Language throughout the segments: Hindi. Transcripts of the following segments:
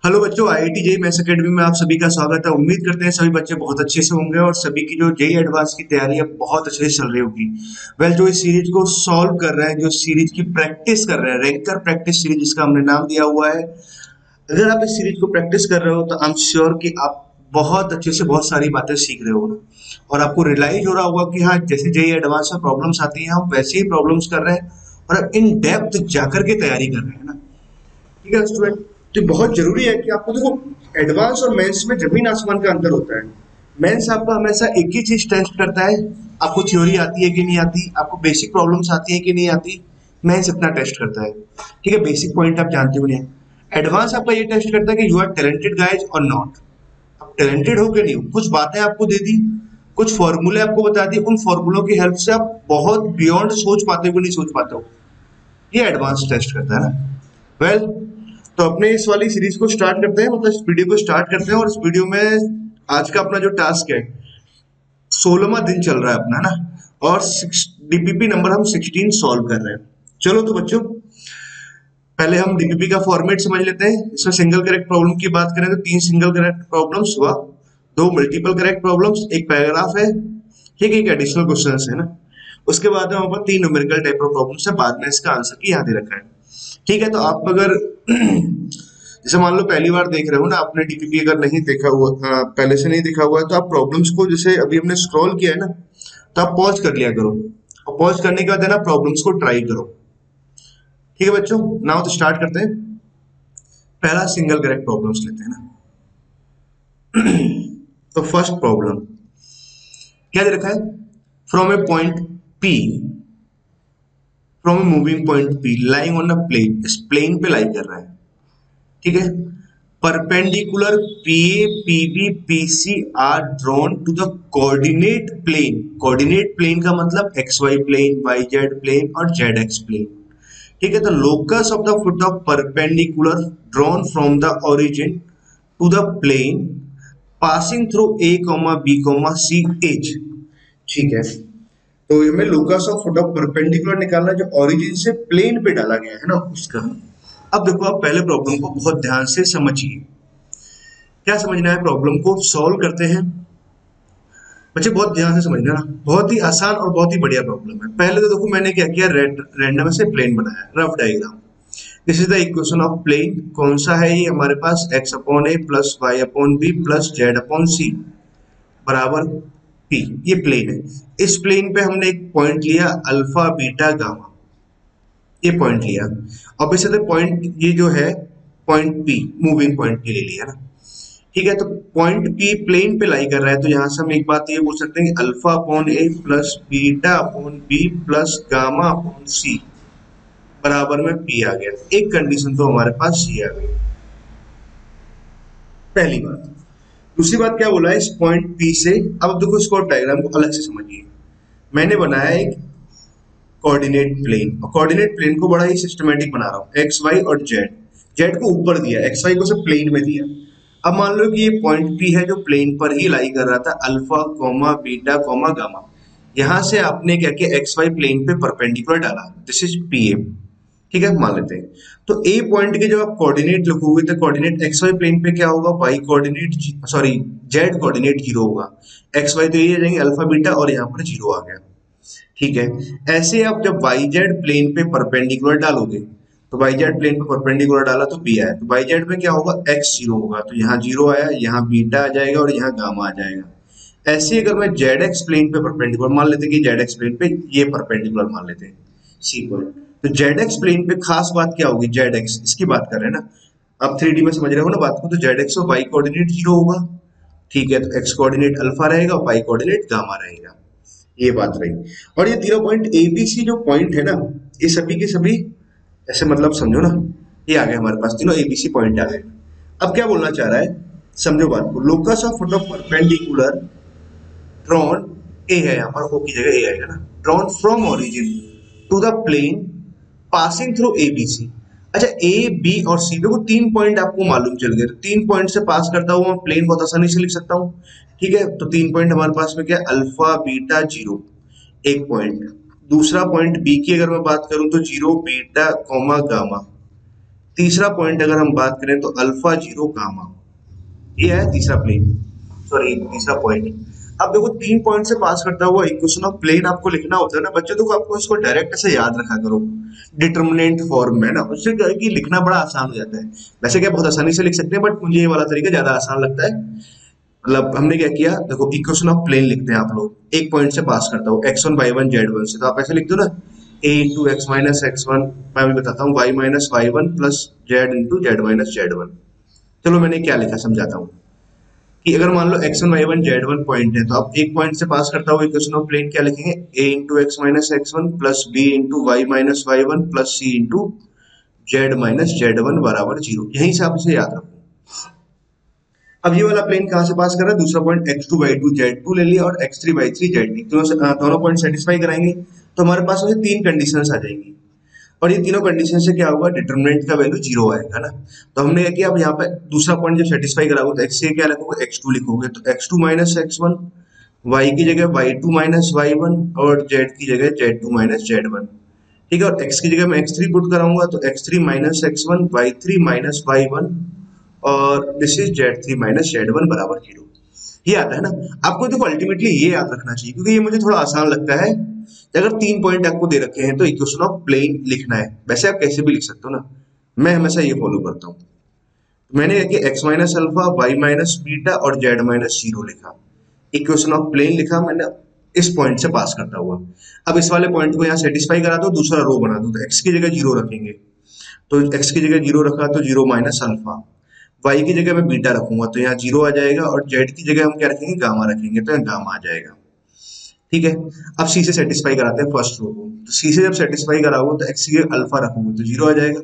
हेलो बच्चों, आईआईटी जेईई मैथ्स एकेडमी में आप सभी का स्वागत है। उम्मीद करते हैं सभी बच्चे बहुत अच्छे से होंगे और सभी की जो जेईई एडवांस की तैयारी है बहुत अच्छे से चल रही होगी। जो इस सीरीज को सॉल्व कर रहे हैं, जो सीरीज की प्रैक्टिस कर रहे हैं, रैंकर प्रैक्टिस सीरीज जिसका हमने नाम दिया हुआ है। अगर आप इस सीरीज को प्रैक्टिस कर रहे हो तो आई एम श्योर कि आप बहुत अच्छे से बहुत सारी बातें सीख रहे हो और आपको रियलाइज हो रहा होगा कि हाँ, जैसे जेईई एडवांस में प्रॉब्लम्स आती हैं हम वैसे ही प्रॉब्लम्स कर रहे हैं और अब इन डेप्थ जाकर के तैयारी कर रहे हैं ना। ठीक है स्टूडेंट, तो बहुत जरूरी है कि आपको देखो, एडवांस और मेंस में जमीन आसमान का अंतर होता है। मेंस आपका हमेशा एक ही चीज टेस्ट करता है, आपको थ्योरी आती है कि नहीं आती, आपको बेसिक प्रॉब्लम्स आती है कि नहीं आती। मेंस इतना टेस्ट करता है, ठीक है, बेसिक पॉइंट आप जानते हो नहीं। एडवांस आपका ये टेस्ट करता है कि यू आर टैलेंटेड गाइज और नॉट। आप टैलेंटेड हो कि नहीं हो। कुछ बातें आपको दे दी, कुछ फॉर्मूले आपको बता दिए, उन फॉर्मूलों की हेल्प से आप बहुत बियॉन्ड सोच पाते हो कि नहीं सोच पाते हो। ये एडवांस टेस्ट करता है ना। वेल, तो अपने इस वाली सीरीज को स्टार्ट करते हैं, मतलब इस वीडियो को स्टार्ट करते हैं। और इस वीडियो में आज का अपना जो टास्क है, 16वां दिन चल रहा है अपना ना, और डीपीपी नंबर हम 16 सॉल्व कर रहे हैं। चलो तो बच्चों, पहले हम डीपीपी का फॉर्मेट समझ लेते हैं। इसमें सिंगल करेक्ट प्रॉब्लम की बात करें तो 3 सिंगल करेक्ट प्रॉब्लम्स हुआ, 2 मल्टीपल करेक्ट प्रॉब्लम्स, एक पैराग्राफ है, ठीक है, एक एडिशनल क्वेश्चन है ना। उसके बाद में हमारे पास 3 न्यूमेरिकल टाइप ऑफ प्रॉब्लम्स है, बाद में इसका आंसर की यहाँ दे रखा है। ठीक है, तो आप अगर जैसे मान लो पहली बार देख रहे हो ना, आपने डीपीपी अगर नहीं देखा हुआ, पहले से नहीं देखा हुआ है, तो आप प्रॉब्लम्स को जैसे अभी हमने स्क्रॉल किया है ना, तो आप पॉज कर लिया करो और पॉज करने के बाद है ना प्रॉब्लम्स को ट्राई करो। ठीक है बच्चों, नाउ तो स्टार्ट करते हैं। पहला सिंगल करेक्ट प्रॉब्लम्स लेते हैं ना। तो फर्स्ट प्रॉब्लम क्या दे रखा है? From a point P, from a moving point P lying on a plane, इस प्लेन पे लाई कर रहा है, ठीक है। Perpendicular PA PB PC are drawn to the coordinate plane. Coordinate plane का मतलब x y plane, y z plane और जेड एक्स प्लेन। ठीक है, तो locus of the foot of perpendicular drawn from the origin to the plane passing through a comma B comma C as. ठीक है, तो हमें locus of foot of perpendicular निकालना, जो ओरिजिन से प्लेन पे डाला गया है ना उसका। अब देखो, आप पहले प्रॉब्लम को बहुत ध्यान से समझिए। क्या समझना है? प्रॉब्लम को सॉल्व करते हैं बच्चे, बहुत ध्यान से समझना ना। बहुत ही आसान और बहुत ही बढ़िया प्रॉब्लम है। पहले तो देखो मैंने क्या किया, रैंडम से प्लेन बनाया, rough diagram. This is the equation of plane. कौन सा है ये हमारे पास? X upon a plus y upon b plus z upon c बराबर पी। ये प्लेन है। इस प्लेन पे हमने एक पॉइंट लिया अल्फा बीटा गामा, ये पॉइंट लिया। अब इसे पॉइंट ये जो है point P, moving point P ले लिया ना। ठीक है, तो पॉइंट पी प्लेन पे लाई कर रहा है, तो यहां से हम एक बात ये बोल सकते हैं कि alpha upon a plus beta upon b plus gamma upon c बराबर में पी आ गया। एक कंडीशन तो हमारे पास ये आ गई, पहली बात। दूसरी बात क्या बोला है, इस पॉइंट पी से, अब देखो इसको डायग्राम को अलग से समझिए। मैंने बनाया एक कोऑर्डिनेट प्लेन, और कोऑर्डिनेट प्लेन को बड़ा ही सिस्टमेटिक बना रहा हूँ। एक्स वाई और जेड, जेड को ऊपर दिया, एक्स वाई को सिर्फ प्लेन में दिया। अब मान लो कि ये पॉइंट पी है जो प्लेन पर ही लाई कर रहा था, alpha comma beta comma gamma. यहां से आपने क्या किया, एक्स वाई प्लेन पे परपेंडिकुलर डाला, दिस इज पी ए। ठीक है, मान लेते हैं। तो ए पॉइंट के जब आप कोऑर्डिनेट लिखोगे तो कोऑर्डिनेट एक्स वाई प्लेन पे क्या होगा, y coordinate, sorry z coordinate zero होगा। एक्स वाई तो ये जाएंगे अल्फा बीटा और यहाँ पर जीरो आ गया। ठीक है, ऐसे आप जब वाई जेड प्लेन पे परपेंडिकुलर डालोगे, तो वाई जेड प्लेन पे परपेंडिकुलर डाला तो बी आया, तो वाई जेड में क्या होगा, एक्स जीरो होगा, तो यहाँ जीरो आया, यहाँ बीटा आ जाएगा और यहाँ गामा आ जाएगा। ऐसे अगर मैं जेड एक्स प्लेन पे परपेंडिकुलर मान लेते कि जेड एक्स प्लेन पे ये परपेंडिकुलर मान लेते हैं सी पॉइंट, तो जेड एक्स प्लेन पे खास बात क्या होगी, जेड एक्स इसकी बात कर रहे हैं ना। अब 3D में समझ रहे हो ना बात को, तो जेड एक्स और वाई कोऑर्डिनेट जीरो होगा। ठीक है, तो एक्स कोऑर्डिनेट अल्फा रहेगा, वाई कोऑर्डिनेट गामा रहेगा। ये बात रही। और ये तीनों पॉइंट ए बी सी जो पॉइंट है ना, ये सभी के सभी ऐसे मतलब समझो ना, ये आ गए हमारे पास, तीनों ए बी सी पॉइंट आ गए। अब क्या बोलना चाह रहा है, समझो बात को। Locus of foot of perpendicular drawn, a है यहाँ पर, ओ की जगह ए आएगा ना, drawn from origin to the plane passing through a b c. अच्छा, ए बी और सी, देखो 3 पॉइंट आपको मालूम चल गए, तो 3 पॉइंट से पास करता हुआ मैं प्लेन बहुत आसानी से लिख सकता हूँ। ठीक है, तो 3 पॉइंट हमारे पास में क्या, अल्फा बीटा जीरो, एक पॉइंट। दूसरा पॉइंट बी की अगर मैं बात करूं तो जीरो बीटा कॉमा गामा। तीसरा पॉइंट अगर हम बात करें तो अल्फा जीरो गामा, ये है तीसरा प्लेन, सॉरी तीसरा पॉइंट। अब देखो 3 पॉइंट से पास करता हुआ इक्वेशन ऑफ प्लेन आपको लिखना होता है ना बच्चों, तो आपको इसको डायरेक्ट ऐसे याद रखा करो डिटर्मिनेंट फॉर्म में ना, उससे क्या है कि लिखना बड़ा आसान हो जाता है। वैसे क्या बहुत आसानी से लिख सकते हैं, बट मुझे ये वाला तरीका ज्यादा आसान लगता है। मतलब हमने क्या किया, देखो इक्वेशन ऑफ प्लेन लिखते हैं आप लोग, एक पॉइंट से पास करता हूँ x1 y1 z1 से, तो आप ऐसे लिख दो ना a into x minus x one, मैं भी बताता हूँ y minus y one plus z into z minus z one. चलो मैंने क्या लिखा समझाता हूँ कि अगर मान लो x1 y1 z1 पॉइंट है, तो आप एक पॉइंट से पास करता हुआ इक्वेशन ऑफ प्लेन क्या लिखेंगे, a into x minus x one plus b into y minus y one plus c into z minus z one बराबर जीरो। यहीं से आप इसे याद रखो। अब ये वाला प्लेन कहां से पास कर रहा है, दूसरा पॉइंट x2 y2 z2 ले लिया और x3 y3 z3, दोनों पॉइंट सेटिस्फाई कराएंगे तो हमारे पास में तीन कंडीशंस आ जाएंगी, और ये तीनों कंडीशन से क्या होगा, डिटरमिनेंट का वैल्यू जीरो आएगा ना। तो हमने क्या किया, अब यहाँ पे दूसरा पॉइंट जब सेटिस्फाई कराओगे तो x से क्या लिखोगे, x2 लिखोगे, तो x2 माइनस x1, y की जगह y2 माइनस y1 और z की जगह z2 माइनस z1। ठीक है, और x की जगह मैं x3 पुट कराऊंगा तो x3 minus x1 y3 minus y1 और this is z3 minus z1 बराबर जीरो। ये आता है ना। आपको देखो अल्टीमेटली ये याद रखना चाहिए, क्योंकि ये मुझे थोड़ा आसान लगता है कि अगर 3 पॉइंट आपको दे रखे हैं तो इक्वेशन ऑफ प्लेन लिखना है। वैसे आप कैसे भी लिख सकते हो ना, मैं हमेशा ये फॉलो करता हूँ। मैंने कि x minus alpha, y minus beta और z माइनस जीरो लिखा, इक्वेशन ऑफ प्लेन लिखा मैंने इस पॉइंट से पास करता हुआ। अब इस वाले पॉइंट को यहाँ सेटिस्फाई करा दो, दूसरा रो बना दो, तो x की जगह जीरो रखेंगे, तो x की जगह जीरो रखा तो जीरो माइनस अल्फा, y की जगह मैं बीटा रखूंगा तो यहाँ जीरो आ जाएगा, और z की जगह हम क्या रखेंगे, गामा रखेंगे, तो यहाँ गामा आ जाएगा। ठीक है, अब सी से सेटिस्फाई कराते हैं फर्स्ट रो को, तो सी से जब सेटिस्फाई कराओगे तो एक्स की जगह अल्फा रखोगे तो जीरो आ जाएगा,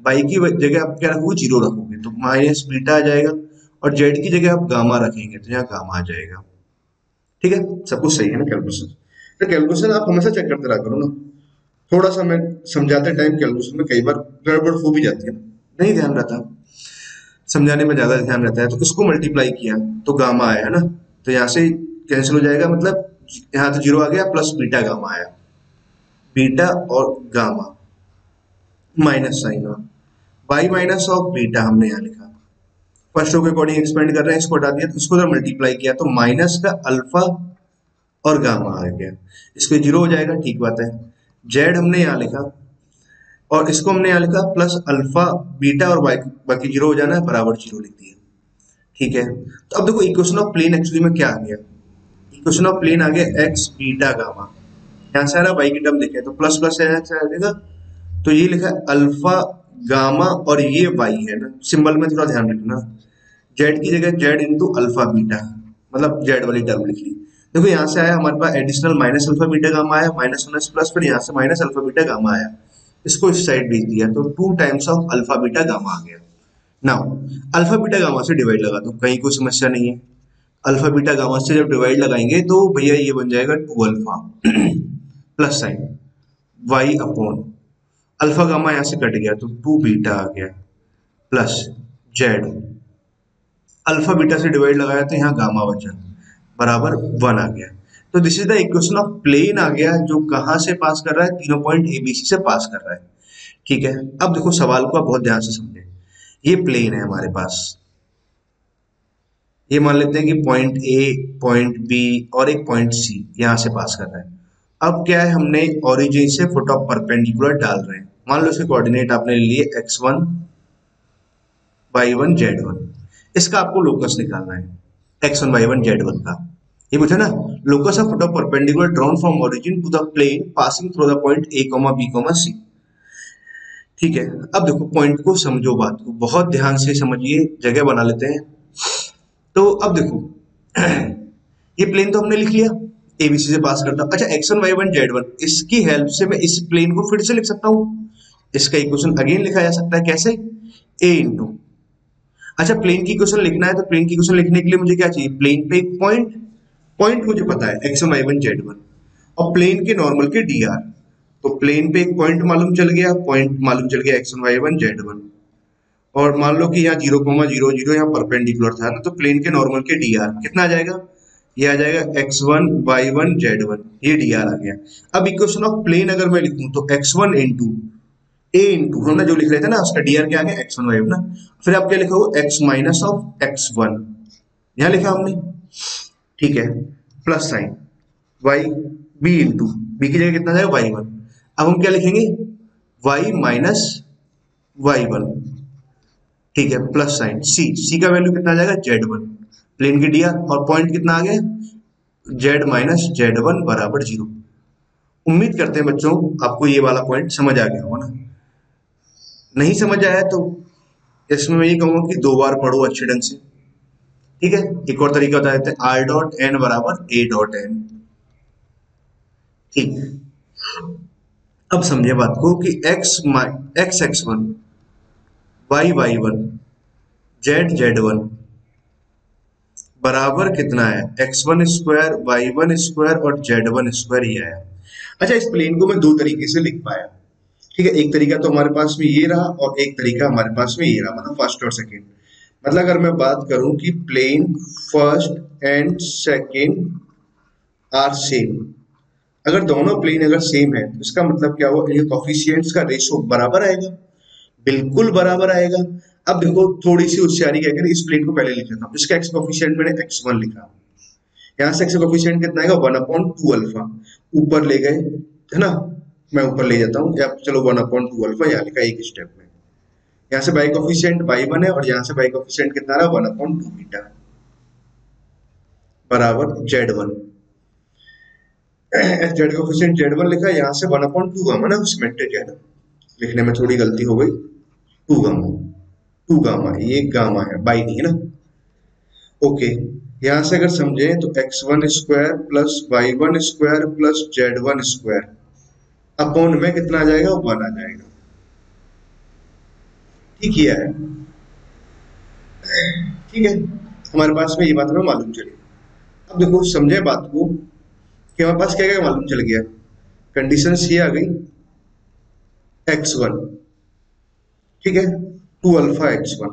बाई की जगह आप क्या रखोगे, जीरो रखोगे तो माइनस बीटा आ जाएगा, और जेड की जगह आप गामा रखेंगे तो यहाँ गामा आ जाएगा। ठीक है, सब कुछ सही है ना कैलकुलेशन। तो कैलकुलेशन आप हमेशा चेक करते रहा करो ना, थोड़ा सा मैं समझाते टाइम कैलकुलेशन में कई बार गड़बड़ हो भी जाती है, नहीं ध्यान रहता, समझाने में ज्यादा ध्यान रहता है। तो इसको मल्टीप्लाई किया तो गामा आया है ना, तो यहाँ से कैंसिल हो जाएगा, मतलब यहाँ तो जीरो आ गया प्लस बीटा गामा आया, बीटा और गामा माइनस साइन और बाई माइनस ऑफ बीटा हमने यहाँ लिखा, फर्स्ट रो के अकॉर्डिंग एक्सपेंड कर रहे हैं, इसको हटा दिया तो इसको मल्टीप्लाई किया तो माइनस का अल्फा और गामा आ गया, इसको जीरो हो जाएगा, ठीक बात है। जेड हमने यहाँ लिखा और इसको हमने यहाँ लिखा प्लस अल्फा बीटा और वाई, बाकी जीरो हो जाना है, बराबर जीरो लिख दिया। ठीक है, तो अब देखो इक्वेशन ऑफ प्लेन एक्चुअली में क्या आ गया, इक्वेशन ऑफ प्लेन आ गया एक्स बीटा गामा, यहाँ से आ रहा वाई की टर्म देखे तो प्लस प्लस है जाएगा, तो ये लिखा है अल्फा गामा और ये वाई है ना, सिंबल में थोड़ा ध्यान रखना, जेड की जगह जेड इंटू अल्फा बीटा, मतलब जेड वाली टर्म लिख ली। देखो यहाँ से आया हमारे पास additional minus alpha beta gamma आया, माइनस माइनस प्लस, फिर यहाँ से माइनस अल्फा बीटा गामा आया, इसको इस साइड भेज दिया तो 2 times of alpha beta gamma आ गया। नाउ अल्फा बीटा गामा से डिवाइड लगा दो, कहीं कोई समस्या नहीं है। अल्फा बीटा गामा से जब डिवाइड लगाएंगे तो भैया ये बन जाएगा 2 alpha plus sign y upon alpha gamma यहाँ से कट गया तो 2 बीटा आ गया प्लस जेड, अल्फा बीटा से डिवाइड लगाया तो यहाँ गामा बचा बराबर 1 आ गया। तो this is the equation of plane आ गया, जो कहां से पास कर रहा है, तीनों पॉइंट एबीसी से पास कर रहा है। ठीक है, अब देखो सवाल को आप बहुत ध्यान से समझे, ये प्लेन है हमारे पास, ये मान लेते हैं कि पॉइंट ए, पॉइंट बी और एक पॉइंट सी यहां से पास कर रहा है। अब क्या है, हमने ओरिजिन से फुट ऑफ परपेंडिकुलर डाल रहे हैं, मान लो इसके कोऑर्डिनेट आपने ले लिए x1 y1 z1, इसका आपको लोकस निकालना है x1 y1 z1 का, ये पूछा ना, locus of foot of perpendicular drawn from origin to the plane passing through the point a, b, c। ठीक है, अब देखो पॉइंट को समझो, बात को बहुत ध्यान से समझिए, जगह बना लेते हैं। तो अब देखो ये प्लेन तो हमने लिख लिया, एबीसी से पास करता हूं। अच्छा x1 y1 z1, इसकी हेल्प से मैं इस प्लेन को फिर से लिख सकता हूं, इसका इक्वेशन अगेन लिखा जा सकता है, कैसे, a इंटू, अच्छा प्लेन की इक्वेशन लिखना है तो प्लेन की इक्वेशन लिखने के लिए मुझे क्या चाहिए, प्लेन पे एक पॉइंट, पॉइंट मुझे पता है x1 y1 z1, और प्लेन के नॉर्मल के dr, तो प्लेन पे एक पॉइंट मालूम चल गया, पॉइंट मालूम चल गया x1 y1 z1, और मान लो कि यहाँ 0,00 यहाँ परपेंडिकुलर था ना, तो प्लेन के नॉर्मल के dr कितना आ जाएगा, ये आ जाएगा x1 y1 z1, ये dr आ गया। अब इक्वेशन ऑफ प्लेन अगर मैं लिखूं तो x1 इंटू ए इंटू हमने जो लिख रहे थे ना उसका डी आर क्या आ गया एक्स वन वाई वन ना, फिर आप क्या लिखा हो x minus of x one, यहां लिखा हमने, ठीक है, plus sign y b into b की जगह कितना जाएगा वाई वन, अब हम क्या लिखेंगे वाई माइनस वाई वन, ठीक है, प्लस साइन सी का वैल्यू कितना आ जाएगा जेड वन, प्लेन की डी आर, और पॉइंट कितना आ गया जेड माइनस जेड वन बराबर जीरो। उम्मीद करते हैं बच्चों आपको ये वाला पॉइंट समझ आ गया होगा ना, नहीं समझ आया तो इसमें मैं ये कहूंगा कि दो बार पढ़ो अच्छे ढंग से, ठीक है। एक और तरीका बता देते हैं, आर डॉट एन बराबर ए डॉट एन, ठीक। अब समझे बात को कि x x one y y one z z one बराबर कितना है x one square y one square और जेड वन स्क्वायर ये आया। अच्छा, इस प्लेन को मैं दो तरीके से लिख पाया, ठीक है, एक तरीका तो हमारे पास में ये रहा और एक तरीका हमारे पास में ये रहा, मतलब फर्स्ट और सेकंड। मतलब अगर मैं बात करूं कि plane first and second are same, अगर दोनों प्लेन अगर सेम है तो इसका मतलब क्या हुआ, ये कोफिशिएंट्स का रेशो बराबर आएगा, बिल्कुल बराबर आएगा। अब देखो थोड़ी सी होशियारी क्या करें, इस प्लेन को पहले लिख लेता हूं, इसका एक्स कोफिशिएंट मैंने x1 लिखा, यहां से एक्स कोफिशिएंट कितना आएगा 1/2 अल्फा, ऊपर ले गए है ना, मैं ऊपर ले जाता हूं, या चलो 1/2 अल्फा यहाँ लिखा एक स्टेप में, यहाँ से बाई कोफिशिएंट y1 है और यहाँ से बाई कोफिशिएंट कितना रहा 1/2 बीटा बराबर z1, जेड कोफिशिएंट z1 लिखा, यहाँ से 1/2 गामा ना सिमेट्रिक है ना, लिखने में थोड़ी गलती हो गई, 2 गामा ये गामा है बाई नहीं है ना, ओके। यहां से अगर समझे तो x1 square plus y1 square plus z1 square upon में कितना आ जाएगा 1 आ जाएगा, ठीक है, ठीक है, हमारे पास में ये बात हमें मालूम चली। अब देखो समझे बात को कि हमारे पास क्या क्या मालूम चल गया, कंडीशन ये आ गई x1, ठीक है, 2 अल्फा x1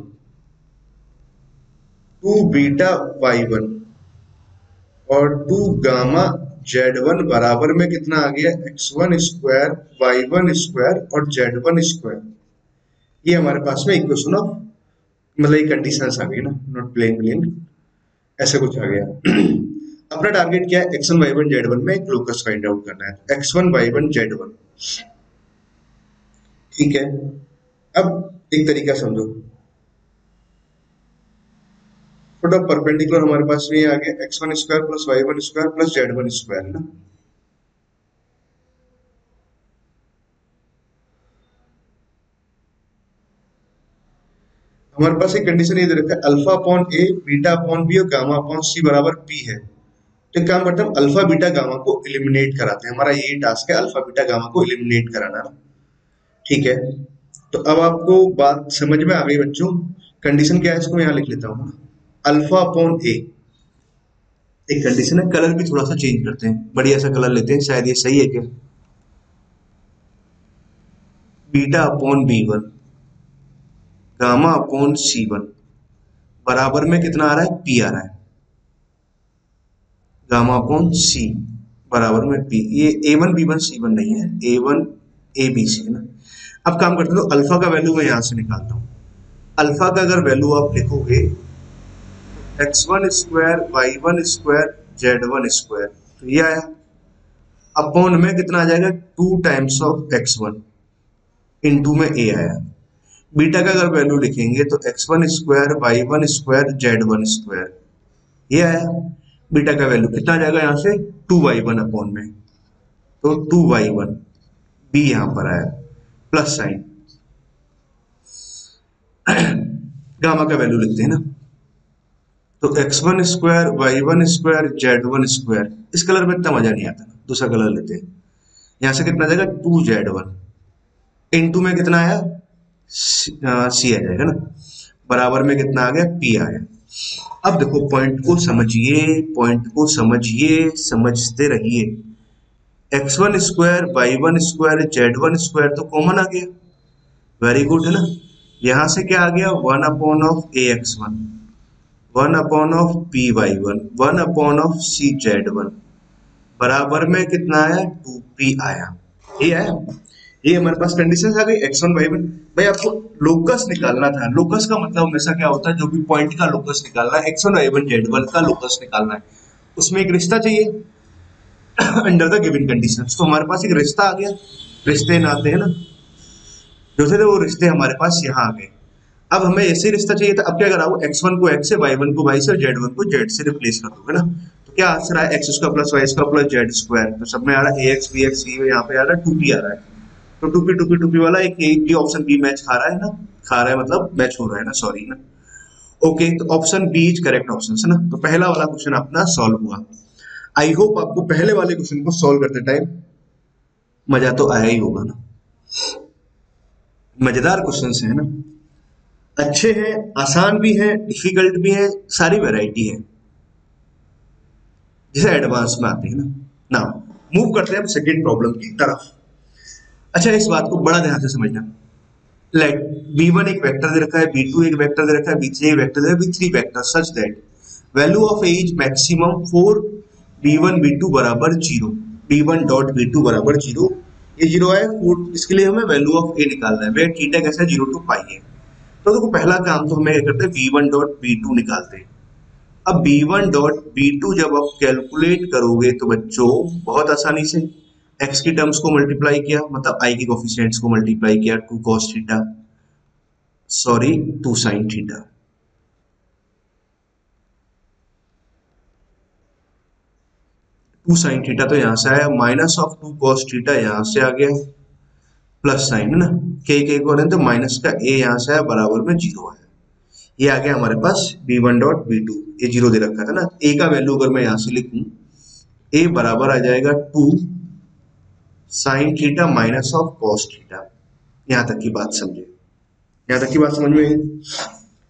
2 बीटा y1 और 2 गामा z1 बराबर में कितना आ गया x1 स्क्वायर y1 स्क्वायर और z1 स्क्वायर, ये हमारे पास में इक्वेशन ऑफ मतलब ये कंडीशंस आ गई ना, नॉट प्लेन प्लेन ऐसा कुछ आ गया। अपना टारगेट क्या है x1 y1 z1 में लोकस फाइंड आउट करना है, तो x1 y1 z1, ठीक है। अब एक तरीका समझो, फुट ऑफ परपेंडिकुलर हमारे पास में ये आ गया x1 square plus y1 square plus z1 square ना, हमारे पास एक कंडीशन ये दे रखा है अल्फा अपॉन ए बीटा अपॉन बी और गामा अपॉन सी बराबर पी है, तो एक काम करते हैं अल्फा बीटा गामा को एलिमिनेट कराते हैं, हमारा यही टास्क है अल्फा बीटा गामा को एलिमिनेट कराना, ठीक है। तो अब आपको बात समझ में आ गई बच्चों, कंडीशन क्या है इसको मैं यहाँ लिख लेता हूँ, अल्फा अपॉन ए एक कंडीशन है, कलर भी थोड़ा सा चेंज करते हैं, बढ़िया सा कलर लेते हैं, शायद ये सही है क्या, बीटा अपॉन बी1 गामा अपॉन सी1 बराबर में कितना आ रहा है पी आ रहा है, गामा अपॉन सी बराबर में पी, ये a1 b1 c1 नहीं है, a1 a b c है ना। अब काम करते हो अल्फा का वैल्यू मैं यहां से निकालता हूं, अल्फा का अगर वैल्यू आप लिखोगे x1 square y1 square z1 square, तो ये आया, अपॉन में कितना आ जाएगा 2 टाइम्स ऑफ x1 इंटू में a आया, बीटा का अगर वैल्यू लिखेंगे तो x1 square y1 square z1 square, ये आया, बीटा का वैल्यू कितना आ जाएगा यहाँ से 2y1 अपॉन में, तो 2y1 b यहां पर आया प्लस साइन गामा का वैल्यू लिखते हैं ना, तो x1 square y1 square z1 square, इस कलर में इतना मजा नहीं आता, दूसरा कलर लेते हैं, यहां से कितना आ जाएगा 2z1 इंटू में कितना आया सी आ जाएगा ना, बराबर में कितना आ गया पी आ गया। अब देखो पॉइंट को समझिए, पॉइंट को समझिए, समझते रहिए, x1 square y1 square z1 square तो कॉमन आ गया, वेरी गुड है ना, यहां से क्या आ गया 1 upon of ax1 1 upon of py1 1 upon of cz1 बराबर में कितना आया 2p आया, ये आया। ये हमारे पास कंडीशन आ गई x1 y1। भाई आपको लोकस निकालना था। लोकस का मतलब हमेशा क्या होता है, जो भी पॉइंट का लोकस निकालना है, x1 y1 z1 का लोकस निकालना है, उसमें एक रिश्ता चाहिए अंडर द गिवन कंडीशंस। तो हमारे पास एक रिश्ता आ गया, रिश्ते नाते हैं ना जो थे वो रिश्ते हमारे पास यहाँ आ गए। अब हमें ऐसे रिश्ता चाहिए था। अब क्या करा, x1 को x से, y1 को y से और z1 को z से रिप्लेस कर दोगे ना, तो क्या आंसर आया, x square plus y square plus z square. तो सब में आ रहा है ax bx c, यहाँ पे आ रहा है 2p आ रहा है। तो 2p 2p 2p वाला एक ये ऑप्शन बी मैच खा रहा है ना, खा रहा है मतलब मैच हो रहा है ना, सॉरी ना। ओके, तो option b is correct option है ना। तो पहला वाला क्वेश्चन अपना सॉल्व हुआ। आई होप आपको पहले वाले क्वेश्चन को सॉल्व करते टाइम मजा तो आया ही होगा ना। मजेदार क्वेश्चन है ना, अच्छे हैं, आसान भी हैं, डिफिकल्ट भी हैं, सारी वैरायटी है जिसे एडवांस में आते हैं ना। ना मूव करते हैं सेकंड प्रॉब्लम की तरफ। अच्छा, इस बात को बड़ा ध्यान से समझना। लेट b1 एक वेक्टर दे रखा है, b2 एक वेक्टर दे रखा है, b3 एक वेक्टर दे रखा है, b3 vector such that value of a is maximum for b1 b2 बराबर 0, b1 डॉट b2 बराबर 0। ये 0 है, इसके लिए हमें वैल्यू ऑफ a निकालना है। वे थीटा कैसा है, 0 टू पाई है। तो देखो पहला काम तो हमें क्या करते हैं, b1 डॉट b2 निकालते हैं। अब b1 डॉट b2 जब आप कैलकुलेट करोगे तो बच्चों बहुत आसानी से x की टर्म्स को मल्टीप्लाई किया, मतलब i के कोफिशिएंट्स को मल्टीप्लाई किया, 2 cos theta, sorry 2 sin theta. Two sine theta तो यहां से आया, माइनस ऑफ 2 cos थीटा यहां से आ गया, प्लस साइन है ना, के को तो माइनस का a यहां से आया, बराबर में 0 आया। ये आ गया हमारे पास b1 डॉट b2। ये 0 दे रखा था ना, a का वैल्यू अगर मैं यहां से लिखूं, a बराबर आ जाएगा 2 sine theta minus of cos theta. यहां तक की बात समझे, यहां तक की बात समझ में आई?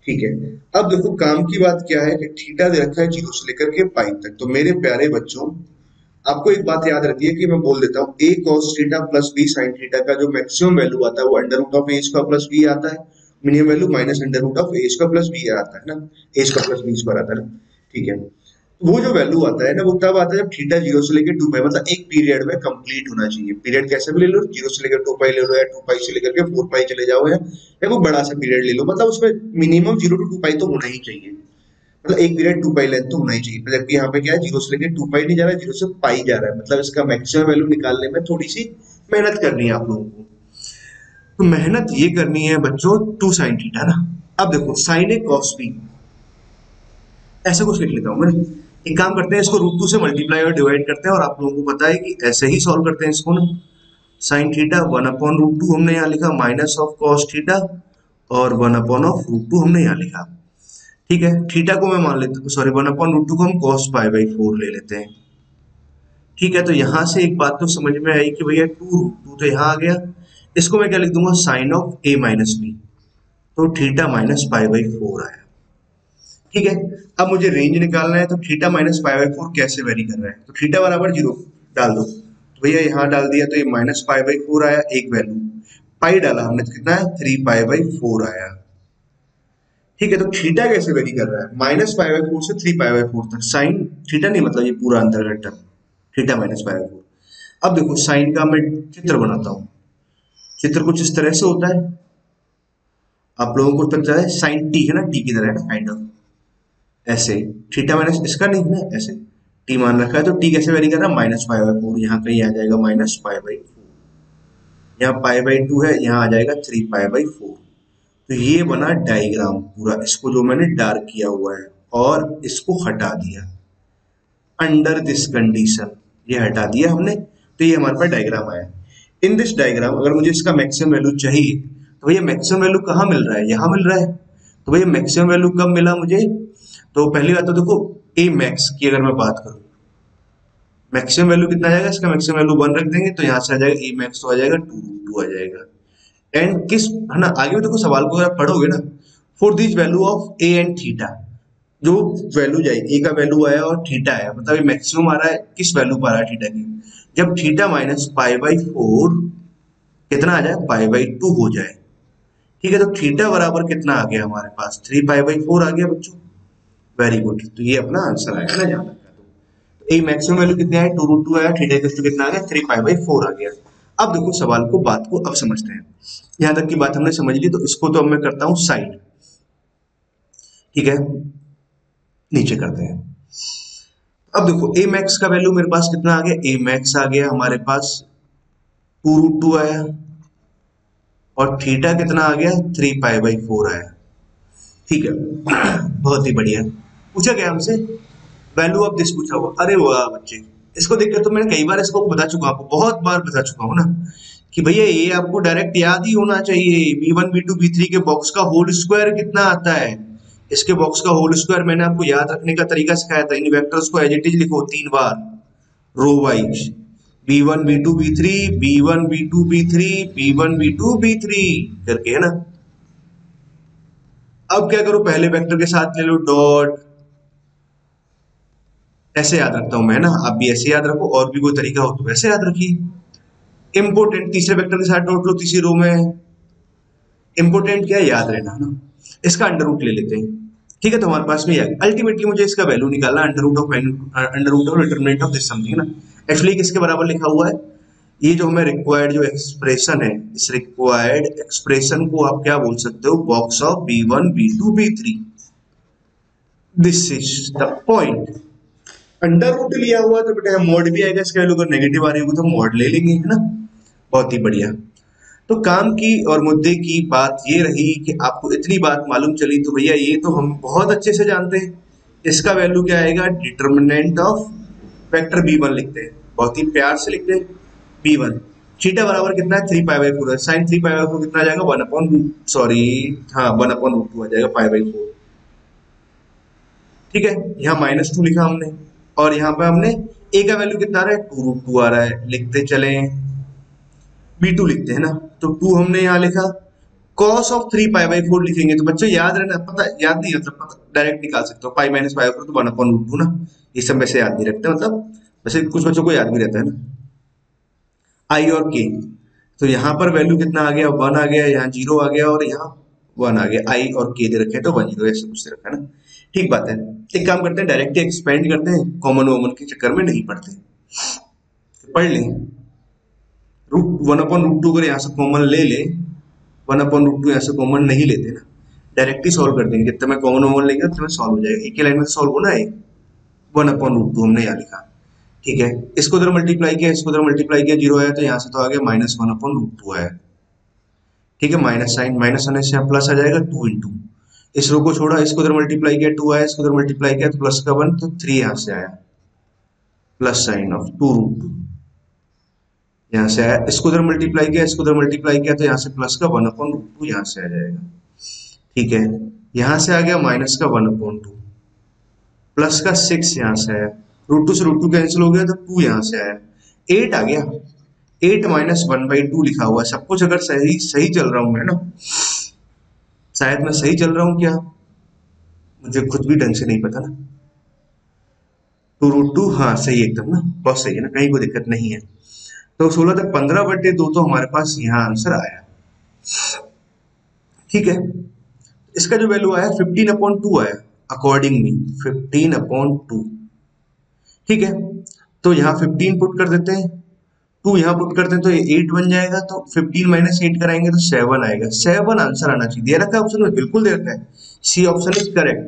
ठीक है। अब देखो काम की बात क्या है कि थीटा दे रखा है 0 से लेकर के पाई तक। तो मेरे प्यारे बच्चों, आपको एक बात याद रहती है कि मैं बोल देता हूँ a cos theta plus b sin theta का जो मैक्सिमम वैल्यू आता है वो under root of a square plus b आता है, minimum value minus under root of a square plus b आता है ना, a square plus b square आता है ना। ठीक है, वो जो वैल्यू आता है ना वो तब आता है जब थीटा 0 से लेकर 2 पाई, मतलब एक पीरियड में कंप्लीट होना चाहिए। पीरियड कैसे भी ले लो, 0 से लेकर 2 पाई ले लो, या 2 पाई से लेकर के 4 पाई चले जाओ, या कोई बड़ा सा पीरियड ले लो, मतलब उसमें मिनिमम 0 टू 2 पाई तो होना ही चाहिए, मतलब एक पीरियड 2 पाई लेंथ तो होना ही चाहिए। जबकि यहाँ पे क्या है, 0 से लेकर 2 पाई नहीं जा रहा है, 0 से पाई जा रहा है, मतलब इसका मैक्सिमम वैल्यू निकालने में थोड़ी सी मेहनत करनी है आप लोगों को। तो मेहनत ये करनी है बच्चों 2 sin थीटा ना। अब देखो sin a cos b, ऐसा कुछ लिख लेता हूँ मैं। एक काम करते हैं, इसको रूट 2 से मल्टीप्लाई और डिवाइड करते हैं, और आप लोगों को पता है कि ऐसे ही सॉल्व करते हैं इसको ना। साइन थीटा 1 अपॉन रूट 2 हमने यहाँ लिखा, माइनस ऑफ कॉस थीटा, और 1 अपॉन ऑफ रूट 2 हमने यहाँ लिखा। ठीक है, थीटा को मैं मान लेता हूँ, सॉरी 1 अपॉन रूट 2 को हम कॉस पाई बाई 4 ले लेते हैं। ठीक है, तो यहाँ से एक बात तो समझ में आई कि भैया 2 रूट 2 तो यहाँ आ गया, इसको मैं क्या लिख दूंगा, sine of a minus b, तो थीटा माइनस पाई बाई 4 आया। ठीक है, अब मुझे रेंज निकालना है, तो थीटा माइनस पाई बाई 4 कैसे वेरी कर रहा है, तो थीटा बराबर 0 डाल दो, तो भैया यहाँ डाल दिया तो ये माइनस पाई बाई 4 आया, एक वैल्यू पाई डाला हमने तो कितना है, 3 पाई बाई 4 आया। ठीक है, तो थीटा कैसे वेरी कर रहा है, माइनस पाई बाई 4 से 3 पाई बाई 4 तक, साइन थीटा नहीं, मतलब ये पूरा अंतर्गत term theta minus pi by 4। अब देखो साइन का मैं चित्र बनाता हूँ, चित्र कुछ इस तरह से होता है, आप लोगों को पता है साइन टी है ना, टी की तरह है ना काइंड ऑफ, ऐसे थीटा माइनस इसका नहीं है ना, ऐसे टी मान रखा है, तो टी कैसे वेरी कर रहा है, माइनस पाई बाई 4, यहाँ कहीं आ जाएगा माइनस पाई बाई 4, यहाँ पाई बाई 2 है, यहाँ आ जाएगा 3 पाई बाई 4। तो ये बना डायग्राम पूरा, इसको जो मैंने डार्क किया हुआ है और इसको हटा दिया अंडर दिस कंडीशन, ये हटा दिया हमने, तो ये हमारे पास डायग्राम आया। इन दिस डायग्राम अगर मुझे इसका मैक्सिमम वैल्यू चाहिए, तो भैया मैक्सिमम वैल्यू कहाँ मिल रहा है, यहाँ मिल रहा है। तो भैया मैक्सिमम वैल्यू कब मिला मुझे, तो पहली बात तो देखो ए मैक्स की अगर मैं बात करूं, मैक्सिमम वैल्यू कितना आ जाएगा, इसका मैक्सिमम वैल्यू 1 रख देंगे, तो यहाँ से आ जाएगा ए मैक्स, तो आ जाएगा 2 आ जाएगा। एंड किस है ना, आगे भी देखो सवाल को अगर पढ़ोगे ना, for this value of A and theta, जो वैल्यू जाएगी, ए का वैल्यू आया और थीटा आया, मतलब ये मैक्सिमम आ रहा है किस वैल्यू पर आ रहा है, थीटा की। जब थीटा माइनस पाई बाई 4 कितना आ जाए, पाई बाई 2 हो जाए। ठीक है, तो थीटा बराबर कितना आ गया हमारे पास, 3 पाई बाई 4 आ गया बच्चों। वेरी गुड, तो ये अपना आंसर आएगा ना जहां तक। तो ए मैक्सिमम वैल्यू कितनी आई, 2 रूट 2 आया, थीटा इक्वल टू कितना आ गया, 3 पाई बाई 4 आ गया। अब देखो सवाल को, बात को अब समझते हैं। यहां तक की बात हमने समझ ली, तो इसको तो अब मैं करता हूं साइड, ठीक है, नीचे करते हैं। अब देखो ए मैक्स का वैल्यू मेरे पास कितना आ गया, ए मैक्स आ गया हमारे पास 2√2 आया, और थीटा कितना आ गया, 3π/4 आया, ठीक है। बहुत ही बढ़िया। पूछा गया हमसे वैल्यू ऑफ दिस पूछा हुआ, अरे वाह बच्चे, इसको देखकर तो मैंने कई बार इसको बता चुका हूं, आपको बहुत बार बता चुका हूं ना, कि भैया ये आपको डायरेक्ट याद ही होना चाहिए। b1 b2 b3 के बॉक्स का होल स्क्वायर कितना आता है, इसके बॉक्स का होल स्क्वायर मैंने आपको याद रखने का तरीका सिखाया था। इन वेक्टर्स को एज इट इज लिखो 3 बार, row wise, b1 b2 b3 b1 b2 b3 b1 b2 b3 करके, है ना। अब क्या करो, पहले वेक्टर के साथ ले लो डॉट, ऐसे याद रखता हूं मैं ना, आप भी ऐसे याद रखो, और भी कोई तरीका हो तो वैसे याद रखिए। इंपोर्टेंट तीसरे वेक्टर के साथ डॉट लो, तीसरी रो में। इंपोर्टेंट क्या है, याद रहना ना। इसका अंडर रूट ले लेते हैं, ठीक है, तो हमारे पास में अल्टीमेटली मुझे इसका वैल्यू निकालना, under root of determinant of this something, है ना। एक्चुअली किसके बराबर लिखा हुआ है, ये जो हमें रिक्वायर्ड जो एक्सप्रेशन है, इस रिक्वायर्ड एक्सप्रेशन को आप क्या बोल सकते हो, box of b1 b2 b3, this is the point. Under root लिया हुआ तो बेटा मॉड भी आएगा, इसका वैल्यू अगर नेगेटिव आ रही होगी तो मॉड ले लेंगे, है ना। बहुत ही बढ़िया। तो काम की और मुद्दे की बात ये रही कि आपको इतनी बात मालूम चली, तो भैया ये तो हम बहुत अच्छे से जानते हैं। इसका वैल्यू क्या आएगा, डिटरमिनेंट ऑफ वेक्टर b1 लिखते हैं, बहुत ही प्यार से लिखते हैं b1। थीटा बराबर कितना है, 3π/4 है, साइन 3π/4 कितना आ जाएगा, 1/2 आ जाएगा, π/4, ठीक है। यहाँ -2 लिखा हमने, और यहाँ पे हमने a का वैल्यू कितना आ रहा है, 2√2 आ रहा है, लिखते चले। b2 लिखते हैं ना, तो 2 हमने यहाँ लिखा, cos ऑफ 3π/4 लिखेंगे, तो बच्चों याद रहना, पता याद नहीं, मतलब पता डायरेक्ट निकाल सकते हो, π-π/4 तो 1/√2 ना, ये सब वैसे याद नहीं रखते, मतलब वैसे कुछ बच्चों को याद भी रहता है ना। i और k, तो यहाँ पर वैल्यू कितना आ गया, 1 आ गया, यहाँ 0 आ गया, और यहाँ 1 आ गया, i और k दे रखे हैं तो 1 0 ऐसे कुछ दे रखा है ना। ठीक बात है, एक काम करते हैं, डायरेक्ट एक्सपेंड करते हैं, कॉमन वॉमन के चक्कर में नहीं पढ़ते, पढ़ लें। रूट 1/√2 अगर यहाँ से कॉमन ले ले, 1/√2 यहाँ से कॉमन नहीं लेते ना, डायरेक्ट ही सॉल्व कर देंगे, जितना मैं कॉमन वॉमन लेंगे उतना सॉल्व हो जाएगा, एक ही लाइन में सॉल्व होना है। 1/√2 हमने यहाँ लिखा, ठीक है, इसको उधर मल्टीप्लाई किया, इसको उधर मल्टीप्लाई किया, 0 आया, तो यहाँ से तो आ गया -1/√2 आया, ठीक है, माइनस साइन, माइनस होने से प्लस आ जाएगा 2 इंटू, इस रो को छोड़ा, इसको उधर मल्टीप्लाई किया, 2 आया, इसको उधर मल्टीप्लाई किया तो प्लस का 1, तो 3 यहाँ से आया, प्लस साइन ऑफ 2√2 यहाँ से आया, इसको उधर मल्टीप्लाई किया, इसको उधर मल्टीप्लाई किया, तो यहाँ से प्लस का 1/√2 यहाँ से आ जाएगा, ठीक है। यहाँ से आ गया माइनस का 1/2, प्लस का 6 यहाँ से आया, √2 से √2 कैंसिल हो गया, तो 2 यहाँ से आया, 8 आ गया, 8 - 1/2 लिखा हुआ है। सब कुछ अगर सही सही चल रहा हूं मैं ना, शायद मैं सही चल रहा हूं क्या, मुझे खुद भी ढंग से नहीं पता ना। 2√2, हाँ सही एकदम ना, बहुत सही है ना, कहीं कोई दिक्कत नहीं है। तो 16 तक 15/2 तो हमारे पास यहाँ आंसर आया, ठीक है। इसका जो वैल्यू आया 15/2 आया, अकॉर्डिंगली 15/2, ठीक है। तो यहाँ 15 पुट कर देते हैं, 2 यहाँ पुट करते हैं तो ये 8 बन जाएगा, तो 15 - 8 कराएंगे तो 7 आएगा, 7 आंसर आना चाहिए, दे रखा है ऑप्शन में, बिल्कुल दे रखा है, सी ऑप्शन इज करेक्ट,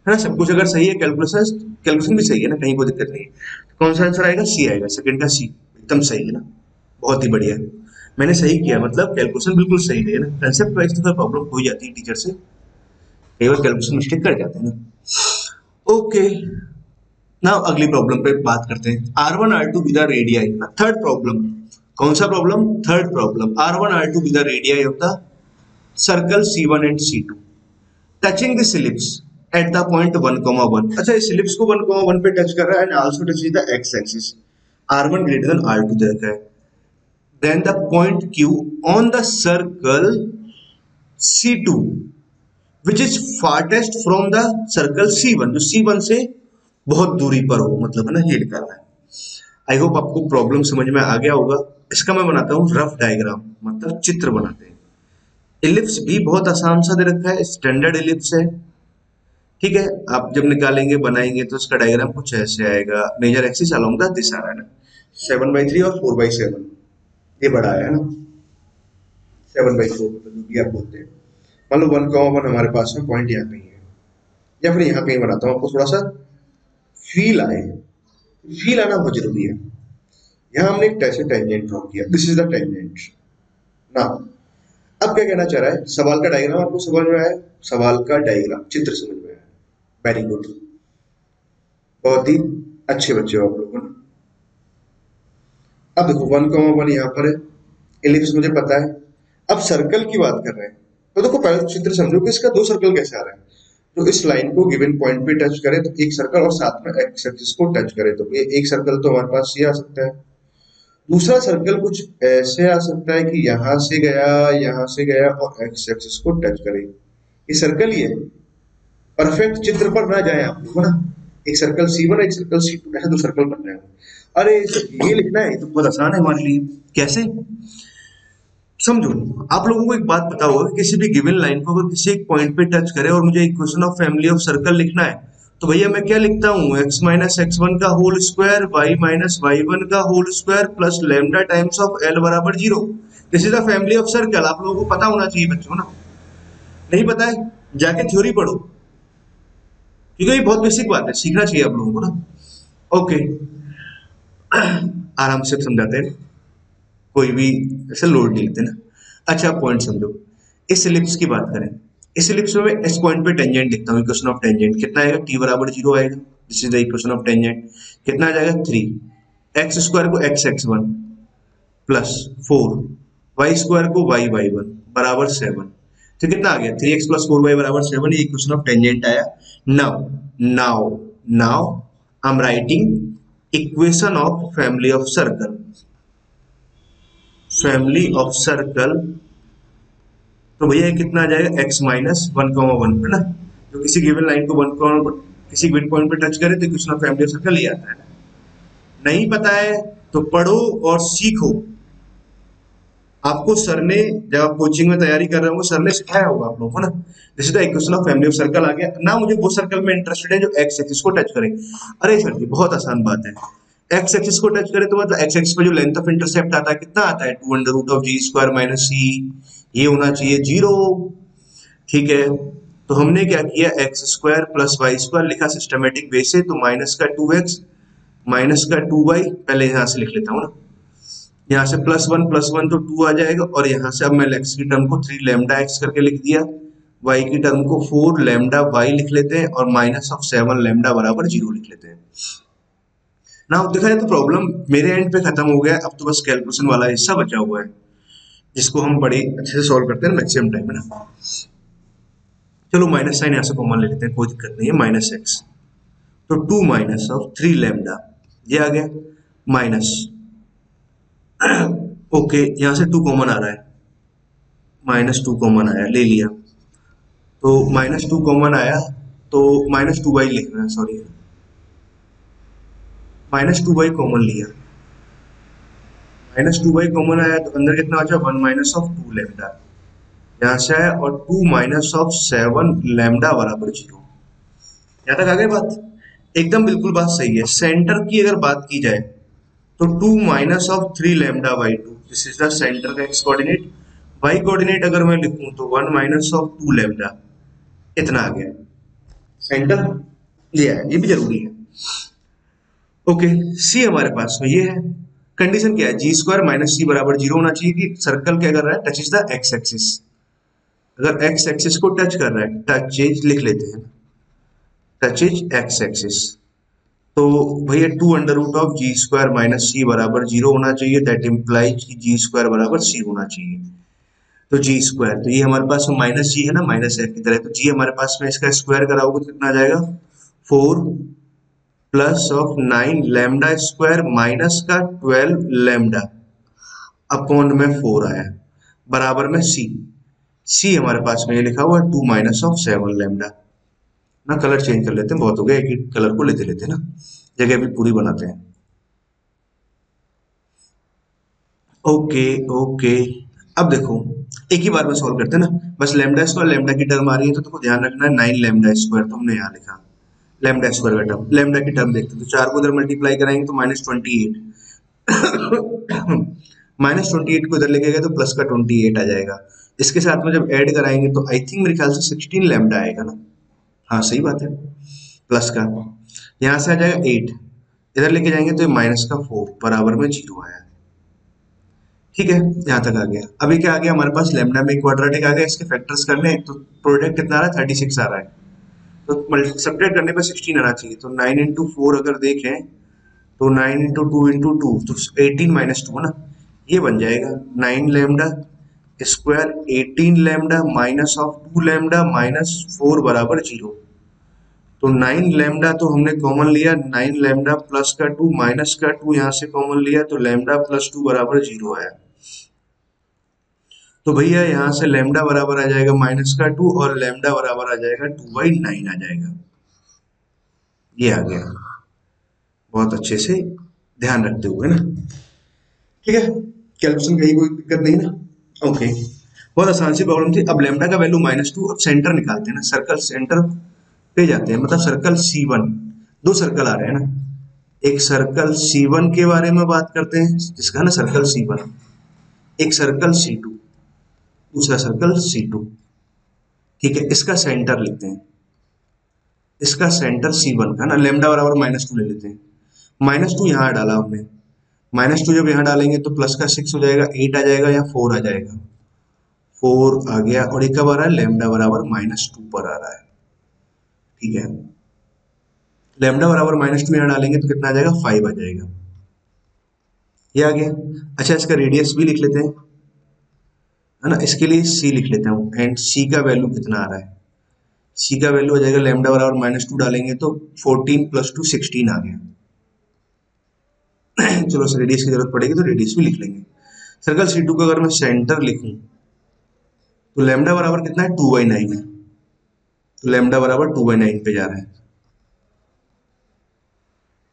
है ना। सब कुछ अगर सही है, कैलकुलेशन भी सही है ना, कहीं कोई दिक्कत नहीं है, तो कौन सा आंसर आएगा, सी आएगा, सेकंड का सी, एकदम सही है ना, बहुत ही बढ़िया। मैंने सही किया, मतलब कैलकुलेशन बिल्कुल सही है ना, कंसेप्ट वाइज तो प्रॉब्लम हो जाती है टीचर से, कई बार कैलकुलेशन मिस्टेक कर जाते हैं ना। ओके, ना अगली प्रॉब्लम पे बात करते हैं, R1 R2 with the radii, third problem. कौन सा problem, third problem, R1 R2 with the radii of the circle C1 and C2 touching the ellipse at the point 1,1। अच्छा, इस ellipse को 1,1 पे टच कर रहा है and also touch the x axis, R1 greater than R2 दे रखा है, then the point Q on the circle C2 which is farthest from the circle C1, जो C1 से बहुत दूरी पर हो, मतलब है ना, ये निकालना है। आई होप आपको प्रॉब्लम समझ में आ गया होगा। इसका मैं बनाता हूँ रफ डायग्राम, मतलब चित्र बनाते हैं। इलिप्स भी बहुत आसान सा दे रखा है, स्टैंडर्ड इलिप्स है, ठीक है। आप जब निकालेंगे बनाएंगे तो इसका डायग्राम कुछ ऐसे आएगा, major axis along the this आ रहा है ना, 7/3 और 4/7, ये बड़ा है ना, 7/4 मतलब जो भी आप बोलते हैं। मान लो 1,1 हमारे पास में पॉइंट यहाँ कहीं है, या फिर यहाँ कहीं बनाता हूँ आपको थोड़ा सा फील आए। फील आना बहुत जरूरी है। यहाँ हमने एक ऐसे टेंजेंट ड्रॉ किया, दिस इज द टेंजेंट ना। अब क्या कहना चाह रहा है, सवाल का डायग्राम आपको समझ में आया, सवाल का डायग्राम चित्र समझ में आया, वेरी गुड, बहुत ही अच्छे बच्चे हो आप लोगों ने। अब देखो 1,1 यहाँ पर है, एलिप्स मुझे पता है। अब सर्कल की बात कर रहे हैं, तो देखो पहले तो चित्र समझो कि इसका दो सर्कल कैसे आ रहा है। तो इस लाइन को गिवन पॉइंट पे टच करें तो एक सर्कल, और साथ में एक्स एक्सिस को टच करें तो ये एक सर्कल तो हमारे पास ये आ सकता है। दूसरा सर्कल कुछ ऐसे आ सकता है कि यहां से गया और एक्स एक्सिस को टच करे। ये सर्कल ही है, परफेक्ट चित्र पर ना जाए आप लोग, है ना। एक सर्कल C1 एक सर्कल C2, ऐसे दो सर्कल बन रहे हैं। अरे ये लिखना है तो बहुत आसान है हमारे लिए। कैसे समझो, आप लोगों को एक बात पता होगा कि किसी भी गिवन लाइन को अगर किसी एक पॉइंट पे टच करे और मुझे equation of family of circle लिखना है, तो भैया मैं क्या लिखता हूँ, x माइनस x1 का whole square, y minus y1 का whole square plus lambda times of l बराबर 0। This is the family of circle. आप लोगों को पता होना चाहिए बच्चों ना। नहीं पता है जाके थ्योरी पढ़ो, क्योंकि ये बहुत बेसिक बात है, सीखना चाहिए आप लोगों को ना। ओके, आराम से समझाते हैं, कोई भी ऐसे लोड नहीं लेते ना। अच्छा पॉइंट समझो, इस एलिप्स की बात करें, इस एलिप्स में मैं इस पॉइंट पे टेंजेंट लिखता हूँ, इक्वेशन ऑफ टेंजेंट कितना आएगा, t बराबर 0 आएगा। This is the equation of tangent. कितना आ जाएगा 3 एक्स स्क्वायर को x x1 plus 4 y square को वाई y1 बराबर 7। तो कितना आ गया 3x प्लस 4y बराबर 7। ये इक्वेशन ऑफ टेंजेंट आया। Now now now I am writing equation of family of circle. Family of circle, तो भैया कितना आ जाएगा x माइनस 1,1 है ना। तो किसी गिवन लाइन को 1, किसी गिवन पॉइंट पे टच करे तो equation of family of circle ही आता है। नहीं पता है तो पढ़ो और सीखो। आपको सर ने, जब आप कोचिंग में तैयारी कर रहे होंगे, सर ने सिखाया होगा आप लोगों को ना। This is the equation of family of circle आ गया ना। मुझे वो सर्कल में इंटरेस्टेड है जो एक्स एक्सिस को टच करे। अरे सर जी बहुत आसान बात है, एक्स एक्सिस को टच करे तो मतलब एक्स एक्सिस पे जो लेंथ ऑफ इंटरसेप्ट आता है कितना आता है, 2 under root of g square minus c. ये होना चाहिए 0। ठीक है, तो हमने क्या किया, x square plus y square लिखा सिस्टमेटिक वे से, तो माइनस का 2x माइनस का 2y, पहले यहाँ से लिख लेता हूँ ना। यहाँ से +1 तो 2 आ जाएगा, और यहाँ से अब मैं x की टर्म को 3 लैम्डा x करके लिख दिया, y की टर्म को 4 लैम्डा y लिख लेते हैं, और माइनस ऑफ 7 लैम्डा बराबर 0 लिख लेते हैं ना। देखा जाए तो प्रॉब्लम मेरे एंड पे खत्म हो गया। अब तो बस कैलकुलेशन वाला हिस्सा बचा हुआ है, जिसको हम बड़े अच्छे से सॉल्व करते हैं मैक्सिमम टाइम में ना। चलो माइनस साइन यहाँ से कॉमन ले लेते हैं, कोई दिक्कत नहीं है, माइनस x, तो 2 माइनस ऑफ 3 लैम्डा, ये आ गया माइनस। ओके, यहाँ से 2 कॉमन आ रहा है, -2 कॉमन आया, ले लिया, तो -2 कॉमन आया, तो -2y लिखना है, सॉरी -2y कॉमन लिया, -2y कॉमन आया, तो अंदर कितना बचा 1 माइनस ऑफ 2 लैम्डा, यहाँ से आया, और 2 माइनस ऑफ 7 लैम्डा बराबर 0। यहाँ तक आ गई बात, एकदम बिल्कुल बात सही है। सेंटर की अगर बात की जाए तो 2 minus of 3 lambda by 2, this is the centre का एक्स कोऑर्डिनेट। वाई कोऑर्डिनेट अगर मैं लिखूं तो 1 माइनस ऑफ 2 लैम्डा, इतना आ गया, सेंटर लिया है, ये भी जरूरी है। ओके, सी हमारे पास में ये है। कंडीशन क्या है, जी स्क्वायर माइनस सी बराबर 0 होना चाहिए कि सर्कल क्या कर रहा है, touch is the x axis. अगर एक्स एक्सिस को टच कर रहा है, टच इज लिख लेते हैं, टच इज एक्स एक्सिस, तो भैया 2 under root of g square minus c बराबर 0 होना चाहिए। दैट इम्प्लाइज कि जी स्क्वायर बराबर सी होना चाहिए। तो जी स्क्वायर, तो ये हमारे पास माइनस जी है ना, माइनस एफ की तरह, तो जी हमारे पास में इसका स्क्वायर कराओगे तो कितना आ जाएगा, 4 plus of 9 lambda square minus का 12 लैम्डा अपॉन में 4 आया, बराबर में सी। सी हमारे पास में ये लिखा हुआ है 2 माइनस ऑफ 7 लैम्डा ना। कलर चेंज कर लेते हैं, बहुत हो गया, एक ही कलर को लेते लेते ना, जगह भी पूरी बनाते हैं। ओके ओके, अब देखो एक ही बार में सॉल्व करते हैं ना, बस लैम्डा स्क्वायर, लैम्डा की टर्म आ रही है तो तुमको ध्यान रखना है 9 लैम्डा स्क्वायर, तो हमने यहाँ लिखा लैम्डा स्क्वायर का टर्म, लैम्डा की टर्म देखते हैं, तो 4 को उधर मल्टीप्लाई कराएंगे तो -28, -28 को इधर लेके गए तो प्लस का 28 आ जाएगा। इसके साथ में जब ऐड कराएंगे तो आई थिंक मेरे ख्याल से 16 लैम्डा आएगा ना। हाँ सही बात है, प्लस का यहाँ से आ जाएगा 8, इधर लेके जाएंगे तो माइनस का 4 बराबर में 0 आया। ठीक है, यहाँ तक आ गया। अभी क्या आ गया हमारे पास, लैम्डा में क्वाड्रेटिक आ गया, इसके फैक्टर्स करने हैं तो प्रोडक्ट कितना आ रहा है 36 आ रहा है, तो सब्ट्रैक्ट करने पर 16 आना चाहिए। तो 9 इंटू 4 अगर देखें तो 9 इंटू 2 इंटू 2 तो 18 माइनस 2 है ना, ये बन जाएगा 9 lambda square 18 lambda minus of 2 lambda minus 4 बराबर 0। तो 9 लैम्डा तो हमने कॉमन लिया, 9 लैम्डा प्लस का 2 माइनस का 2 यहाँ से कॉमन लिया तो लैम्डा प्लस 2 बराबर 0 आया। तो भैया यहाँ से लैम्डा बराबर आ जाएगा माइनस का 2 और लैम्डा बराबर आ जाएगा 2/9 आ जाएगा। ये आ गया, बहुत अच्छे से ध्यान रखते हुए ना। ठीक है, कैलकुलेशन कहीं कोई दिक्कत नहीं ना। ओके, बहुत आसान सी प्रॉब्लम थी। अब लैम्डा का वैल्यू -2, अब सेंटर निकालते हैं ना, सर्कल सेंटर पे जाते हैं, मतलब सर्कल C1, दो सर्कल आ रहे हैं ना, एक सर्कल C1 के बारे में बात करते हैं जिसका है ना सर्कल C1, एक सर्कल C2, दूसरा सर्कल C2। ठीक है, इसका सेंटर लिखते हैं, इसका सेंटर C1 का ना, लैम्डा बराबर -2 ले लेते हैं। -2 यहाँ डाला हमने, -2 जब यहाँ डालेंगे तो प्लस का 6 हो जाएगा, 8 आ जाएगा या 4 आ जाएगा, 4 आ गया। और एक कब आ रहा है, लैम्डा बराबर -2 पर आ रहा है। ठीक है, लैम्डा बराबर -2 यहाँ डालेंगे तो कितना आ जाएगा, 5 आ जाएगा। ये आ गया। अच्छा, इसका रेडियस भी लिख लेते हैं, है ना, इसके लिए C लिख लेता हूँ, एंड C का वैल्यू कितना आ रहा है, C का वैल्यू आ जाएगा लैम्डा बराबर -2 डालेंगे तो 14 + 2 16 आ गया। चलो रेडियस की जरूरत पड़ेगी तो रेडियस भी लिख लेंगे। सर्कल C2 का अगर मैं सेंटर लिखूं तो लैम्डा बराबर कितना है, 2/9 है, तो लैम्डा बराबर 2/9 पे जा रहा है।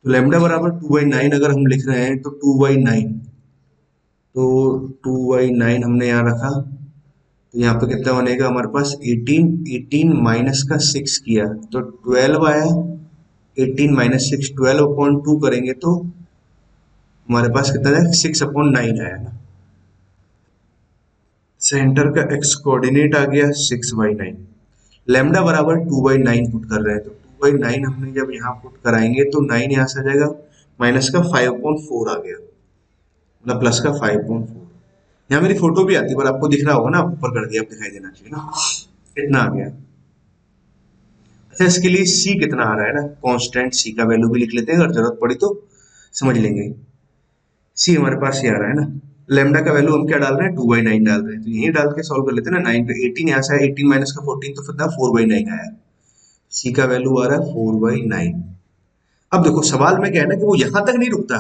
तो लैम्डा बराबर 2/9 अगर हम लिख रहे हैं तो 2/9, तो 2/9 हमने यहाँ रखा, तो यहाँ पे कितना बनेगा हमारे पास 18, 18 माइनस का 6 किया तो 12 आया, 18 माइनस 6 12/2 करेंगे तो हमारे पास कितना है, 6/9 आया ना। सेंटर का x कोऑर्डिनेट आ गया 6/9, लैम्डा बराबर 2/9 पुट कर रहे हैं, तो 2/9 हमने जब यहाँ पुट कराएंगे तो 9 यहाँ से आ जाएगा, माइनस का 5/4 आ गया, मतलब प्लस का 5/4। यहाँ मेरी फोटो भी आती है पर आपको दिख रहा होगा ना, ऊपर कर दिया, अब दिखाई देना चाहिए ना, इतना आ गया। अच्छा, इसके लिए C कितना आ रहा है ना, कांस्टेंट C का वैल्यू भी लिख लेते हैं, अगर जरूरत पड़ी तो समझ लेंगे। C हमारे पास ये आ रहा है ना, लैम्डा का वैल्यू हम क्या डाल रहे हैं, 2/9 डाल रहे हैं, तो यही डाल के सॉल्व कर लेते हैं ना। 9 पे 18 यहाँ से 18 माइनस का 14 तो कितना 4/9 आया। C का वैल्यू आ रहा है 4/9। अब देखो सवाल में क्या है ना कि वो यहाँ तक नहीं रुकता,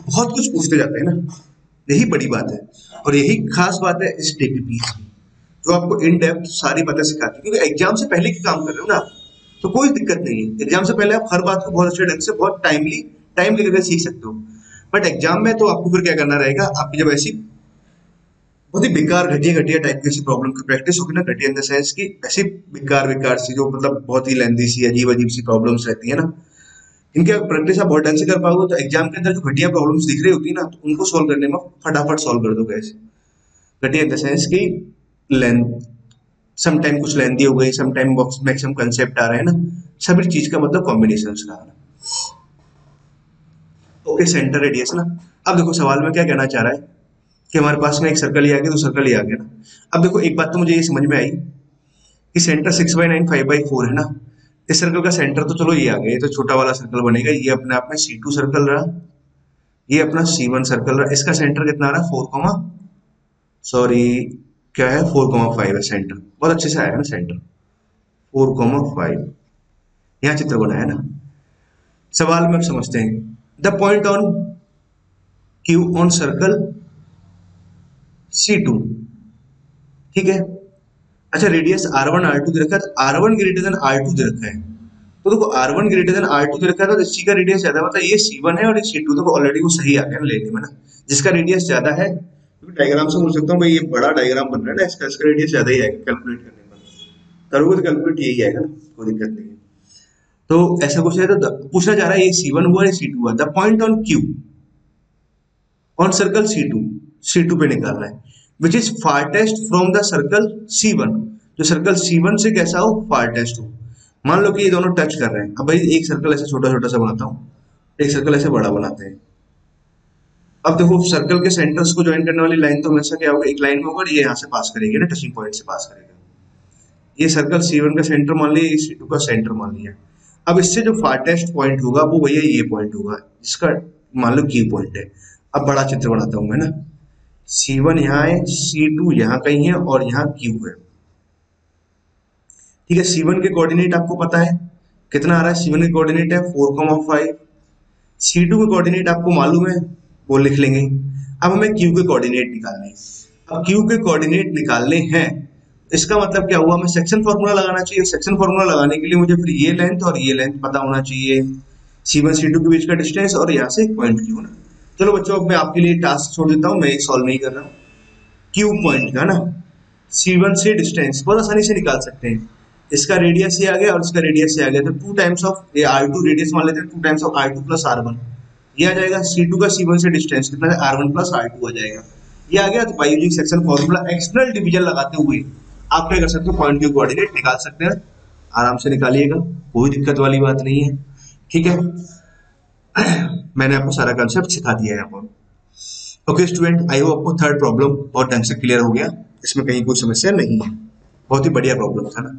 बहुत कुछ पूछते जाते हैं ना, यही बड़ी बात है और यही खास बात है इस टीपीपी की, जो आपको इन डेप्थ सारी बातें सिखाती है, क्योंकि एग्जाम से पहले की काम कर रहे हो ना आप, तो कोई दिक्कत नहीं है। एग्जाम से पहले आप हर बात को बहुत अच्छे ढंग से बहुत टाइम लेकर सीख सकते हो, बट एग्जाम में तो आपको फिर क्या करना रहेगा, आपकी जब ऐसी बहुत ही बेकार घटिया घटिया टाइप की ऐसी प्रॉब्लम की प्रैक्टिस होगी ना, घटिया इन द सेंस की ऐसी बेकार बेकार सी जो मतलब बहुत ही लेंदी सी अजीब अजीब सी प्रॉब्लम्स रहती है ना, इनके प्रैक्टिस आप बहुत ढंग से कर पाओगे तो एग्जाम के अंदर जो घटिया प्रॉब्लम्स दिख रही होती है ना, तो उनको सॉल्व करने में फटाफट सॉल्व कर दोगे ऐसे। घटिया इन द सेंस की लेंथ, समटाइम कुछ लेंदी हो गई, समटाइम मैक्सिमम कंसेप्ट आ रहे हैं ना, सभी चीज का मतलब कॉम्बिनेशन रहा ना। ओके, सेंटर रेडियस ना। अब देखो सवाल में क्या कहना चाह रहा है कि हमारे पास में एक सर्कल ही आ गया, तो सर्कल ही आ गया ना। अब देखो एक बात तो मुझे ये समझ में आई कि सेंटर 6/9 5/4 है ना, इस सर्कल का सेंटर तो चलो ये आ गया, ये तो छोटा वाला सर्कल बनेगा, ये अपने आप में C2 सर्कल रहा, ये अपना C1 सर्कल रहा, इसका सेंटर कितना आ रहा है 4, सॉरी क्या है 4,5 है सेंटर, बहुत अच्छे से आया ना सेंटर 4,5, यहाँ चित्र बनाया ना। सवाल में अब समझते हैं, the point on Q on circle C2, ठीक है। अच्छा, रेडियस R1 R2 दे रखा है, तो R1 ग्रेटर देन R2 दे रखा है, तो देखो R1 ग्रेटर देन R2 दे रखा है तो C का रेडियस ज्यादा है, मतलब ये C1 है और ये C2, देखो ऑलरेडी वो सही आ गया ना लेने में ना, जिसका रेडियस ज्यादा है, क्योंकि डायग्राम से बोल सकता हूँ भाई ये बड़ा डायग्राम बन रहा है ना, इसका रेडियस ज्यादा ही आएगा कैलकुलेट करने पर, करोगे तो कैलकुलेट यही आएगा ना, कोई दिक्कत नहीं है। तो ऐसा कुछ है, तो पूछना चाह रहा है ये C1 हुआ या C2 हुआ, the point on Q on circle C2, C2 पे निकालना है, which is farthest from the circle C1, जो सर्कल C1 से कैसा हो, फारटेस्ट हो। मान लो कि ये दोनों टच कर रहे हैं। अब भाई एक सर्कल ऐसे छोटा छोटा सा बनाता हूँ, एक सर्कल ऐसे बड़ा बनाते हैं। अब देखो सर्कल के सेंटर्स को ज्वाइन करने वाली लाइन तो हमेशा क्या होगा, एक लाइन में होगा, ये यहाँ से पास करेगी ना, टचिंग पॉइंट से पास करेगा। ये सर्कल C1 का सेंटर मान लिया, ये C2 का सेंटर मान लिया। अब इससे जो फारटेस्ट पॉइंट होगा वो भैया ये पॉइंट होगा, इसका मान लो Q पॉइंट है। अब बड़ा चित्र बनाता हूं मैं ना, C1 यहाँ है, C2 यहाँ कहीं है और यहाँ Q है। ठीक है, C1 के कोऑर्डिनेट आपको पता है कितना आ रहा है, C1 के कोऑर्डिनेट है 4,5। C2 के कोऑर्डिनेट आपको मालूम है, वो लिख लेंगे। अब हमें Q के कोऑर्डिनेट निकालने हैं। अब Q के कोऑर्डिनेट निकालने हैं, इसका मतलब क्या हुआ, हमें सेक्शन फॉर्मूला लगाना चाहिए। सेक्शन फॉर्मूला लगाने के लिए मुझे फिर ये लेंथ और ये लेंथ पता होना चाहिए, C1 C2 के बीच का डिस्टेंस और यहाँ से पॉइंट Q ना। चलो बच्चों, अब मैं आपके लिए टास्क छोड़ देता हूँ, मैं एक सॉल्व नहीं कर रहा हूँ। Q पॉइंट का ना C1 से डिस्टेंस बहुत आसानी से निकाल सकते हैं। इसका रेडियस ये आ गया और इसका रेडियस ये आ गया, तो 2 टाइम्स ऑफ ये R2 रेडियस मान लेते हैं, 2 times of R2 plus R1 ये आ जाएगा। C2 का C1 से डिस्टेंस कितना है, R1 प्लस R2 आ जाएगा, ये आ गया। तो by using section formula external division लगाते हुए आप क्या कर सकते हो, पॉइंट के कोऑर्डिनेट निकाल सकते हैं। आराम से निकालिएगा, कोई दिक्कत वाली बात नहीं है। ठीक है, मैंने आपको सारा कंसेप्ट सिखा दिया है यहाँ पर। ओके स्टूडेंट, आई होप आपको थर्ड प्रॉब्लम बहुत ढंग से क्लियर हो गया, इसमें कहीं कोई समस्या नहीं है, बहुत ही बढ़िया प्रॉब्लम था ना।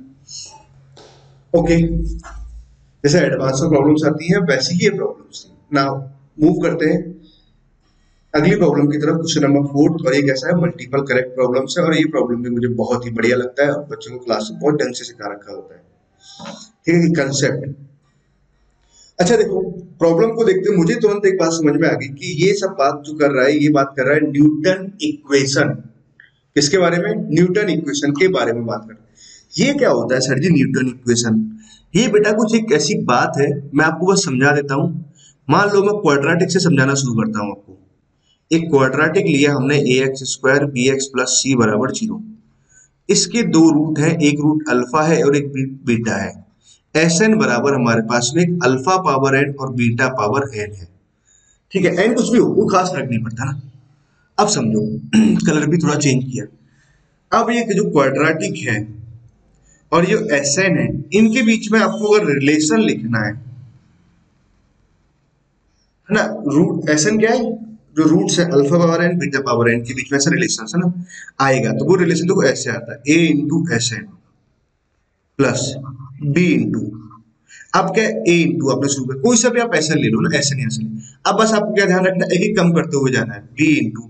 ओके, जैसे एडवांस में प्रॉब्लम्स आती हैं वैसी ही ये प्रॉब्लम्स थी। नाउ मूव करते हैं अगली प्रॉब्लम की तरफ, क्वेश्चन नंबर 4। और ये कैसा है, मल्टीपल करेक्ट प्रॉब्लम्स है, और ये प्रॉब्लम भी मुझे बहुत ही बढ़िया लगता है और बच्चों को क्लास में बहुत ढंग से सिखा रखा होता है। ठीक है, कंसेप्ट। अच्छा देखो, प्रॉब्लम को देखते हुए मुझे तुरंत एक बात समझ में आ गई कि ये सब बात जो कर रहा है, ये बात कर रहा है न्यूटन इक्वेशन। किसके बारे में, न्यूटन इक्वेशन के बारे में बात कर रहा है। ये क्या होता है सर जी न्यूटन इक्वेशन? ये बेटा कुछ एक ऐसी बात है, मैं आपको बस समझा देता हूँ। मान लो मैं क्वाड्रेटिक से समझाना शुरू करता हूँ आपको। एक क्वाड्रेटिक लिया हमने, ax square bx plus c बराबर 0। इसके दो रूट है, एक रूट अल्फा है और एक बीटा है। Sn बराबर हमारे पास में एक अल्फा पावर n और बीटा पावर n है। ठीक है, n कुछ भी हो वो खास फर्क नहीं पड़ता ना। अब समझो कलर भी थोड़ा चेंज किया। अब ये जो क्वाड्रेटिक है और ये Sn है, इनके बीच में आपको अगर रिलेशन लिखना है ना, रूट Sn क्या है, जो रूट्स है alpha power n beta power n के बीच में ऐसा रिलेशन है ना आएगा, तो वो रिलेशन देखो ऐसे आता है, a into Sn plus b into, अब क्या a इंटू आपने शुरू कर, कोई सा भी आप Sn ले लो ना, Sn यहाँ से। अब बस आपको क्या ध्यान रखना है, एक ही कम करते हुए जाना है, b into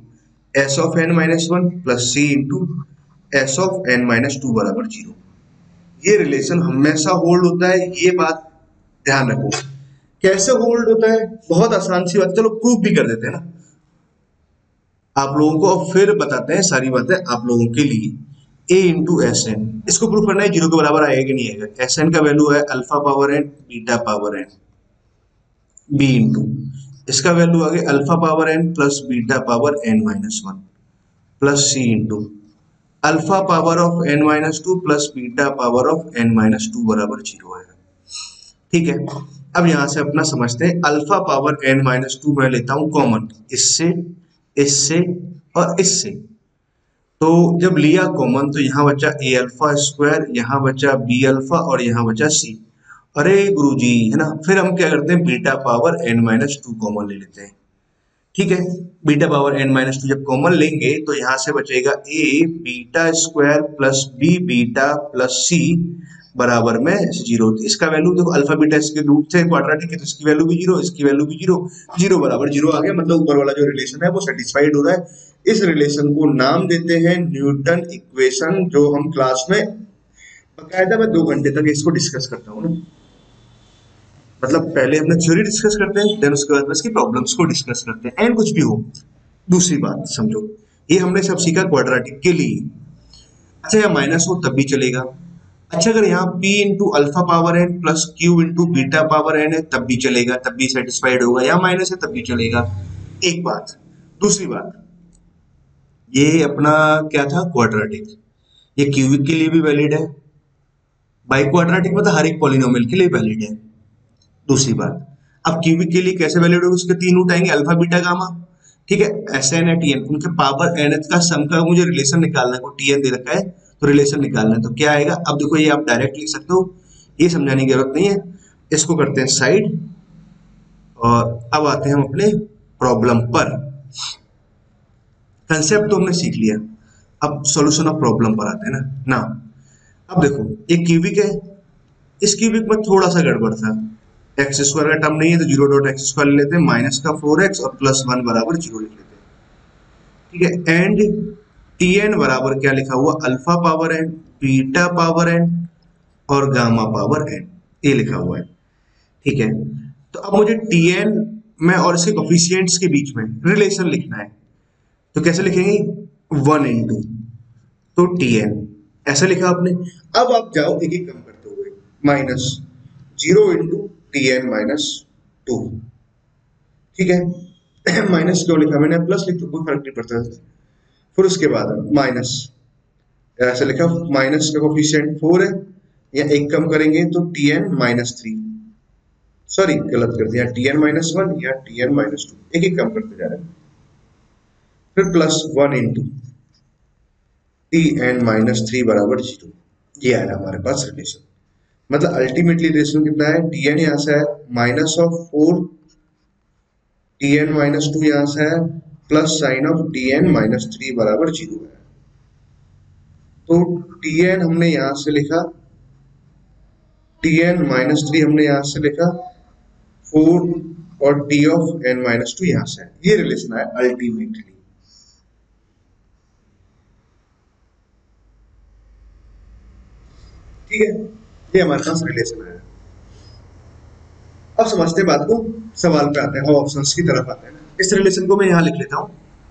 s of n minus 1 plus c into s of n minus 2 बराबर 0। ये रिलेशन हमेशा होल्ड होता है, ये बात ध्यान रखो। कैसे होल्ड होता है, बहुत आसान सी बात, चलो प्रूफ भी कर देते हैं ना आप लोगों को, और फिर बताते हैं सारी बातें आप लोगों के लिए। a इंटू एस एन, इसको प्रूफ करना है, 0 के बराबर आएगा कि नहीं आएगा। एस एन का वैल्यू है alpha power n beta power n, b into इसका वैल्यू आ गया alpha power n plus beta power n minus 1 plus c into alpha power of n minus 2 plus beta power of n minus 2 बराबर 0 है। ठीक है, अब यहां से अपना समझते हैं, अल्फा पावर n माइनस 2 मैं लेता हूं कॉमन, इससे इससे और इससे। तो जब लिया कॉमन तो यहाँ बचा a अल्फा स्क्वायर, यहाँ बचा b अल्फा और यहाँ बचा c। अरे गुरुजी है ना, फिर हम क्या करते हैं, beta power n minus 2 common ले लेते हैं। ठीक है, बीटा पावर n माइनस 2 जब कॉमन लेंगे तो यहाँ से बचेगा a beta square plus b beta plus c बराबर में 0। इसका वैल्यू देखो, अल्फा बीटा इसके रूट थे क्वाड्रेटिक है, तो इसकी वैल्यू भी 0, इसकी वैल्यू भी 0, 0 बराबर 0 आ गया। मतलब ऊपर वाला जो रिलेशन है वो सेटिस्फाइड हो रहा है। इस रिलेशन को नाम देते हैं न्यूटन इक्वेशन, जो हम क्लास में बकायदा मैं 2 घंटे तक इसको डिस्कस करता हूँ ना। मतलब पहले अपने थ्योरी डिस्कस करते हैं, देन उसके बाद इसकी प्रॉब्लम्स को डिस्कस करते हैं, एंड कुछ भी हो। दूसरी बात समझो, ये हमने सब सीखा क्वाड्रेटिक के लिए। अच्छा या माइनस हो तब भी चलेगा। अच्छा अगर यहाँ p into alpha power n plus q into beta power n है तब भी चलेगा, तब भी सेटिस्फाइड होगा, या माइनस है तब भी चलेगा। एक बात। दूसरी बात, ये अपना क्या था, क्वाड्रेटिक, ये क्यूबिक के लिए भी वैलिड है, बाई क्वाड्रेटिक मतलब हर एक पॉलिनोमियल के लिए वैलिड है। दूसरी बात, अब क्यूबिक के लिए कैसे वैलिड होगा, उसके 3 रूट आएंगे, अल्फा बीटा गामा। ठीक है, एस एन या टी एन, उनके पावर एन का सम का मुझे रिलेशन निकालना है, को टी एन दे रखा है तो रिलेशन निकालना है, तो क्या आएगा? अब देखो ये आप डायरेक्ट लिख सकते हो, ये समझाने की जरूरत नहीं है। इसको करते हैं साइड, और अब आते हैं हम अपने प्रॉब्लम पर। कंसेप्ट तो हमने सीख लिया, अब सॉल्यूशन ऑफ प्रॉब्लम पर आते हैं ना। अब देखो ये क्यूबिक है, इस क्यूबिक में थोड़ा सा गड़बड़ था, एक्स स्क्वायर का टर्म नहीं है तो जीरो डॉट एक्स स्क्वायर ले लेते हैं, माइनस का 4x और प्लस 1 बराबर जीरो लिख लेते हैं। ठीक है, एंड टी एन बराबर क्या लिखा हुआ? Alpha power n, beta power n और गामा पावर एन, ये लिखा हुआ है। ठीक है, तो अब मुझे टी एन में और इसके कोफिशिएंट्स के बीच में रिलेशन लिखना है, तो कैसे लिखेंगे? 1 इंटू तो टी एन, ऐसा लिखा आपने। अब आप जाओ एक एक कम करते हुए, minus 0 into t n minus 2। ठीक है माइनस क्यों लिखा मैंने? प्लस लिख तो कोई फर्क नहीं पड़ता। फिर उसके बाद माइनस, ऐसा लिखा माइनस का कोफिशिएंट 4 है, या एक कम करेंगे तो टी एन माइनस 3, सॉरी गलत कर दिया, टी एन माइनस 1 या टी एन माइनस 2, एक एक कम करते जा रहे हैं। फिर plus 1 into t n minus 3 बराबर 0, ये आया हमारे पास रिलेशन। मतलब अल्टीमेटली रिलेशन कितना है? टी एन यहाँ से है minus of 4 t n minus 2 यहाँ से है plus sign of t n minus 3 बराबर 0 है। तो टी एन हमने यहां से लिखा, टी एन माइनस 3 हमने यहां से लिखा, 4 और टी ऑफ एन माइनस 2 यहां से है। ये रिलेशन है अल्टीमेटली। ठीक है, ये हमारे पास रिलेशन है। अब समझते हैं बात को, सवाल पे आते हैं, अब ऑप्शंस की तरफ आते हैं। इस रिलेशन को मैं यहाँ लिख लेता हूँ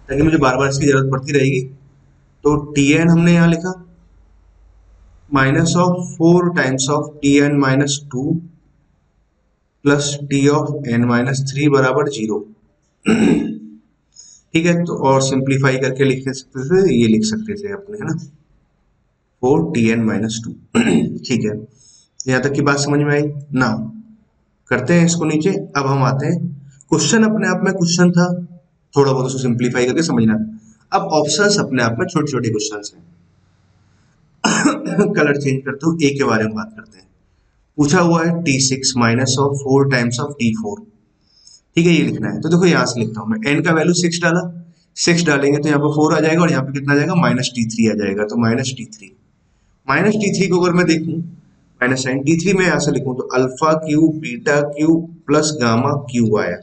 ताकि मुझे बार बार इसकी जरूरत पड़ती रहेगी। तो टी एन हमने यहाँ लिखा minus of 4 times of t n minus 2 plus t of n minus 3 बराबर 0। ठीक है, तो और सिंप्लीफाई करके लिख सकते थे, ये लिख सकते थे अपने, है ना, 4 टी एन माइनस 2। ठीक है, यहाँ तक की बात समझ में आई ना? करते हैं इसको नीचे। अब हम आते हैं, क्वेश्चन अपने आप में क्वेश्चन था, थोड़ा बहुत उसको सिंप्लीफाई करके समझना। अब ऑप्शंस अपने आप में छोटे छोटे क्वेश्चंस हैं। कलर चेंज करते हो, ए के बारे में बात करते हैं। पूछा हुआ है T6 minus of 4 times of T4। ठीक है, ये लिखना है। तो देखो यहां से लिखता हूं मैं, n का वैल्यू 6 डाला, 6 डालेंगे तो यहाँ पे 4 आ जाएगा, और यहाँ पे कितना आ जाएगा? माइनस T3 आ जाएगा। तो माइनस T3, माइनस T3 को अगर मैं देखूं, माइनस साइन T3 में यहां से लिखूं तो alpha cube beta cube plus gamma cube आया।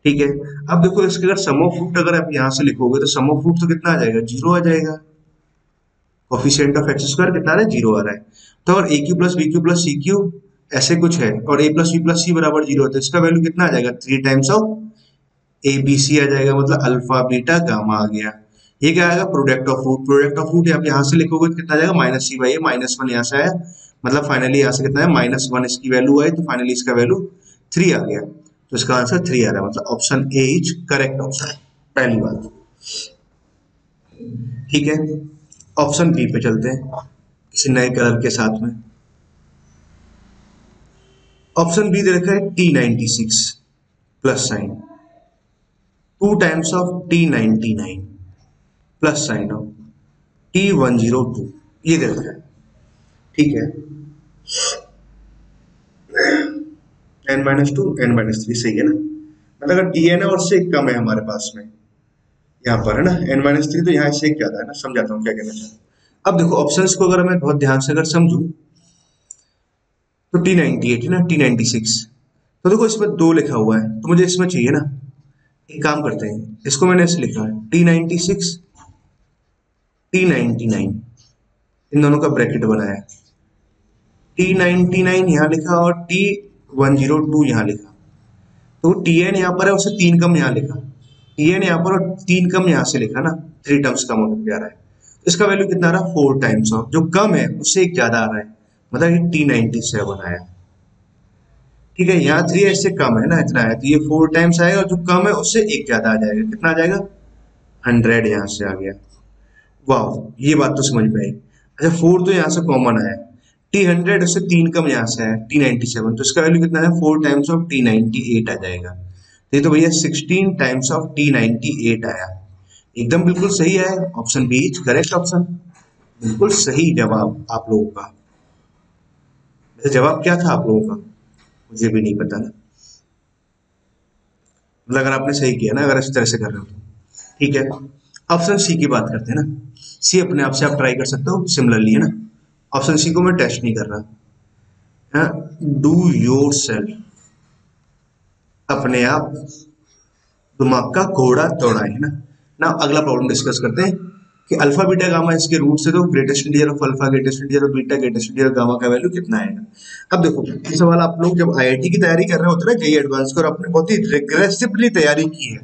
ठीक है, अब देखो इसके अगर सम ऑफ रूट अगर आप यहाँ से लिखोगे तो सम ऑफ रूट तो कितना आ जाएगा? 0 आ जाएगा। कोफिशिएंट ऑफ एक्स स्क्वायर कितना आ रहा है? 0 आ रहा है। तो अगर a q plus b q plus c q ऐसे कुछ है, और a plus b plus c बराबर 0 है, तो इसका वैल्यू कितना आ जाएगा? 3 times of a b c आ जाएगा, मतलब अल्फा बीटा गामा आ गया। ये क्या आएगा? Product of root. Product of root आप यहाँ से लिखोगे तो कितना आ जाएगा? Minus c by a, minus 1 यहाँ से आया, मतलब फाइनली यहाँ से कितना है? माइनस 1 इसकी वैल्यू आई, तो फाइनली इसका वैल्यू 3 आ गया। तो इसका आंसर 3 आ रहा है, मतलब option A is correct option, पहली बात। ठीक है, ऑप्शन बी पे चलते हैं किसी नए कलर के साथ में। ऑप्शन बी दे रखा है T96 plus sign 2 times of T99 plus sign of T102, ये दे रखा है। ठीक है, n माइनस 2 n माइनस 3 सही है ना? मतलब अगर टी एन है और से कम है हमारे पास में, यहाँ पर है ना n माइनस 3, तो यहाँ से ज्यादा है ना। समझाता हूँ क्या कहना चाहता हूँ। अब देखो ऑप्शंस को अगर मैं बहुत ध्यान से अगर समझूं तो T98 है ना, T96, तो देखो इसमें 2 लिखा हुआ है, तो मुझे इसमें चाहिए ना। एक काम करते हैं, इसको मैंने ऐसे लिखा है T96 T99, इन दोनों का ब्रैकेट बनाया, T99 यहाँ लिखा और T102 यहाँ लिखा। तो टी एन यहाँ पर है, उससे 3 कम यहाँ लिखा, टी एन यहाँ पर और 3 कम यहाँ से लिखा ना, 3 टर्म्स कम होकर आ रहा है। तो इसका वैल्यू कितना आ रहा है? 4 टाइम्स ऑफ, जो कम है उससे एक ज्यादा आ रहा है, मतलब ये T97 आया। ठीक है, यहाँ 3 है, इससे कम है ना, इतना है, तो ये 4 टाइम्स आएगा, और जो कम है उससे एक ज्यादा आ जाएगा। कितना आ जाएगा? 100 यहाँ से आ गया। वाह, ये बात तो समझ में आई। अच्छा, 4 तो यहाँ से कॉमन आया, T100 उससे 3 कम यहाँ से है T97, तो इसका वैल्यू कितना है? 4 टाइम्स ऑफ T98 आ जाएगा। तो ये तो भैया 16 टाइम्स ऑफ T98 आया, एकदम बिल्कुल सही है। Option b is correct option, बिल्कुल सही जवाब आप लोगों का। वैसे जवाब क्या था आप लोगों का, मुझे भी नहीं पता ना, मतलब अगर आपने सही किया ना, अगर इस तरह से कर रहे हो तो ठीक है। ऑप्शन सी की बात करते हैं ना, सी अपने आप से आप ट्राई कर सकते हो सिमिलरली, है ना। ऑप्शन सी को मैं टेस्ट नहीं कर रहा है, डू योर सेल्फ, अपने आप दिमाग का घोड़ा दौड़ाए, है ना। ना अगला प्रॉब्लम डिस्कस करते हैं कि अल्फा बीटा गामा इसके रूट से, तो greatest integer of alpha, greatest integer of beta, greatest integer of gamma का वैल्यू कितना आएगा। अब देखो ये सवाल आप लोग जब आईआईटी की तैयारी कर रहे होते हैं ना, जेईई एडवांस की, और आपने बहुत ही रिग्रेसिवली तैयारी की है,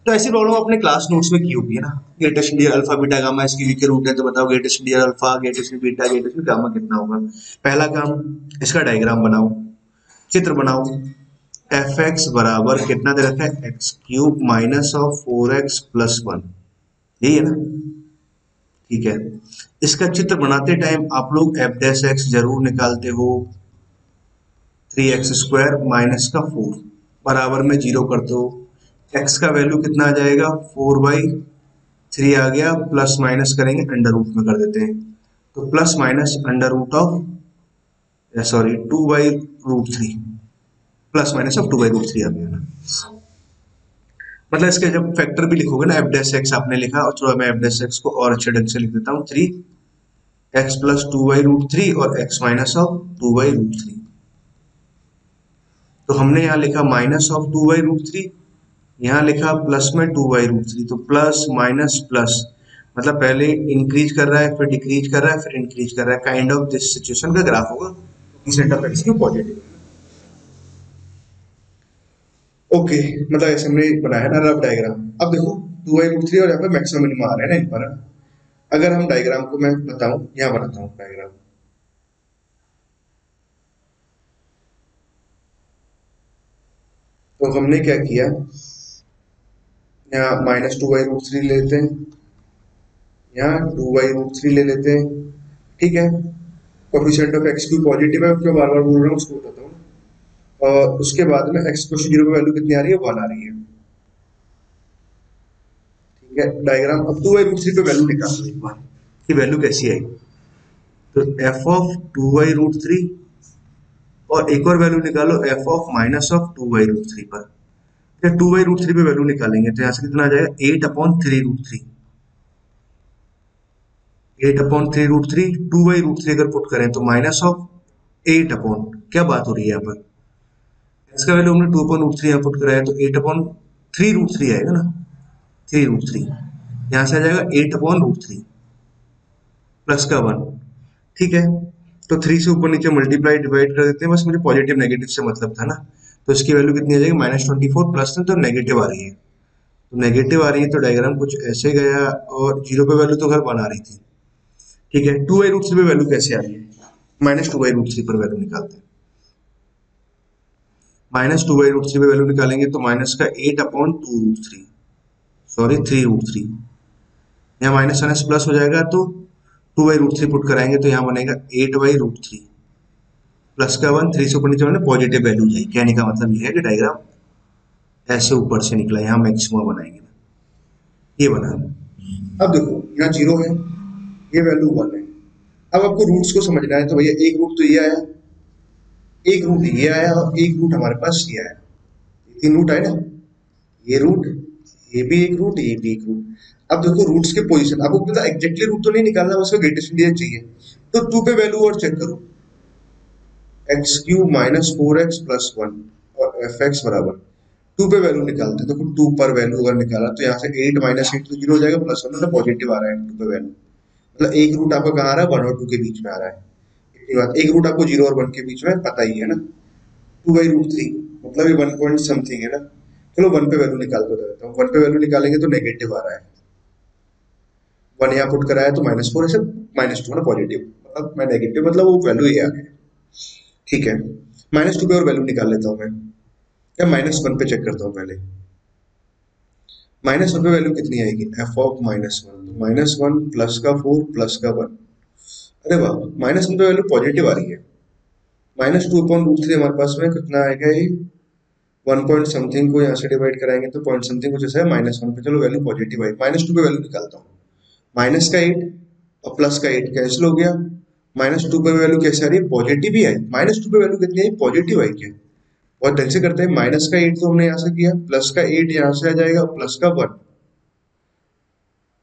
तो ऐसी प्रॉब्लम अपने क्लास नोट्स में की होगी, है ना। Greatest integer alpha beta gamma इसकी के रूट है, तो बताओ greatest integer alpha, greatest beta, greatest gamma कितना होगा। पहला काम, इसका डायग्राम बनाओ, चित्र बनाओ। एफ एक्स बराबर कितना दे रखा है, x cube minus of 4x plus 1, यही है ना। ठीक है, इसका चित्र बनाते टाइम आप लोग एफ डैश एक्स जरूर निकालते हो, 3x² माइनस का 4 बराबर में 0 कर दो। x का वैल्यू कितना आ जाएगा, 4/3 आ गया, प्लस माइनस करेंगे अंडर रूट में कर देते हैं, तो plus minus under root of, sorry 2/√3, plus minus of 2/√3 आ गया ना। मतलब इसके जब फैक्टर भी लिखोगे ना, एफ डैश एक्स आपने लिखा, और थोड़ा मैं एफ डैश एक्स को और अच्छे ढंग से लिख देता हूँ, 3x प्लस 2/√3 और x माइनस ऑफ 2/√3। तो हमने यहाँ लिखा माइनस ऑफ 2/√3, यहाँ लिखा प्लस में 2/√3, तो प्लस माइनस प्लस, मतलब पहले इंक्रीज कर रहा है, फिर डिक्रीज कर रहा है, फिर इंक्रीज कर रहा है, काइंड ऑफ दिस सिचुएशन का ग्राफ होगा, सेंटर ऑफ एक्स की पॉजिटिव। ओके, मतलब ऐसे हमने बनाया ना रफ डायग्राम। अब देखो 2/√3 और यहाँ पे मैक्सिमम मिनिमम आ रहे हैं ना इन पर। अगर हम डायग्राम को मैं बताऊं, यहाँ बनाता हूँ डायग्राम। तो हमने क्या किया, यहाँ -2/√3 ले लेते हैं, यहाँ 2/√3 ले लेते हैं, ठीक है। Coefficient of x cube positive है, क्यों बार बार बोल रहा हूँ उसको बताता हूँ। और उसके बाद में एक्स को 0 पे वैल्यू कितनी आ रही है, 1 आ रही है, ठीक है। डायग्राम, अब 2/√3 पे वैल्यू निकालो एक बार कि वैल्यू कैसी आई, तो एफ ऑफ 2/√3 और एक और वैल्यू निकालो एफ ऑफ माइनस ऑफ 2/√3 पर। 2/√3 पे वैल्यू निकालेंगे तो यहाँ से कितना आ जाएगा, 8/3√3, 8/3√3, 2/√3 अगर पुट करें तो माइनस ऑफ 8 अपॉन, क्या बात हो रही है यहाँ पर, इसका वैल्यू हमने 2/√3 यहाँ पुट कराया, तो 8/3√3 आएगा ना, 3√3, यहाँ से आ जाएगा 8/√3 प्लस का 1, ठीक है। तो 3 से ऊपर नीचे मल्टीप्लाई डिवाइड कर देते हैं, बस मुझे पॉजिटिव नेगेटिव से मतलब था ना। तो इसकी वैल्यू कितनी आ जाएगी, -24 प्लस में तो नेगेटिव आ रही है, तो नेगेटिव आ रही है, तो डायग्राम कुछ ऐसे गया, और 0 पे वैल्यू तो घर बना रही थी, ठीक है। 2/√3 पे वैल्यू कैसे आ रही है, -2/√3 पर वैल्यू निकालते हैं। -2/√3 पे वैल्यू निकालेंगे तो माइनस का 8/2√3, सॉरी 3√3, यहाँ माइनस माइनस प्लस हो जाएगा, तो 2/√3 पुट कराएंगे तो यहाँ बनेगा 8/√3 प्लस का 1, 3 से ऊपर नीचे मैंने पॉजिटिव वैल्यू जाएगी। कहने का मतलब ये है कि डायग्राम ऐसे ऊपर से निकला, यहाँ मैक्सिमम बनाएंगे ना, ये बना। अब देखो यहाँ 0 है, ये वैल्यू 1 है। अब आपको रूट्स को समझना है, तो भैया एक रूट तो ये आया, एक रूट ये आया, और एक रूट हमारे पास ये आया, 3 रूट आए ना, ये रूट, ये भी एक रूट, ये भी एक रूट। अब देखो रूट्स के पोजीशन, आपको पता एग्जैक्टली रूट तो नहीं निकालना, उसका ग्रेटेस्ट इंटीजर चाहिए, तो 2 पे वैल्यू और चेक करो, x³ माइनस 4x प्लस 1 और एफ एक्स बराबर 2 पे वैल्यू निकालते हैं। देखो 2 पर वैल्यू अगर निकाला तो यहाँ से 8 माइनस 8 तो 0 हो जाएगा, प्लस 1 मतलब पॉजिटिव आ रहा है 2 पे वैल्यू, मतलब एक रूट आपका कहाँ आ रहा है, 1 और 2 के बीच में आ रहा है। इतनी बात, एक रूट आपको 0 और 1 के बीच में पता ही है ना, 2/√3 मतलब ये 1 पॉइंट समथिंग है ना। चलो 1 पे वैल्यू निकाल कर देता हूँ, 1 पे वैल्यू निकालेंगे तो नेगेटिव आ रहा है, 1 यहाँ पुट कराया तो -4 ऐसे, -2 ना पॉजिटिव, मतलब मैं नेगेटिव, मतलब वो वैल्यू ये आ गया, ठीक है। -2 पे और वैल्यू निकाल लेता हूँ मैं, या -1 पे चेक करता हूँ पहले। -1 पे वैल्यू कितनी आएगी, एफ ऑफ -1, -1 प्लस का 4 प्लस का 1, अरे वाह, -1 पे वैल्यू पॉजिटिव आ रही है। -2/√3 हमारे पास में कितना आएगा, ये वन पॉइंट समथिंग को यहाँ से डिवाइड कराएंगे तो पॉइंट समथिंग कुछ ऐसा है -1 पे, चलो वैल्यू पॉजिटिव आई, -2 पे वैल्यू निकालता हूँ, माइनस का 8 और प्लस का 8 कैंसिल हो गया, -2 पे वैल्यू कैसे आ रही है, पॉजिटिव ही आई, -2 पे वैल्यू कितनी आई, पॉजिटिव आई क्या, बहुत ढंग से करते हैं, माइनस का 8 तो हमने यहाँ से किया, प्लस का 8 यहाँ से आ जाएगा, प्लस का 1,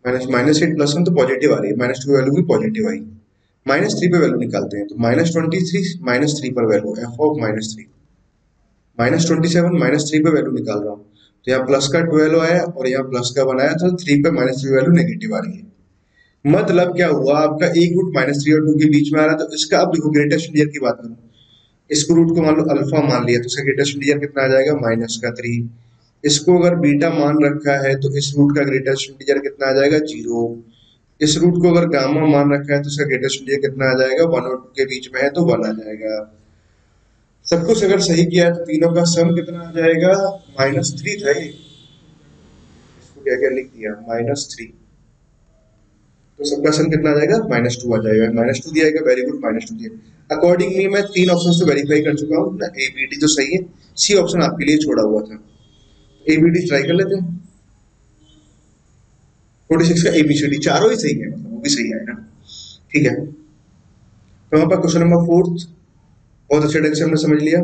-8 प्लस 1 तो पॉजिटिव आ रही है, -2 पे वैल्यू भी पॉजिटिव आई, -3 पे वैल्यू निकालते हैं तो -23 -3 पर वैल्यू एफ ऑफ -3, -27 -3 पे वैल्यू निकाल रहा हूँ तो यहाँ प्लस का 12 आया और यहाँ प्लस का 1 आया तो 3 पे -3 वैल्यू नेगेटिव आ रही है। मतलब क्या हुआ, आपका एक रूट -3 और 2 के बीच में आ रहा है तो इसका, अब देखो ग्रेटेस्ट इंटीजर की बात करूँ, इसको रूट को मान लो अल्फा मान लिया तो इसका ग्रेटेस्ट इंटीजर कितना आ जाएगा, -3, इसको अगर बीटा मान रखा है तो इस रूट का ग्रेटेस्ट इंटीजर कितना आ जाएगा, 0, इस रूट को अगर गामा मान रखा है तो इसका ग्रेटेस्ट इंटीजर कितना आ जाएगा, 1 और 2 के बीच में है तो 1 आ जाएगा। सब कुछ अगर सही किया है तो तीनों का सम कितना आ जाएगा, -3 था ये, इसको क्या क्या लिख दिया, -3, तो सबका सम कितना आ जाएगा, -2 आ जाएगा, -2 दिया जाएगा, वेरी गुड, -2 दिया। अकॉर्डिंगली मैं 3 ऑप्शन तो वेरीफाई कर चुका हूँ ना, ए बी डी तो सही है, सी ऑप्शन आपके लिए छोड़ा हुआ था, ए बी डी ट्राई कर लेते हैं, 46 का ए बी सी डी चारों ही सही है, मतलब वो भी सही आएगा, ठीक है। तो वहां पर क्वेश्चन नंबर 4 बहुत अच्छे ढंग से हमने समझ लिया,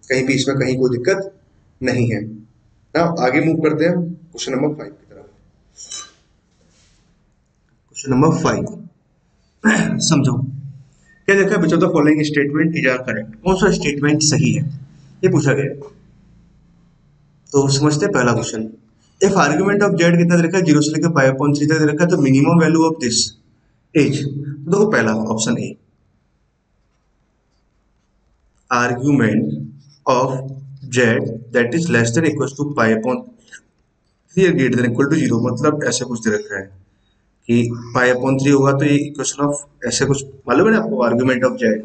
कहीं भी इसमें कहीं कोई दिक्कत नहीं है ना। आगे मूव करते हैं क्वेश्चन नंबर 5 की तरफ। क्वेश्चन नंबर 5 समझो, क्या देखा है, which of the following statement is are correct, कौन सा स्टेटमेंट सही है, ये पूछा गया। तो समझते हैं पहला question, if argument of Z कितना दे रखा है, 0 से लेकर 5.3 तक दे रखा है, तो minimum value of this edge, तो देखो पहला option a, argument of z that is less than equal to 5.3 greater than equal to 0, मतलब ऐसे कुछ दे रखा है कि π/3 होगा तो ये इक्वेशन ऑफ ऐसे कुछ मालूम है ना आपको, आर्गुमेंट ऑफ जेड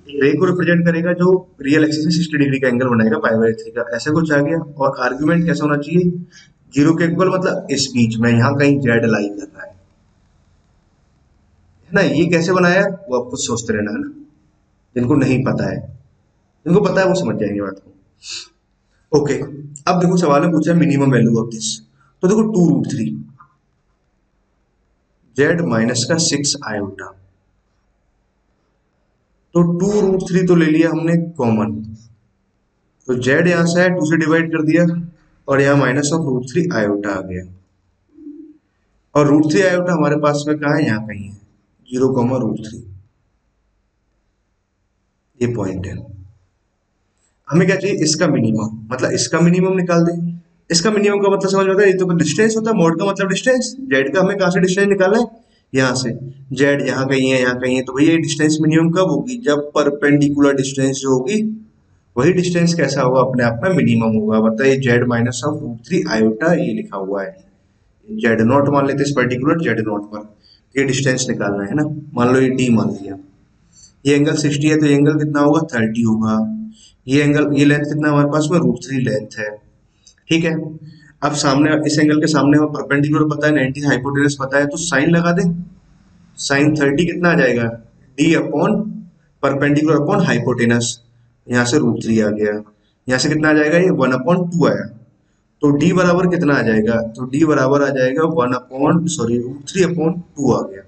रे को रिप्रेजेंट करेगा जो रियल एक्सिस में 60 डिग्री का एंगल बनाएगा π/3 का, ऐसा कुछ आ गया। और आर्गुमेंट कैसा होना चाहिए, 0 के इक्वल, मतलब इस बीच में यहाँ कहीं जेड लाई कर रहा है ना। ये कैसे बनाया वो आप कुछ सोचते रहना है ना, जिनको नहीं पता है, जिनको पता है वो समझ जाएंगे बात को। ओके, अब देखो सवाल में पूछा है मिनिमम वैल्यू ऑफ दिस, तो देखो 2√3 जेड माइनस का 6 आयोटा, तो 2√3 तो ले लिया हमने कॉमन, तो जेड यहां से है 2 से डिवाइड कर दिया और यहाँ -√3 आयोटा आ गया, और √3 आयोटा हमारे पास में कहा है, यहाँ कहीं है, 0, ये पॉइंट है। हमें क्या चाहिए, इसका मिनिमम, मतलब इसका मिनिमम निकाल दें। इसका मिनिमम का मतलब समझ में आता है, ये तो डिस्टेंस होता है, मोड का मतलब डिस्टेंस, जेड का हमें कहाँ से डिस्टेंस निकालना है, यहाँ से, जेड यहाँ कहीं है, यहाँ कहीं है, तो भैया ये डिस्टेंस मिनिमम कब होगी, जब परपेंडिकुलर डिस्टेंस जो होगी वही डिस्टेंस कैसा होगा, अपने आप में मिनिमम होगा। बताइए जेड -√3 आयोटा ये लिखा हुआ है, जेड नॉट मान लेते इस पर्टिकुलर जेड नॉट पर, ये डिस्टेंस निकालना है ना, मान लो ये डी मान लिया, ये एंगल 60 है तो ये एंगल कितना होगा, 30 होगा, ये एंगल, ये लेंथ कितना हमारे पास में, √3 लेंथ है, ठीक है। अब सामने इस एंगल के सामने हमें परपेंडिकुलर पता है, 90 हाइपोटेनस पता है, तो साइन लगा दें, साइन 30 कितना आ जाएगा, D upon perpendicular upon hypotenuse, यहाँ से √3 आ गया, यहाँ से कितना आ जाएगा, ये 1/2 आया, तो डी बराबर कितना आ जाएगा, तो डी बराबर आ जाएगा √3/2 आ गया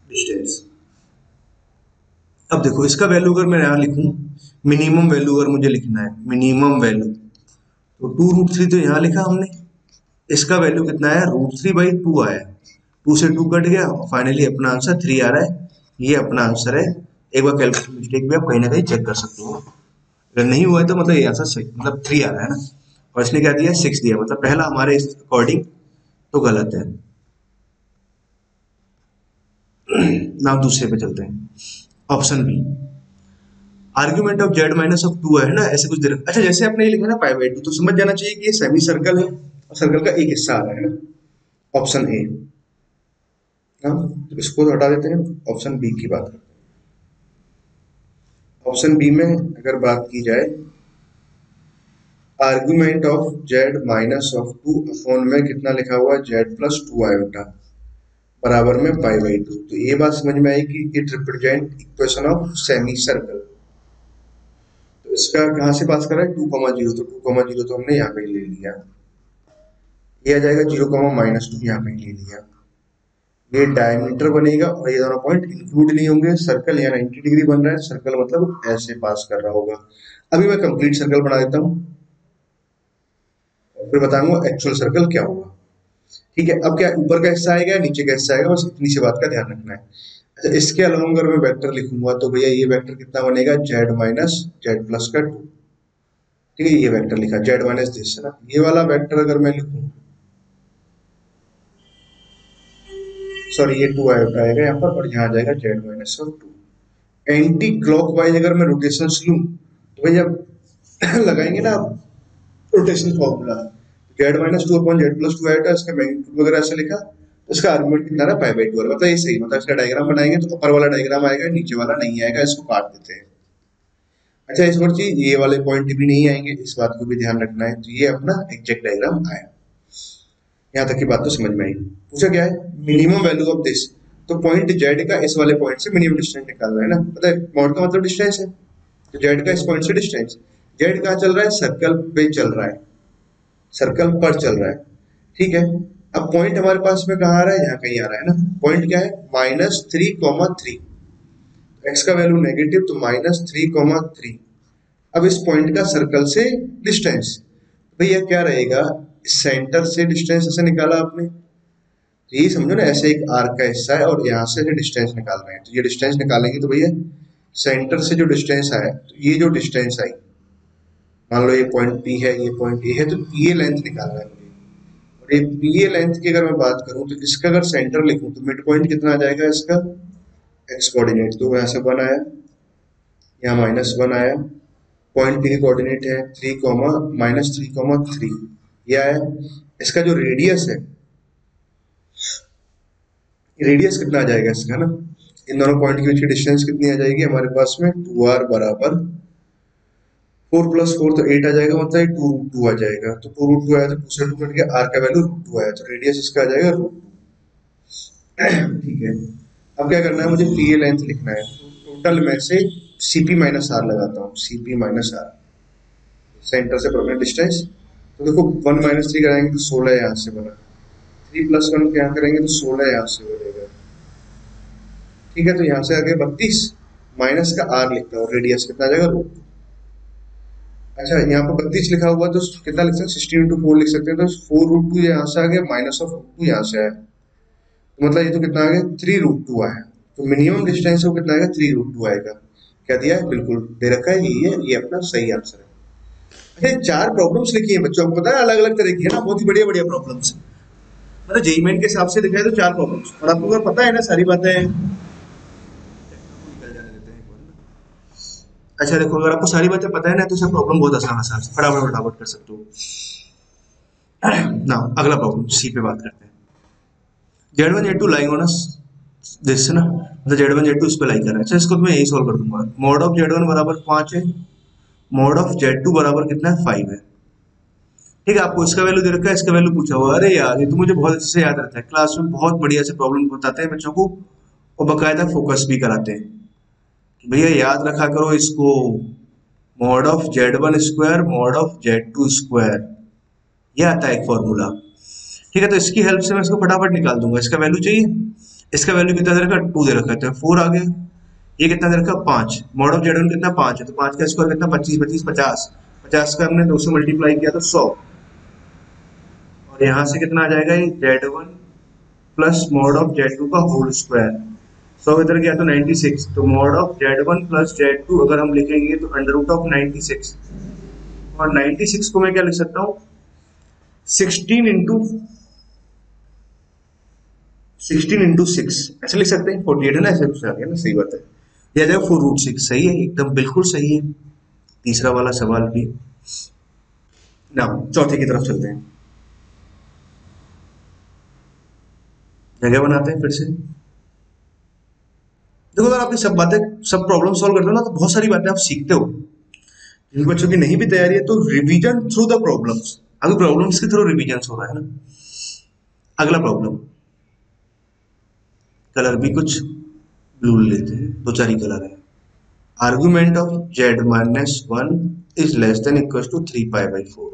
डिस्टेंस। अब देखो इसका वैल्यू अगर मैं यहाँ लिखूं, मिनिमम वैल्यू अगर मुझे लिखना है, मिनिमम वैल्यू, तो 2√3 तो यहाँ लिखा हमने, इसका वैल्यू कितना है, √3/2 आया, 2 से 2 कट गया, फाइनली अपना आंसर 3 आ रहा है, ये अपना आंसर है। एक बार कैलकुलेशन मिस्टेक भी आप कहीं ना कहीं चेक कर सकते हो, अगर नहीं हुआ है तो मतलब ये आंसर सही, मतलब 3 आ रहा है ना, और इसने क्या दिया, 6 दिया, मतलब पहला हमारे इस अकॉर्डिंग तो गलत है ना। दूसरे पे चलते हैं, option b, argument of z -2 है ना, ऐसे कुछ दे रखा। अच्छा, जैसे आपने ये लिखा ना π/2, तो समझ जाना चाहिए कि ये सेमी सर्कल है और सर्कल का एक हिस्सा आ रहा है ना, ऑप्शन ए, तो इसको हटा देते हैं, ऑप्शन बी की बात करते हैं। ऑप्शन बी में अगर बात की जाए, आर्ग्यूमेंट ऑफ जेड -2 अपॉन में कितना लिखा हुआ है, जेड +2 आयोटा बराबर में π/2, तो ये बात समझ में आई कि it represent equation of semi circle. तो तो इसका कहाँ से पास कर रहा है 2,0, तो 2,0 तो हमने यहाँ पे ले लिया। ये आ जाएगा 0,-2 यहाँ पे ले लिया। ये डायमीटर बनेगा और ये दोनों पॉइंट इंक्लूड नहीं होंगे। सर्कल यहाँ 90 डिग्री बन रहा है, सर्कल मतलब ऐसे पास कर रहा होगा। अभी मैं कंप्लीट सर्कल बना देता हूँ फिर बताऊंगा एक्चुअल सर्कल क्या होगा। ठीक है, अब क्या ऊपर का हिस्सा आएगा नीचे का हिस्सा आएगा, बस इतनी सी बात का ध्यान रखना है। अच्छा, इसके अलावा अगर मैं वेक्टर लिखूंगा तो भैया ये वेक्टर कितना बनेगा z माइनस जेड प्लस का 2। ठीक है, ये वेक्टर लिखा z माइनस दिस है ना, ये वाला वेक्टर अगर मैं लिखूं, सॉरी ये 2 आएगा यहाँ पर और यहाँ आ जाएगा z माइनस और 2। एंटी क्लॉकवाइज अगर मैं रोटेशन लूं तो भैया लगाएंगे ना rotation formula, z minus 2 upon Z plus 2 आएगा, इसका मैग्नीट्यूड वगैरह ऐसे लिखा, तो इसका आर्गुमेंट कितना है π/2 है। मतलब ये सही, मतलब इसका डायग्राम बनाएंगे तो ऊपर वाला डायग्राम आएगा, नीचे वाला नहीं आएगा, इसको काट देते हैं। अच्छा, इस बार चीज ये वाले पॉइंट भी नहीं आएंगे, इस बात को भी ध्यान रखना है। तो ये अपना एग्जैक्ट डायग्राम आया। यहाँ तक की बात तो समझ में आई। पूछा क्या है मिनिमम वैल्यू ऑफ दिस, तो पॉइंट जेड का इस वाले पॉइंट से मिनिमम डिस्टेंस निकालना है ना, पता है मॉड का मतलब डिस्टेंस है, तो जेड का इस पॉइंट से डिस्टेंस, जेड कहाँ चल रहा है सर्कल पे चल रहा है, सर्कल पर चल रहा है। ठीक है, अब पॉइंट हमारे पास में कहाँ आ रहा है, यहाँ कहीं आ रहा है ना। पॉइंट क्या है -3,3, एक्स का वैल्यू नेगेटिव तो -3,3। अब इस पॉइंट का सर्कल से डिस्टेंस भैया क्या रहेगा, सेंटर से डिस्टेंस ऐसे निकाला आपने, तो ये समझो ना ऐसे एक आर्क का हिस्सा है और यहाँ से डिस्टेंस निकाल रहे हैं, तो ये डिस्टेंस निकालेंगे तो भैया सेंटर से जो डिस्टेंस आया, तो ये जो डिस्टेंस आई, मान लो ये पॉइंट पी है, ये पॉइंट ए है, तो ये लेंथ निकालना है मुझे। और ये पी ए लेंथ की अगर मैं बात करूं तो इसका अगर सेंटर लिखूं तो मिड पॉइंट कितना आ जाएगा इसका, एक्स कोऑर्डिनेट, तो यहाँ से 1 आया, यहाँ -1 आया, पॉइंट पी के कोऑर्डिनेट है 3,-3,3, ये आया। इसका जो रेडियस है, रेडियस कितना आ जाएगा इसका ना, इन दोनों पॉइंट के बीच की डिस्टेंस कितनी आ जाएगी हमारे पास में 2r बराबर 4 + 4 तो 8 आ जाएगा, मतलब 2√2 आ जाएगा। तो 2√2 आया तो 2 से 2 कट गया, r का वैल्यू √2 आया, तो रेडियस इसका आ जाएगा √2। ठीक है, अब क्या करना है मुझे पी ए लेंथ लिखना है, तो टोटल में से cp माइनस आर लगाता हूँ, cp माइनस आर सेंटर से प्रोबेबल डिस्टेंस। तो देखो 1 - 3 कराएंगे तो 16 यहाँ से बना, 3 + 1 क्या करेंगे तो 16 यहाँ से बनेगा। ठीक है, तो यहाँ से आगे 32 माइनस का r लिखता हूँ, रेडियस कितना आ जाएगा √2। अच्छा, यहाँ पर 32 लिखा हुआ तो कितना लिख सकते हैं 16 × 4 लिख सकते हैं, तो 4√2 यहाँ से आ गया, -√2 यहाँ से आया, तो मतलब ये तो कितना आ गया 3√2 आया। तो मिनिमम डिस्टेंस वो कितना आएगा 3√2 आएगा। क्या दिया है बिल्कुल दे रखा है, ये है, ये अपना सही आंसर है। अच्छा, 4 प्रॉब्लम्स लिखी है बच्चों, आपको पता है अलग अलग तरह की है ना, बहुत ही बढ़िया बढ़िया प्रॉब्लम्स, मतलब जेईई मेन के हिसाब से दिखाए तो 4 प्रॉब्लम्स, और आपको अगर पता है ना सारी बातें। अच्छा देखो, अगर आपको सारी बातें पता है ना तो सब प्रॉब्लम बहुत आसान आसान से फटाफट फटाफट कर सकते हो ना। अगला प्रॉब्लम सी पे बात करते हैं। Z1 Z2 lying on this ना, मतलब Z1 Z2 इस पे लाइक कर रहा है। अच्छा, इसको मैं यही सॉल्व कर दूंगा। मॉड ऑफ Z1 बराबर 5 है, मॉड ऑफ Z2 बराबर कितना है 5 है। ठीक है, आपको इसका वैल्यू दे रखा है, इसका वैल्यू पूछा हुआ। अरे यार, ये तो मुझे बहुत अच्छे से याद रहता है, क्लास में बहुत बढ़िया से प्रॉब्लम बताते हैं बच्चों को और बकायदा फोकस भी कराते हैं। भैया याद रखा करो इसको, mod of Z1 square mod of Z2 square, ये आता है एक फॉर्मूला। ठीक है, तो इसकी हेल्प से मैं इसको फटाफट निकाल दूंगा। इसका वैल्यू चाहिए, इसका वैल्यू कितना दे रखा है 2 दे रखा है, तो 4 आ गया। ये कितना दे रखा है 5, मॉड ऑफ Z1 कितना 5 है, तो 5 का स्क्वायर कितना 25, 25 50, 50 का हमने 2 से मल्टीप्लाई किया तो 100, और यहाँ से कितना आ जाएगा ये Z1 plus mod of Z2 का होल स्क्वायर। 100 इधर गया तो 96, तो mod of Z1 plus Z2 अगर हम लिखेंगे तो √96, और 96 को मैं क्या लिख सकता हूँ 16 × 6 ऐसे लिख सकते हैं। 48 है ना, ऐसे कुछ आ गया ना, सही बात है। यह जाएगा 4√6, सही है एकदम बिल्कुल सही है। तीसरा वाला सवाल भी ना, चौथे की तरफ चलते हैं, जगह बनाते हैं फिर से। देखो, अगर आप ये सब बातें सब प्रॉब्लम सॉल्व करते हो ना तो बहुत सारी बातें आप सीखते हो। जिन बच्चों की नहीं भी तैयारी है तो रिवीजन थ्रू द प्रॉब्लम्स, अभी प्रॉब्लम्स के थ्रू रिवीजन हो रहा है ना। अगला प्रॉब्लम, कलर भी कुछ ब्लू लेते हैं, 2 4 ही कलर है। Argument of z minus 1 is less than equal to 3 pi by 4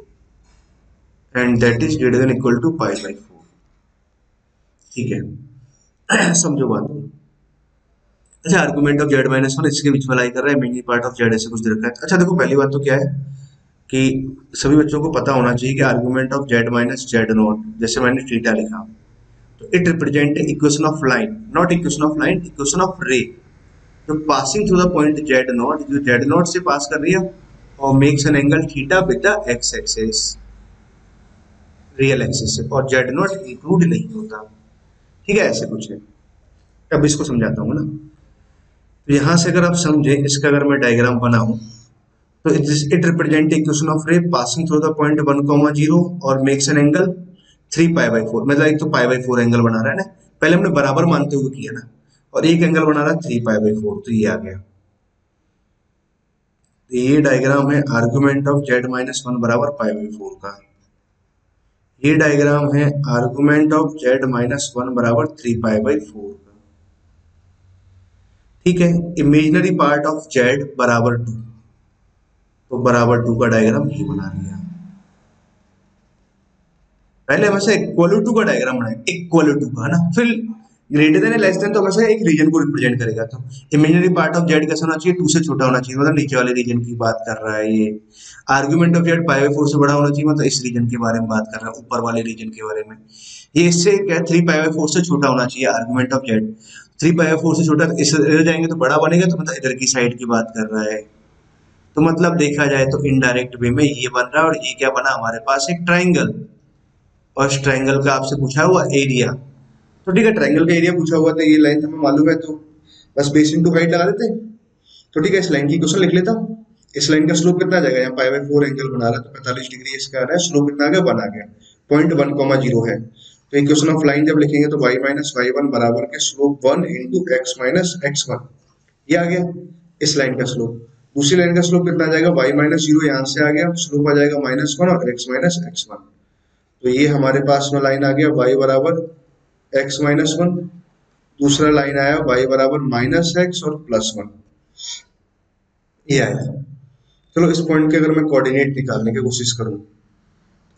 and that is greater than equal to pi by 4। ठीक है समझो बात। अच्छा आर्गुमेंट ऑफ z माइनस 1 इसके बीच में लाई कर रहा है, मेन पार्ट ऑफ z ऐसे कुछ दे रखा है। अच्छा देखो पहली बात तो क्या है कि सभी बच्चों को पता होना चाहिए कि argument of z minus z nought, जैसे मैंने थीटा लिखा तो it represent equation of line, not equation of line, equation of ray जो passing through the point z nought, जो z नॉट से पास कर रही है और makes an angle theta with the x axis, real axis से, और z नॉट इंक्लूड नहीं होता। ठीक है ऐसे कुछ है। अब इसको समझाता हूँ ना। तो यहाँ से अगर आप समझे, इसका अगर मैं डायग्राम बनाऊं तो इट रिप्रेजेंट इक्वेशन ऑफ रे पासिंग थ्रू द पॉइंट 1,0 और makes an angle 3 pi by 4, मतलब एक तो पाई बाई 4 एंगल बना रहा है ना, पहले हमने बराबर मानते हुए किया ना, और एक एंगल बना रहा है 3 पाई बाई 4, तो ये आ गया। तो ये डायग्राम है आर्गुमेंट ऑफ z माइनस 1 बराबर पाई बाई 4 का। ये डायग्राम है आर्गुमेंट ऑफ z माइनस 1 बराबर 3 पाई बाई 4 का। ठीक है, इमेजिनरी पार्ट ऑफ z बराबर 2, तो बराबर 2 का डायग्राम ये बना लिया। पहले हमेशा इक्वल टू का डायग्राम बनाए, इक्वल टू का ना, फिर ग्रेटर देन लेस देन तो हमेशा एक रीजन को रिप्रेजेंट करेगा। तो इमेजिनरी पार्ट ऑफ जेड कैसा होना चाहिए, 2 से छोटा होना चाहिए, मतलब नीचे वाले रीजन की बात कर रहा है ये। Argument of Z pi by 4 से बड़ा होना चाहिए, मतलब इस रीजन के बारे में बात कर रहा है, ऊपर वाले रीजन के बारे में। ये इससे क्या 3 पाई बाई 4 से छोटा होना चाहिए argument of Z. 3 pi by 4 से छोटा, इस इधर जाएंगे तो बड़ा बनेगा, तो मतलब इधर की साइड की बात कर रहा है। तो मतलब देखा जाए तो इनडायरेक्ट वे में ये बन रहा है, और ये क्या बना हमारे पास, एक ट्राइंगल। और इस ट्राइंगल का आपसे पूछा हुआ एरिया, तो ठीक है ट्राइंगल का एरिया पूछा हुआ था, ये लाइन हमें मालूम है, तो बस बेस इनटू हाइट लगा देते हैं। तो ठीक है इस लाइन की क्वेश्चन लिख लेता हूँ। इस लाइन का स्लोप कितना आ जाएगा, यहाँ पाई बाई 4 एंगल बना रहा है तो 45 डिग्री इसका आ रहा है, स्लोप कितना आ गया 1 आ गया, पॉइंट 1,0 है। तो इक्वेशन ऑफ लाइन जब लिखेंगे तो y माइनस y1 बराबर के slope 1 into x minus x1, ये आ गया इस लाइन का स्लोप। दूसरी लाइन का स्लोप कितना आ जाएगा, y माइनस 0 यहाँ से आ गया, स्लोप आ जाएगा -1 और x माइनस x1। तो ये हमारे पास में लाइन आ गया y बराबर x-1, दूसरा लाइन आया y बराबर -x और +1, ये आया। चलो इस पॉइंट के अगर मैं कोऑर्डिनेट निकालने की कोशिश करूं,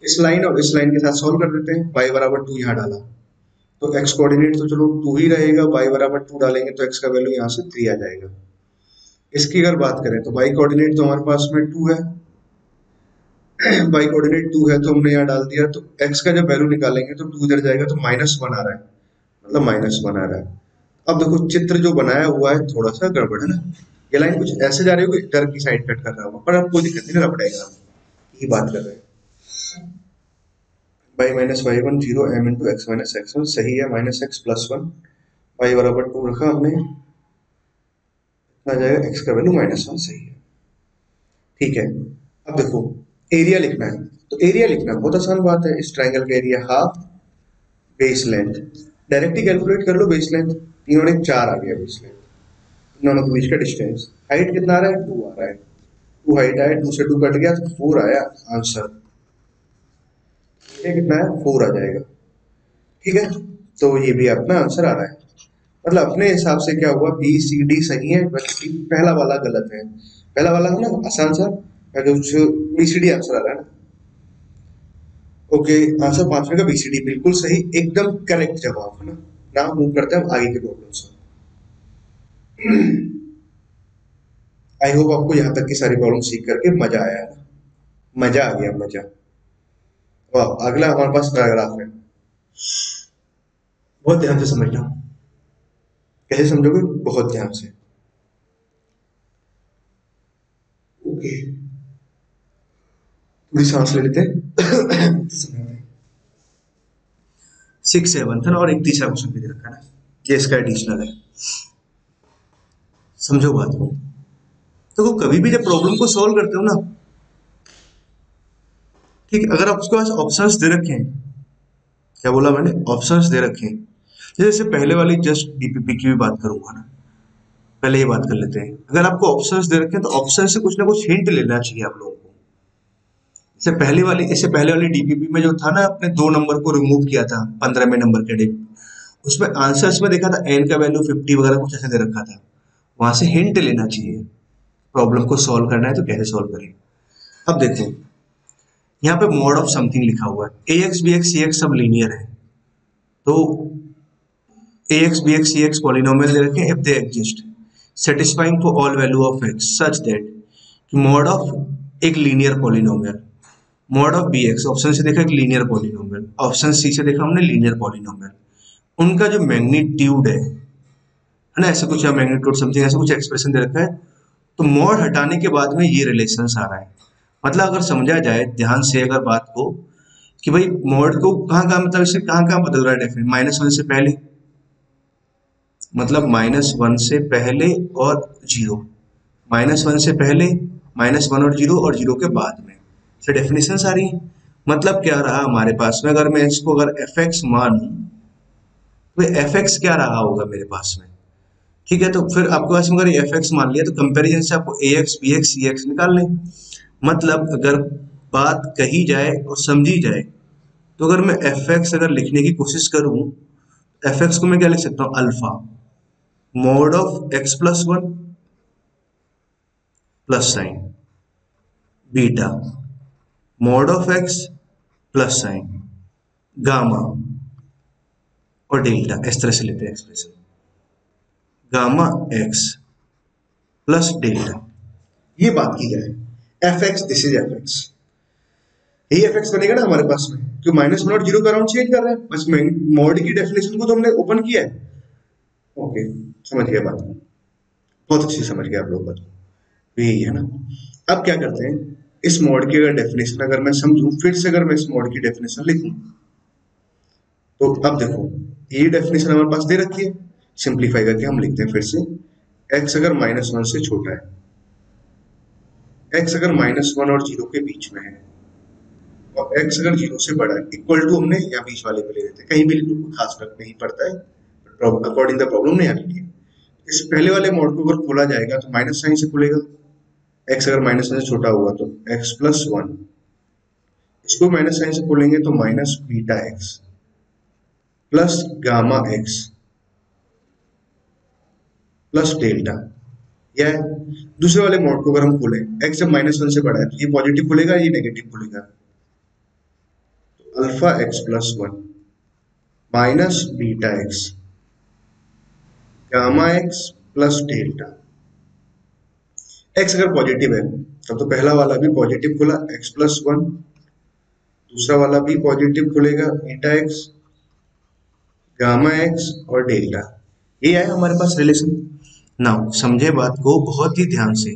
इस लाइन और इस लाइन के साथ सॉल्व कर देते हैं। y बराबर 2 यहाँ डाला तो x कोऑर्डिनेट तो चलो 2 ही रहेगा, y बराबर 2 डालेंगे तो x का वैल्यू यहाँ से 3 आ जाएगा। इसकी अगर बात करें तो y कोऑर्डिनेट तो हमारे पास में 2 है, y कोऑर्डिनेट 2 है तो हमने यहाँ डाल दिया, तो x का जब वैल्यू निकालेंगे तो 2 इधर जाएगा तो -1 आ रहा है, मतलब -1 आ रहा है। अब देखो चित्र जो बनाया हुआ है थोड़ा सा गड़बड़ है ना, ये लाइन कुछ ऐसे जा रही होगी, इधर की साइड कट कर रहा होगा, पर अब कोई दिक्कत नहीं, रब डायग्राम की बात कर रहे हैं। y minus y1 0 m into x minus x1 सही है, -x +1, y बराबर 2 रखा हमने, आ जाएगा x का वैल्यू -1 सही है। ठीक है, अब देखो एरिया लिखना है, तो एरिया लिखना बहुत आसान बात है, इस ट्राइंगल का area half base length, directly calculate कर लो बेस लेंथ, 3 और 1 4 आ गया बेस लेंथ, दोनों के बीच का डिस्टेंस। हाइट कितना आ रहा है, 2 आ रहा है, 2 हाइट आया, 2 से 2 कट गया तो 4 आया आंसर, ये कितना है 4 आ जाएगा। ठीक है, तो ये भी अपना आंसर आ रहा है, मतलब अपने हिसाब से क्या हुआ, बी सी डी सही है, बल्कि पहला वाला गलत है। पहला वाला है ना आसान सा, बी सी डी आंसर आ रहा है ना। ओके, आंसर 5वें का बी सी डी बिल्कुल सही, एकदम करेक्ट जवाब है ना। ना मूव करते हैं हम आगे के प्रॉब्लम्स। आई होप आपको यहाँ तक की सारी प्रॉब्लम सीख करके मजा आया है ना, मजा आ गया, मजा। वाह, अगला हमारे पास पैराग्राफ है, बहुत ध्यान से समझना। कैसे समझोगे, बहुत ध्यान से। ओके, थोड़ी सांस ले लेते हैं। 6 7 था ना, और एक तीसरा क्वेश्चन भी दे रखा है ना, ये इसका एडिशनल है, समझो बात को। तो कभी भी जब प्रॉब्लम को सॉल्व करते हो ना, ठीक, अगर आप उसके पास ऑप्शंस दे रखे हैं, क्या बोला मैंने, ऑप्शंस दे रखे हैं, जैसे पहले वाली जस्ट डीपीपी की भी बात करूंगा ना, पहले ये बात कर लेते हैं। अगर आपको ऑप्शंस दे रखे हैं तो ऑप्शन से कुछ ना कुछ हिंट लेना चाहिए आप लोगों को। इससे पहले वाली डीपीपी में जो था ना, अपने 2 नंबर को रिमूव किया था 15वें नंबर के डे, उसमें आंसर्स में देखा था एन का वैल्यू 50 वगैरह कुछ ऐसे दे रखा था, वहां से हिंट लेना चाहिए। प्रॉब्लम को सॉल्व करना है तो कैसे सॉल्व करें। अब देखो यहाँ पे मॉड ऑफ समथिंग लिखा हुआ है, a x b x c x सब लीनियर है, तो a x b x c x polynomial दे रखे if they exist satisfying for all value of x such that mod of एक linear polynomial, mod of b x option से देखा एक लीनियर पॉलिनोमियल, ऑप्शन सी से देखा हमने लीनियर पॉलिनोमियल, उनका जो मैग्नीट्यूड है ना, ऐसा कुछ या मैग्नीट्यूड समथिंग ऐसा कुछ एक्सप्रेशन दे रखा है, तो मॉड हटाने के बाद में ये रिलेशन आ रहा है। मतलब अगर समझा जाए ध्यान से अगर बात को कि भाई मॉड को कहाँ कहाँ मतलब इसे कहाँ कहाँ बदल रहा है डेफिनेट, -1 से पहले मतलब -1 से पहले और 0, -1 से पहले, -1 और 0 और 0 के बाद में से डेफिनेशन आ रही है। मतलब क्या रहा हमारे पास में, अगर मैं इसको अगर एफ एक्स मानूं तो एफ एक्स क्या रहा होगा मेरे पास में, ठीक है। तो फिर आपके पास में अगर एफ एक्स मान लिया तो कंपैरिजन से आपको ए x b x c x निकाल लें। मतलब अगर बात कही जाए और समझी जाए तो अगर मैं एफ एक्स अगर लिखने की कोशिश करूं, एफ एक्स को मैं क्या लिख सकता हूं, alpha mode of x plus one plus sign, beta mode of x plus sign, gamma और डेल्टा, इस तरह से लेते हैं expression, gamma x plus delta. ये बात की जाए F x, this is F x, यही एफ एक्स बनेगा ना हमारे पास में, जो -1 और 0 का राउंड चेंज कर रहे हैं, बस मॉड की डेफिनेशन को तो हमने ओपन किया है। ओके, समझ गया बात, बहुत अच्छी समझ गया आप लोग बात, तो यही है ना। अब क्या करते हैं, इस मॉड की अगर डेफिनेशन अगर मैं समझूं, फिर से अगर मैं इस मॉड की डेफिनेशन लिखूं, तो अब देखो ये डेफिनेशन हमारे पास दे रखी है, सिंप्लीफाई करके हम लिखते हैं फिर से, x अगर -1 से छोटा है, x अगर -1 और 0 के बीच में है, और x अगर 0 से बड़ा है, इक्वल टू हमने यहाँ बीच वाले पे ले लेते हैं, कहीं भी लिख लो खास फर्क नहीं पड़ता है, अकॉर्डिंग द प्रॉब्लम नहीं आनी है। इस पहले वाले मॉड को अगर खोला जाएगा तो माइनस साइन से खुलेगा, x अगर -1 से छोटा हुआ तो x प्लस 1, इसको माइनस साइन से खोलेंगे तो minus beta x plus gamma x plus delta. या दूसरे वाले मॉड को अगर हम खोलें, x जब -1 से बड़ा है तो ये पॉजिटिव खुलेगा, ये नेगेटिव खुलेगा, तो alpha x plus 1 minus beta x gamma x plus delta. x अगर पॉजिटिव है तब तो पहला वाला भी पॉजिटिव खुला x प्लस 1, दूसरा वाला भी पॉजिटिव खुलेगा बीटा एक्स गामा एक्स और डेल्टा। ये है हमारे पास रिलेशन। नाउ समझे बात को बहुत ही ध्यान से।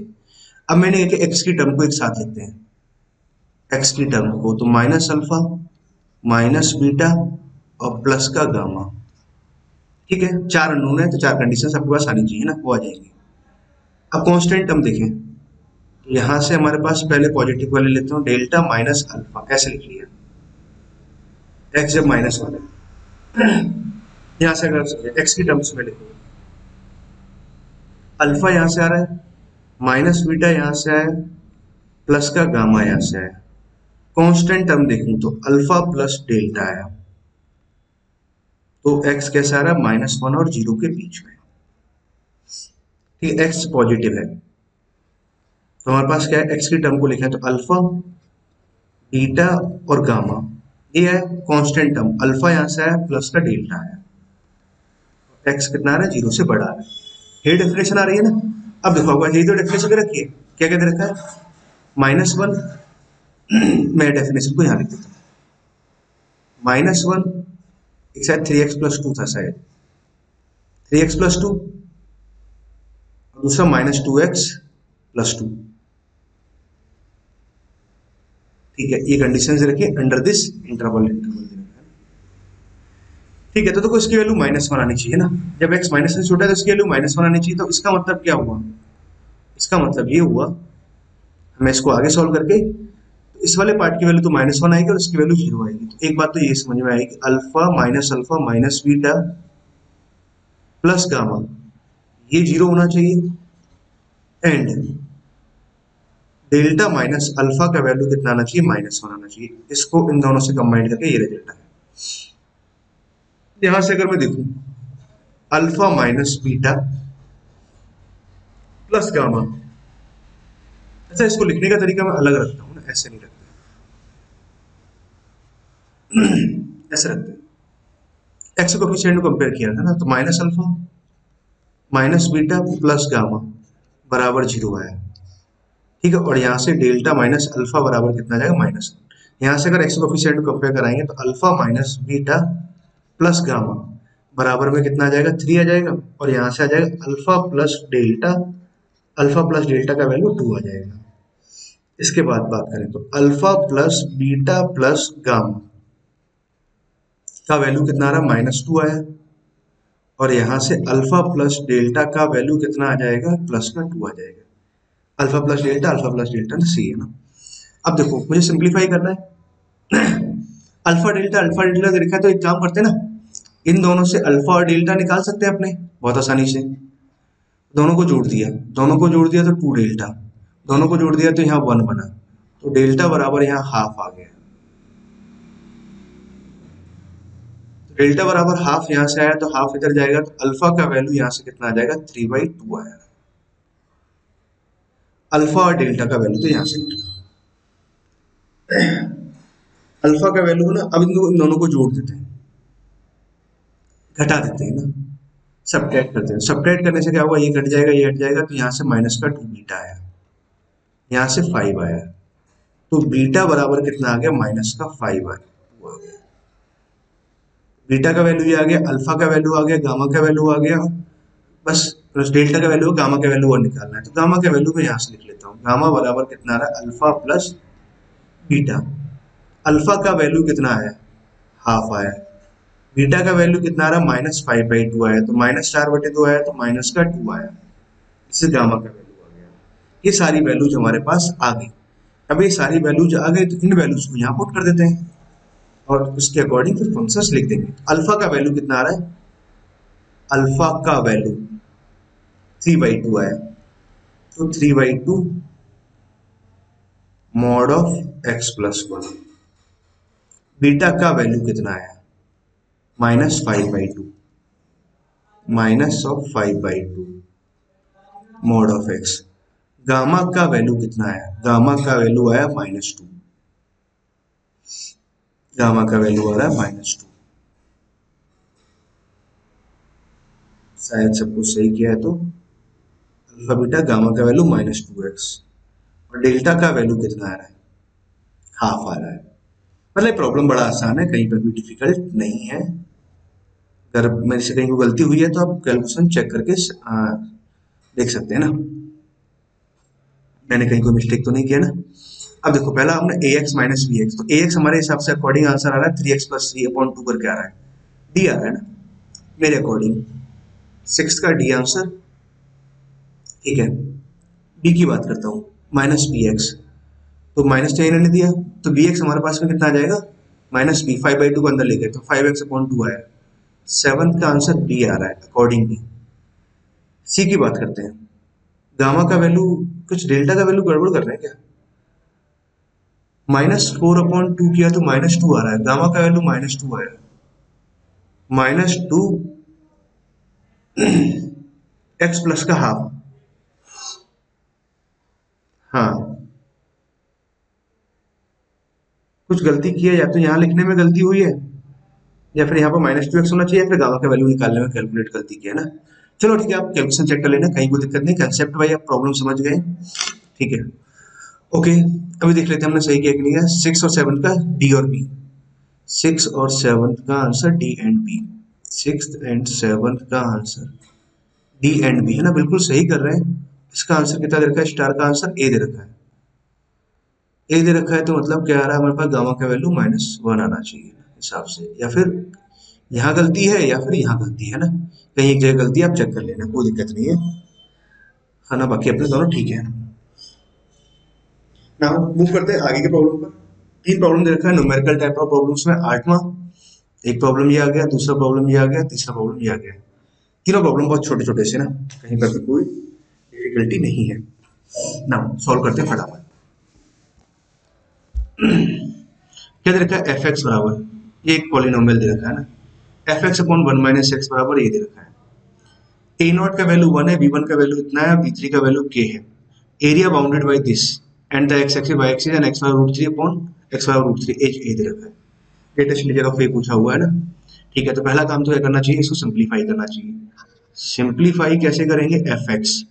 अब मैंने एक एक्स की टर्म को एक साथ लिखते हैं, एक्स की टर्म को, तो माइनस अल्फा माइनस बीटा और प्लस का गामा, ठीक है। 4 अननोन है तो 4 कंडीशन आपके पास आनी चाहिए ना, वो आ जाएंगी। अब कांस्टेंट टर्म देखें, तो यहां से हमारे पास पहले पॉजिटिव वाले लेते हैं, डेल्टा माइनस अल्फा कैसे लिख लिया, एक्स जब -1 है, यहां से अगर एक्स की टर्म्स में लिखो, अल्फा यहां से आ रहा है, माइनस बीटा यहां से आया, प्लस का गामा यहां से आया। कांस्टेंट टर्म देखूं तो अल्फा प्लस डेल्टा आया, तो एक्स कैसा आ रहा है, -1 और 0 के बीच में, ठीक है। एक्स पॉजिटिव है तो हमारे पास क्या है, एक्स की टर्म को लिखें तो अल्फा बीटा और गामा, ये है कांस्टेंट टर्म, अल्फा यहां से आया प्लस का डेल्टा आया, एक्स कितना आ रहा है, 0 से बड़ा आ रहा है। ये डेफिनेशन आ रही है ना। अब देखो अगर ये तो डेफिनेशन दे रखी है, क्या क्या दे रखा है, -1, मैं डेफिनेशन को यहां लिख देता हूं, -1 एक शायद 3x प्लस 2 था, शायद 3x प्लस 2, और दूसरा -2x प्लस 2, ठीक है। ये कंडीशन से रखिए अंडर दिस इंटरवल, ठीक है। तो देखो इसकी वैल्यू -1 आनी चाहिए ना, जब x -1 से छोटा है तो इसकी वैल्यू -1 आनी चाहिए। तो इसका मतलब क्या हुआ, इसका मतलब ये हुआ, हमें इसको आगे सॉल्व करके तो इस वाले पार्ट की वैल्यू तो -1 आएगी और इसकी वैल्यू 0 आएगी। तो एक बात तो ये समझ में आएगी, alpha minus beta plus gamma, ये 0 होना चाहिए, एंड डेल्टा माइनस अल्फा का वैल्यू कितना आना चाहिए, -1 आना चाहिए। इसको इन दोनों से कंबाइन करके ये रिजल्ट है। यहां से अगर मैं देखूं, alpha minus beta plus gamma, अच्छा, इसको लिखने का तरीका मैं अलग रखता हूँ ना, ऐसे नहीं रखता, ऐसे रखते हैं। एक्स कोफिशिएंट को कंपेयर किया था ना, तो minus alpha minus beta plus gamma बराबर 0 आया, ठीक है। और यहाँ से डेल्टा माइनस अल्फा बराबर कितना आ जाएगा, माइनस। यहाँ से अगर एक्स कोफिशिएंट को कंपेयर कराएंगे तो alpha minus beta plus gamma बराबर में कितना आ जाएगा, 3 आ जाएगा। और यहाँ से आ जाएगा alpha plus delta, alpha plus delta का वैल्यू 2 आ जाएगा। इसके बाद बात करें तो alpha plus beta plus gamma का वैल्यू कितना आ रहा है, -2 आया। और यहाँ से अल्फा प्लस डेल्टा का वैल्यू कितना आ जाएगा, प्लस का 2 आ जाएगा। अल्फा प्लस डेल्टा ना सी है ना। अब देखो मुझे सिंप्लीफाई करना है। अल्फा डेल्टा देखा है तो एक काम करते हैं ना, इन दोनों से अल्फा और डेल्टा निकाल सकते हैं अपने बहुत आसानी से। दोनों को जोड़ दिया, दोनों को जोड़ दिया तो 2 डेल्टा, दोनों को जोड़ दिया तो यहाँ 1 बना, तो डेल्टा बराबर यहाँ हाफ आ गया। डेल्टा बराबर हाफ यहाँ से आया तो हाफ इधर जाएगा, तो अल्फा का वैल्यू यहाँ से कितना आ जाएगा, 3/2 आया। अल्फा और डेल्टा का वैल्यू तो यहाँ से निकला। अल्फा का वैल्यू ना, अब इन दोनों को जोड़ देते हैं, घटा देते हैं ना, सब्ट्रैक्ट करते हैं। सब्ट्रैक्ट करने से क्या हुआ, ये घट जाएगा ये हट जाएगा, तो यहाँ से माइनस का 2 बीटा आया, यहाँ से 5 आया, तो बीटा बराबर कितना आ गया, माइनस का 5 आया। बीटा का वैल्यू ये आ गया, अल्फा का वैल्यू आ गया, गामा का वैल्यू आ गया, बस डेल्टा का वैल्यू, गामा का वैल्यू और निकालना है। तो गामा का वैल्यू मैं यहाँ से लिख लेता हूँ, गामा बराबर कितना आ रहा है, अल्फा प्लस बीटा। अल्फा का वैल्यू कितना आया, हाफ आया। बीटा का वैल्यू कितना आ रहा है, -5/2 आया, तो -4/2 आया, तो माइनस का 2 आया। इससे गामा का वैल्यू आ गया। ये सारी वैल्यूज हमारे पास आ गई। अब ये सारी वैल्यूज आ गई, तो इन वैल्यूज को यहाँ पुट कर देते हैं और उसके अकॉर्डिंग फिर फंक्शंस लिख देंगे। अल्फा का वैल्यू कितना आ रहा है, अल्फा का वैल्यू 3/2 आया, तो 3/2 मॉड ऑफ x+1। बीटा का वैल्यू कितना आया, -5/2, minus of 5/2 mod of x। Gamma का वैल्यू कितना आया, गामा का वैल्यू आया -2, गामा का वैल्यू आ रहा है -2। शायद सब कुछ सही किया है, तो अल्फा बीटा गामा का वैल्यू -2x, और डेल्टा का वैल्यू कितना आ रहा है, हाफ आ रहा है। मतलब प्रॉब्लम बड़ा आसान है, कहीं पर भी डिफिकल्ट नहीं है। अगर मेरे से कहीं को गलती हुई है तो आप कैलकुलेशन चेक करके देख सकते हैं ना, मैंने कहीं कोई मिस्टेक तो नहीं किया ना। अब देखो पहला हमने ax माइनस बी एक्स, तो ax हमारे हिसाब से अकॉर्डिंग आंसर आ रहा है 3x + 3/2 करके आ रहा है, डी आ रहा है ना मेरे अकॉर्डिंग, 6 का डी आंसर, ठीक है। बी की बात करता हूँ, माइनस बी एक्स, तो माइनस चाहिए इन्होंने दिया, तो बी एक्स हमारे पास में कितना आ जाएगा, -b, 5/2 को अंदर ले गए तो 5x/2 आया। 7 का आंसर बी आ रहा है अकॉर्डिंग बी। सी की बात करते हैं, गामा का वैल्यू, कुछ डेल्टा का वैल्यू गड़बड़ कर रहे हैं क्या, -4/2 किया तो -2 आ रहा है, गामा का वैल्यू -2 आया, -2 x प्लस का हाफ। हाँ, कुछ गलती की है, या तो यहाँ लिखने में गलती हुई है, या फिर यहाँ पर -2x होना चाहिए, या फिर गामा का वैल्यू निकालने में कैलकुलेट गलती की है ना। चलो ठीक है, आप कैलकुलेशन चेक कर लेना, कहीं कोई दिक्कत नहीं, कंसेप्ट वाइज आप प्रॉब्लम समझ गए, ठीक है। ओके, अभी देख लेते हैं हमने सही किया कि नहीं किया। 6 और 7 का डी और बी, 6 और 7 का answer d and b, 6 and 7 का आंसर डी एंड बी है ना, बिल्कुल सही कर रहे हैं। इसका आंसर कितना दे रखा है, स्टार का आंसर ए दे रखा है, ए दे रखा है, तो मतलब क्या आ रहा है हमारे पास, गामा का वैल्यू -1 आना चाहिए हिसाब से, या फिर यहाँ गलती है या फिर यहाँ गलती है ना, कहीं एक जगह गलती है, आप चेक कर लेना, कोई दिक्कत नहीं है ना, बाकी अपने दोनों ठीक है ना। मूव करते हैं आगे के प्रॉब्लम पर। 3 प्रॉब्लम दे रखा है न्यूमेरिकल टाइप ऑफ प्रॉब्लम्स में, 8वां एक प्रॉब्लम ये आ गया, दूसरा प्रॉब्लम ये आ गया, तीसरा प्रॉब्लम ये आ गया। तीनों प्रॉब्लम बहुत छोटे छोटे से ना, कहीं पर भी कोई डिफिकल्टी नहीं है ना। सॉल्व करते हैं फटाफट। क्या दे रखा है, एफ एक्स बराबर, ये एक पॉलिनोमियल दे रखा है ना, f(x/1 - x) बराबर ये दे रखा है। a0 का वैल्यू 1 है, b1 का वैल्यू इतना है, b3 का वैल्यू k है। Area bounded by this and the x axis y axis and x y root three upon x y root three h a दे रखा है। ग्रेटेस्ट इंटीजर ऑफ ए पूछा हुआ है ना। ठीक है, तो पहला काम तो क्या करना चाहिए, इसको सिंप्लीफाई करना चाहिए। सिंप्लीफाई कैसे करेंगे, F x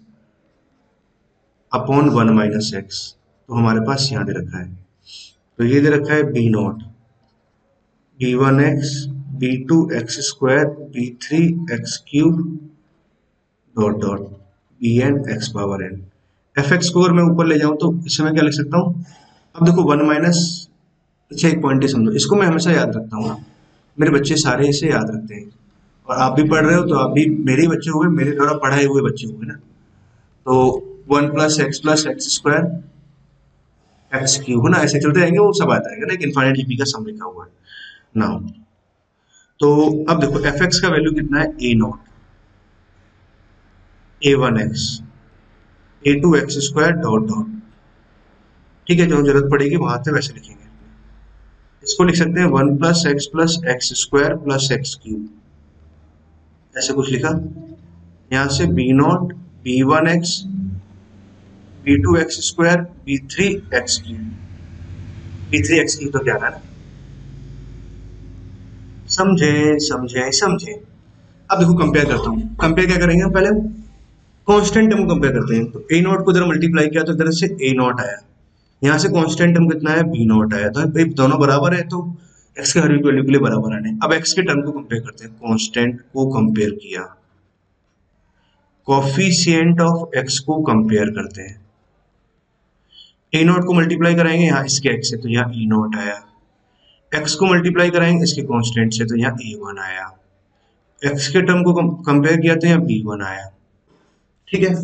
upon one minus x, तो हमारे पास यहाँ दे रखा है, तो ये दे रखा है b not b one x b two x square b three x cube dot dot b n x power n. F x को अगर मैं ऊपर ले जाऊं तो इससे मैं क्या लिख सकता हूँ, अब देखो वन माइनस, अच्छा एक पॉइंट ही समझो, इसको मैं हमेशा याद रखता हूँ, मेरे बच्चे सारे इसे याद रखते हैं, और आप भी पढ़ रहे हो तो आप भी मेरे ही बच्चे हुए, मेरे द्वारा पढ़ाए हुए बच्चे हुए ना। तो one plus x square x cube है ना, ऐसे चलते रहेंगे, वो सब आता है ना, एक इनफाइनाइट जीपी का सम लिखा हुआ है नाउ। तो अब देखो एफ एक्स का वैल्यू कितना है, a nought a one x a two x square dot dot, ठीक है, जो जरूरत पड़ेगी वहां से वैसे लिखेंगे। इसको लिख सकते हैं one plus x square plus x cube, ऐसे कुछ लिखा। यहाँ से b not b one x b two x square b three x cube, b three x cube तो क्या है ना, समझे समझे समझे। अब देखो कंपेयर करता हूँ, कंपेयर क्या करेंगे हम, पहले कांस्टेंट टर्म कंपेयर करते हैं। तो ए नॉट को इधर मल्टीप्लाई किया तो इधर से ए नॉट आया, यहाँ से कांस्टेंट टर्म कितना है, बी नॉट आया, तो दोनों बराबर है, तो एक्स के हर एक वैल्यू के लिए बराबर आने। अब एक्स के टर्म को कंपेयर करते हैं, कांस्टेंट को कंपेयर किया, कोफिशिएंट ऑफ एक्स को कंपेयर करते हैं। ए नॉट को मल्टीप्लाई कराएंगे यहाँ इसके एक्स से, तो यहाँ ई नॉट आया, एक्स को मल्टीप्लाई कराएंगे इसके कांस्टेंट से, तो यहाँ ए वन आया, एक्स के टर्म को कंपेयर किया तो यहाँ बी वन आया, ठीक है।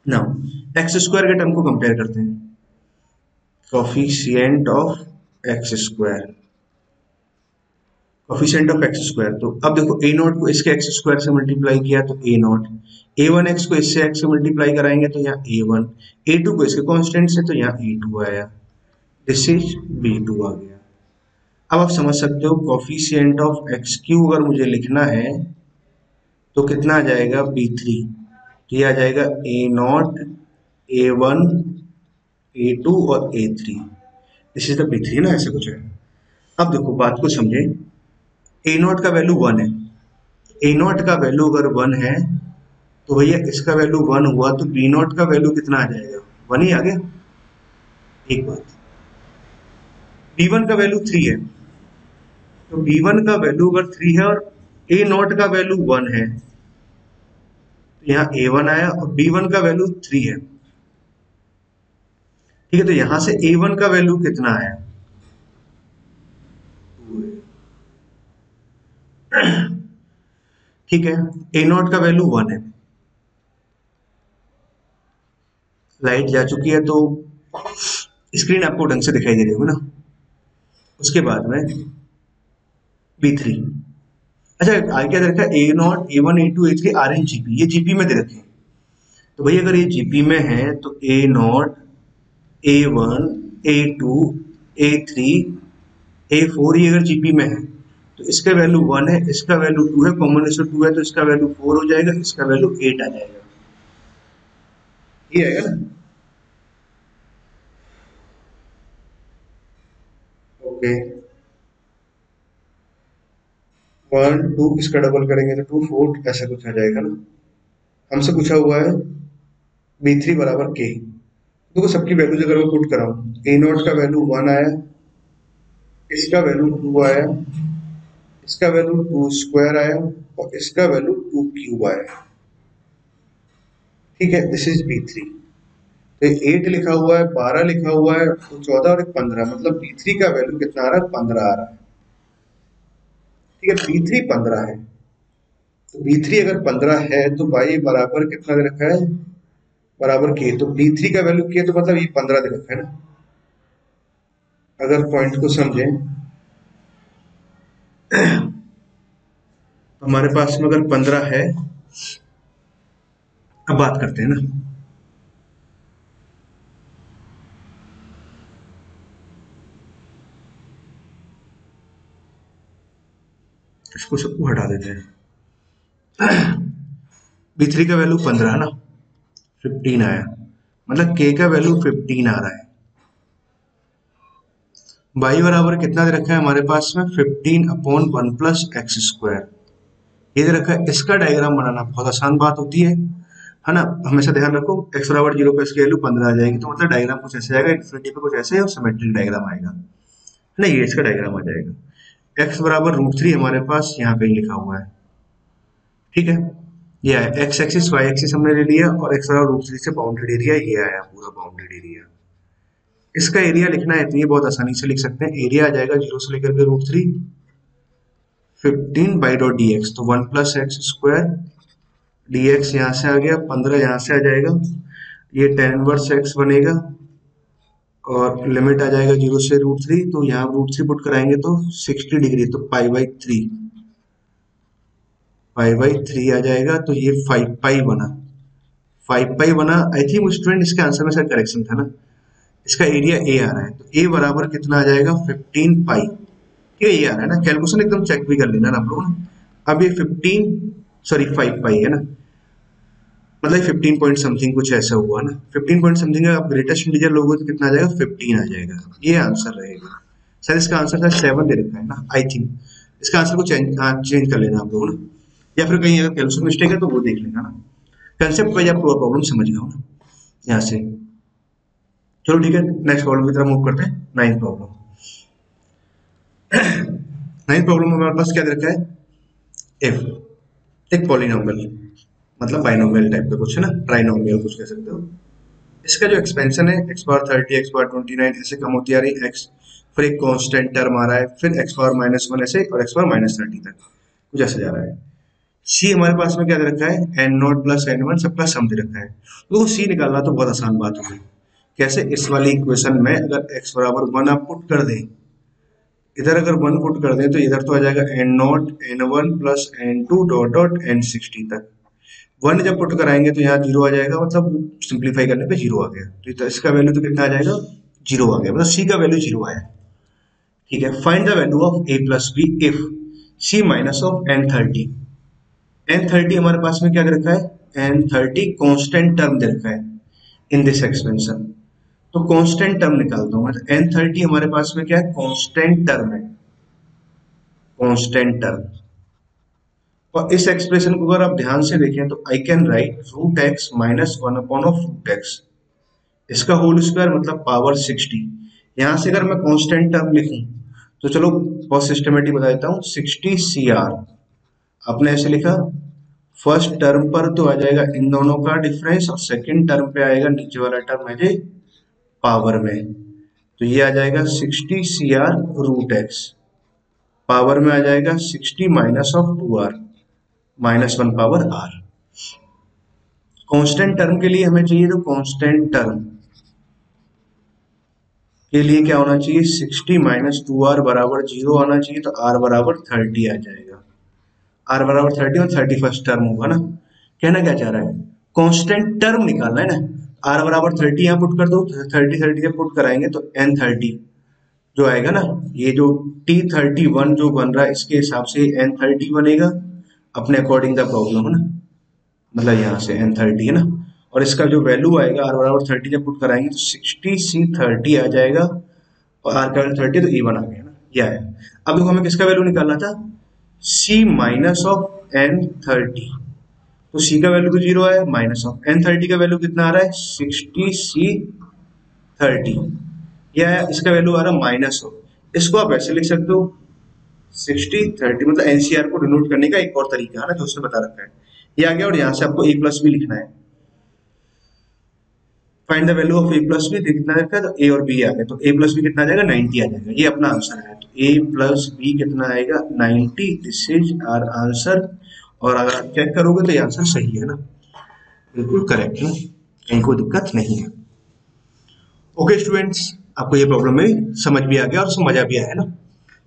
नाउ एक्स स्क्वायर के टर्म को कंपेयर करते हैं, coefficient of x square, coefficient of x square, तो अब देखो ए नॉट को इसके एक्स स्क्वायर से मल्टीप्लाई किया तो a nought, a one x को इससे एक्स से मल्टीप्लाई कराएंगे तो यहाँ ए वन, ए टू को इसके कांस्टेंट से तो यहाँ ए टू आया, दिस इज बी टू आ गया। अब आप समझ सकते हो कोफिशिएंट ऑफ एक्स क्यू अगर मुझे लिखना है तो कितना आ जाएगा, बी थ्री, तो ये आ जाएगा a nought a one a two और a three, this is the b three ना, ऐसे कुछ है। अब देखो बात को समझे, ए नॉट का वैल्यू वन है, ए नॉट का वैल्यू अगर वन है तो भैया इसका वैल्यू वन हुआ तो बी नॉट का वैल्यू कितना आ जाएगा, वन ही आ गया। एक बात, बी वन का वैल्यू थ्री है, तो बी वन का वैल्यू अगर थ्री है और ए नॉट का वैल्यू वन है, तो यहाँ ए वन आया और बी वन का वैल्यू थ्री है, ठीक है, तो यहां से ए वन का वैल्यू कितना आया, ठीक है, ए नॉट का वैल्यू वन है, लाइट जा चुकी है तो स्क्रीन आपको ढंग से दिखाई दे रही होगी ना। उसके बाद में बी थ्री, अच्छा आगे क्या दे रखा है, a nought a one a two a three are in GP, ये जीपी में दे रखे हैं, तो भाई अगर ये जीपी में है तो a nought a one a two a three a four, ये अगर जीपी में है तो इसका वैल्यू वन है, इसका वैल्यू टू है, कॉम्बिनेशन टू है तो इसका वैल्यू फोर हो जाएगा, इसका वैल्यू एट आ जाएगा, ये आएगा ना। ओके, वन टू इसका डबल करेंगे तो टू फोर, ऐसा कुछ आ जाएगा ना। हमसे पूछा हुआ है बी थ्री बराबर के, देखो सबकी वैल्यूज अगर मैं पुट कराऊं, ए नॉट का वैल्यू वन आया, इसका वैल्यू टू आया, इसका वैल्यू टू स्क्वायर आया और इसका वैल्यू टू क्यूब आया, ठीक है, दिस इज बी थ्री। तो एट लिखा हुआ है, 12 लिखा हुआ है, तो 14 और एक 15, मतलब बी थ्री का वैल्यू कितना आ रहा है, 15 आ रहा है, ठीक है, बी थ्री 15 है, तो बी थ्री अगर 15 है तो भाई बराबर कितना दे रखा है, बराबर के, तो बी थ्री का वैल्यू के, तो मतलब ये 15 दे रखा है ना, अगर पॉइंट को समझें। हमारे पास में अगर 15 है, अब बात करते हैं ना, इसको सबको हटा देते हैं। बी थ्री का वैल्यू 15 ना, 15 आया, मतलब k का वैल्यू 15 आ रहा है। y बराबर कितना दे रखा है हमारे पास में 15/1 प्लस एक्स स्क्वायर, ये दे रखा है। इसका डायग्राम बनाना बहुत आसान बात होती है ना। हमेशा ध्यान रखो x बराबर 0 पे इसकी वैल्यू 15 आ जाएगी, तो मतलब डायग्राम कुछ ऐसे आएगा, इन्फिनिटी पे कुछ ऐसे और सिमेट्रिक डायग्राम आएगा, है ना। ये इसका डायग्राम आ जाएगा। x बराबर √3 हमारे पास यहाँ पे लिखा हुआ है, ठीक है। ये है x एक्सिस, y एक्सिस हमने ले लिया, और x बराबर √3 से बाउंडेड एरिया ये आया, पूरा बाउंडेड एरिया। इसका एरिया लिखना है तो ये बहुत आसानी से लिख सकते हैं। एरिया आ जाएगा 0 से लेकर के √3 15 बाई डॉट डी एक्स, तो 1 plus x square D x यहाँ से आ गया, 15 यहाँ से आ जाएगा, ये tan इनवर्स एक्स बनेगा, और लिमिट आ जाएगा 0 से √3, तो यहाँ √3 पुट कराएंगे तो 60 डिग्री, तो पाई बाई 3 आ जाएगा, तो ये 5 पाई बना, 5 पाई बना। आई थिंक स्टूडेंट इसके आंसर में शायद करेक्शन था ना। इसका एरिया ए आ रहा है, तो ए बराबर कितना आ जाएगा 15 पाई, ठीक है। ये आ रहा है ना, कैलकुलेशन एकदम चेक भी कर लेना आप लोग ना। अब ये 5 पाई है ना, मतलब 15 पॉइंट समथिंग कुछ ऐसा हुआ ना, 15 पॉइंट समथिंग है। आप ग्रेटेस्ट इंटीजर लोगे तो कितना आ जाएगा 15 आ जाएगा, ये आंसर रहेगा। सर इसका आंसर था 7 दे रखा है ना, आई थिंक इसका आंसर को चेंज कर लेना आप लोग ना, या फिर कहीं अगर कैलकुलेशन मिस्टेक है तो वो देख लेना ना। कंसेप्ट वाइज आप प्रॉब्लम समझ गए हो ना यहाँ से। चलो ठीक है, नेक्स्ट प्रॉब्लम की तरफ मूव करते हैं। नाइन्थ प्रॉब्लम, नाइन्थ प्रॉब्लम हमारे पास क्या दे रखा है, एफ एक पॉलिनोमियल, मतलब बाइनोमियल टाइप का कुछ है ना, ट्राइनोमियल कुछ कह सकते हो। इसका जो एक्सपेंशन है x पावर 30 x पावर 29 ऐसे कम होती आ रही x, फिर एक कांस्टेंट टर्म आ रहा है, फिर x पावर -1 ऐसे, और x पावर -30 तक कुछ ऐसे जा रहा है। c हमारे पास में क्या दे रखा है, n0 प्लस n1 सबका सम दे रखा है, तो c निकालना तो बहुत आसान बात होगी। कैसे, इस वाली इक्वेशन में अगर x बराबर 1 आप पुट कर दें, इधर अगर 1 पुट कर दें तो इधर तो आ जाएगा n0 n1 plus n2 dot dot n60 तक। 1 जब पुट कराएंगे तो यहाँ 0 आ जाएगा, मतलब सिंप्लीफाई करने पे 0 आ गया, तो इसका वैल्यू तो कितना आ जाएगा, 0 आ गया, मतलब c का वैल्यू 0 आया, ठीक है। Find the value of a plus b if c minus of n30। n30 हमारे पास में क्या दे रखा है, n30 कांस्टेंट टर्म दे रखा है इन दिस एक्सपेंशन, तो कांस्टेंट टर्म निकालता हूं। मतलब n30 हमारे पास में क्या है, कांस्टेंट टर्म है, कांस्टेंट टर्म। और इस एक्सप्रेशन को अगर आप ध्यान से देखें तो I can write √x minus 1 upon of √x, इसका होल स्क्वायर मतलब पावर 60। यहां से अगर मैं कांस्टेंट टर्म लिखूं तो चलो बहुत सिस्टमेटिक बता देता हूं, 60 CR आपने ऐसे लिखा, फर्स्ट टर्म पर तो आ जाएगा इन दोनों का डिफरेंस, और सेकंड टर्म पे आएगा नीचे वाला टर्म है जी पावर में, तो ये आ जाएगा 60 CR √x, पावर में आ जाएगा 60 minus of 2R -1 power R। Constant term के लिए हमें चाहिए, तो कांस्टेंट टर्म के लिए क्या होना चाहिए, 60 माइनस 2R बराबर 0 आना चाहिए, तो R बराबर 30 आ जाएगा। R बराबर 30 और 31st टर्म होगा ना। कहना क्या चाह रहा है, कांस्टेंट टर्म निकालना है ना। R बराबर 30 यहाँ पुट कर दो, 30 जब पुट कराएंगे तो n30 जो आएगा ना, ये जो T31 जो बन रहा है इसके हिसाब से n30 बनेगा, अपने अकॉर्डिंग द प्रॉब्लम है ना, मतलब यहाँ से n30 है ना। और इसका जो वैल्यू आएगा r बराबर 30 जब पुट कराएंगे तो 60 C30 आ जाएगा, और r का वैल्यू 30 तो E1 आ गया ना, ये आया। अब देखो हमें किसका वैल्यू निकालना था, c माइनस ऑफ n30, तो c का वैल्यू तो 0 आया, माइनस ऑफ n30 का वैल्यू कितना आ रहा है 60 C30, या इसका वैल्यू आ रहा है माइनस ऑफ, इसको आप ऐसे लिख सकते हो 60 30, मतलब एनसीआर को डिनोट करने का एक और तरीका है ना जो उसने बता रखा है, ये आ गया। और यहाँ से आपको a प्लस बी लिखना है, find the value of a plus b, कितना रखा है, तो a और b आ गया, तो a प्लस बी कितना आ जाएगा 90 आ जाएगा, ये अपना आंसर है। तो a प्लस बी कितना आएगा 90, दिस इज आवर आंसर। और अगर आप चेक करोगे तो ये आंसर सही है ना, बिल्कुल करेक्ट है, कहीं कोई दिक्कत नहीं है। ओके स्टूडेंट्स, आपको ये प्रॉब्लम में समझ भी आ गया और मजा भी आया ना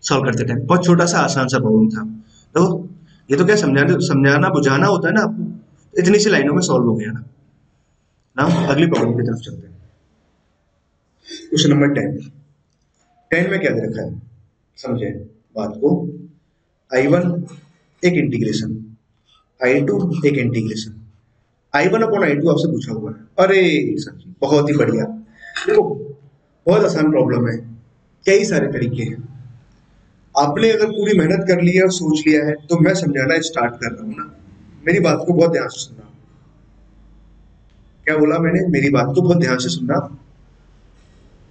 सॉल्व करते टाइम, बहुत छोटा सा आसान सा प्रॉब्लम था। तो ये तो क्या समझाना बुझाना होता है ना आपको, इतनी सी लाइनों में सॉल्व हो गया ना। ना अगली प्रॉब्लम की तरफ चलते हैं। क्वेश्चन नंबर 10 में क्या दे रखा है, समझे बात को। I1 एक इंटीग्रेशन, I2 एक इंटीग्रेशन, I1/I2 आपसे पूछा हुआ है। अरे सर जी बहुत ही बढ़िया। देखो बहुत आसान प्रॉब्लम है, कई सारे तरीके हैं। आपने अगर पूरी मेहनत कर ली है और सोच लिया है तो मैं समझाना स्टार्ट कर रहा हूँ ना। मेरी बात को बहुत ध्यान से सुनना। क्या बोला मैंने? मेरी बात को बहुत ध्यान से सुनना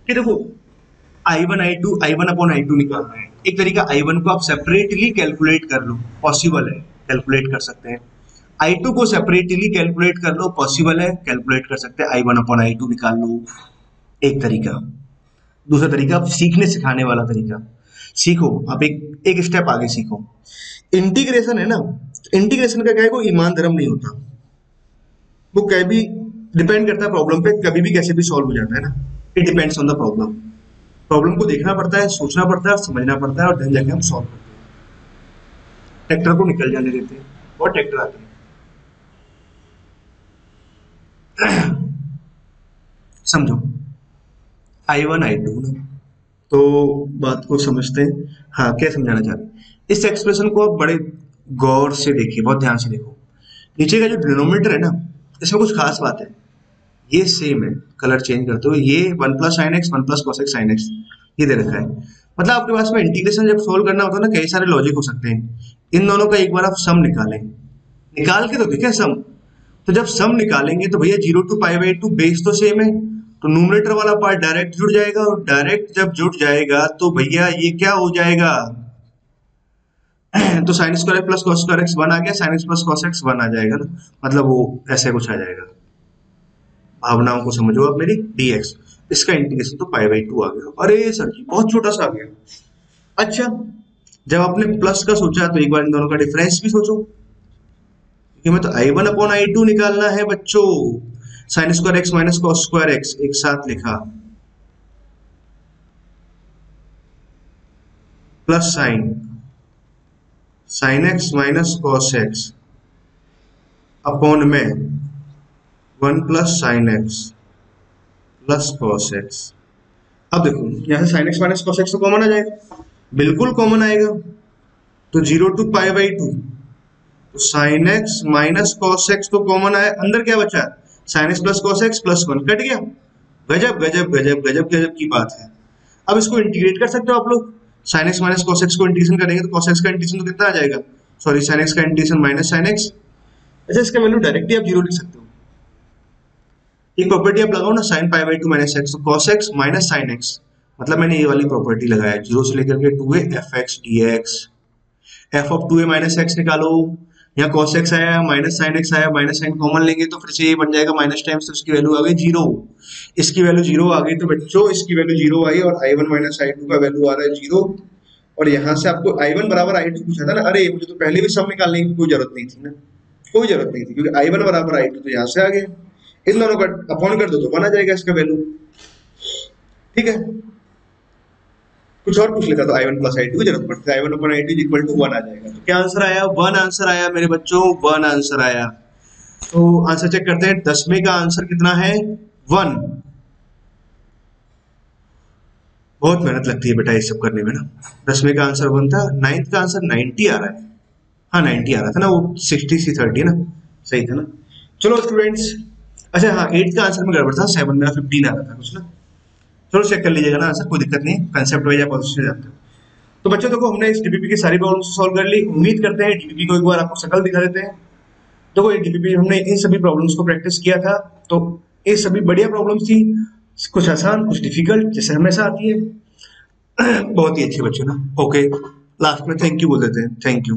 कि देखो I1 निकालना है। एक तरीका I1 को आप सेपरेटली कैलकुलेट कर लो, पॉसिबल है, कैलकुलेट कर सकते हैं। I2 को सेपरेटली कैलकुलेट कर लो, पॉसिबल है, कैलकुलेट कर सकते हैं। I1/I2 निकाल लो, एक तरीका। दूसरा तरीका आप सीखने सिखाने वाला तरीका। सीखो, आप एक एक स्टेप आगे सीखो। इंटीग्रेशन है ना, इंटीग्रेशन का क्या है, कोई ईमान धर्म नहीं होता। वो कभी भी डिपेंड करता है प्रॉब्लम पे, कभी भी कैसे भी सॉल्व हो जाता है ना। It depends on the problem. Problem को देखना पड़ता है, सोचना पड़ता है, समझना पड़ता है, और then जाके हम सॉल्व करते हैं। ट्रैक्टर को निकल जाने देते हैं, बहुत ट्रैक्टर आते हैं। समझो I1 I2 ना, तो बात को समझते हैं। हाँ, क्या समझाना चाहते हैं? इस एक्सप्रेशन को आप बड़े गौर से देखिए, बहुत ध्यान से देखो। नीचे का जो डिनोमिनेटर है ना, इसमें कुछ खास बात है। ये सेम है, कलर चेंज करते हो, ये 1 + sin x 1 + cos x sin x ये दे रखा है। मतलब आपके पास में इंटीग्रेशन जब सोल्व करना होता है ना, कई सारे लॉजिक हो सकते हैं। इन दोनों का एक बार आप सम निकालें, निकाल के तो देखें सम। तो जब सम निकालेंगे तो भैया 0 to π/2 बेस तो सेम है, तो न्यूमरेटर वाला पार्ट डायरेक्ट जुड़ जाएगा, और डायरेक्ट जब जुड़ जाएगा तो भैया ये क्या हो जाएगा? तो sin² + cos² 1 आ गया, sin x + cos x 1 आ जाएगा ना, मतलब वो ऐसे कुछ आ जाएगा। भावनाओं को समझो आप मेरी। dx इसका इंटीग्रेशन तो π/2 आ गया। अरे सर जी बहुत छोटा सा आ गया। अच्छा, जब आपने प्लस का सोचा तो एक बार इन दोनों का डिफरेंस भी सोचो, क्योंकि मैं तो I1/I2 निकालना है बच्चों। sin² x - cos² x एक साथ लिखा, plus sin x - cos x upon में 1 + sin x + cos x। अब देखो यहाँ से sin x - cos x तो कॉमन आ जाएगा, बिल्कुल कॉमन आएगा। तो 0 to π/2, तो sin x - cos x तो कॉमन आया, अंदर क्या बचा? sin x + cos x + 1 cut गया। गजब गजब गजब गजब गजब की बात है। अब इसको इंटीग्रेट कर सकते हो आप लोग। sin x - cos x को इंटीग्रेशन करेंगे तो cos x का इंटीग्रेशन तो कितना आ जाएगा? सॉरी, sin x का इंटीग्रेशन माइनस sin x। अच्छा, इसका वैल्यू डायरेक्टली आप 0 लिख सकते हो। एक प्रॉपर्टी आप लगाओ ना, sin π/2 - x, तो cos x - sin x, मतलब मैंने ये वाली प्रॉपर्टी लगाया, 0 से लेकर के 2a fx dx। f(2a - x) निकालो, यहाँ cos x आया, माइनस sin x आया, माइनस साइन कॉमन लेंगे तो फिर से ये बन जाएगा माइनस टाइम्स, तो इसकी वैल्यू आ गई 0। इसकी वैल्यू 0 आ गई, तो बच्चों इसकी वैल्यू 0 आई, और I1 - I2 का वैल्यू आ रहा है 0। और यहाँ से आपको I1 = I2 पूछा था ना, अरे मुझे तो पहले भी सम निकालने की कोई जरूरत नहीं थी ना, कोई जरूरत नहीं थी, क्योंकि I1 = I2 तो यहाँ से आ गया। इन दोनों का अपॉन कर दो तो 1 आ जाएगा इसका वैल्यू। ठीक है, कुछ और पूछ लेता तो I1 + I2 की जरूरत पड़ती है, I1/I2 = 1 आ जाएगा। तो क्या आंसर आया? 1 आंसर आया मेरे बच्चों, 1 आंसर आया। तो आंसर चेक करते हैं, 10वें का आंसर कितना है? 1। बहुत मेहनत लगती है बेटा ये सब करने में ना। 10वें का आंसर 1 था, 9th का आंसर 90 आ रहा है। हाँ 90 आ रहा था ना, वो 60 से 30 ना, सही था ना। चलो स्टूडेंट्स, अच्छा हाँ 8th का आंसर में गड़बड़ था, 7 मेरा 15 आ रहा था कुछ ना। चलो चेक कर लीजिएगा ना आंसर, कोई दिक्कत नहीं, कंसेप्ट वाइज आप प्रोसेस जाते हो। तो बच्चों देखो, हमने इस डीपीपी की सारी प्रॉब्लम्स सॉल्व कर ली। उम्मीद करते हैं डीपीपी को एक बार आपको शकल दिखा देते हैं। देखो ये डीपीपी हमने इन सभी प्रॉब्लम्स को प्रैक्टिस किया था, तो ये सभी बढ़िया प्रॉब्लम्स थी, कुछ आसान कुछ डिफिकल्ट जैसे हमेशा आती है। बहुत ही अच्छे बच्चों ना। ओके, लास्ट में थैंक यू बोल देते हैं, थैंक यू।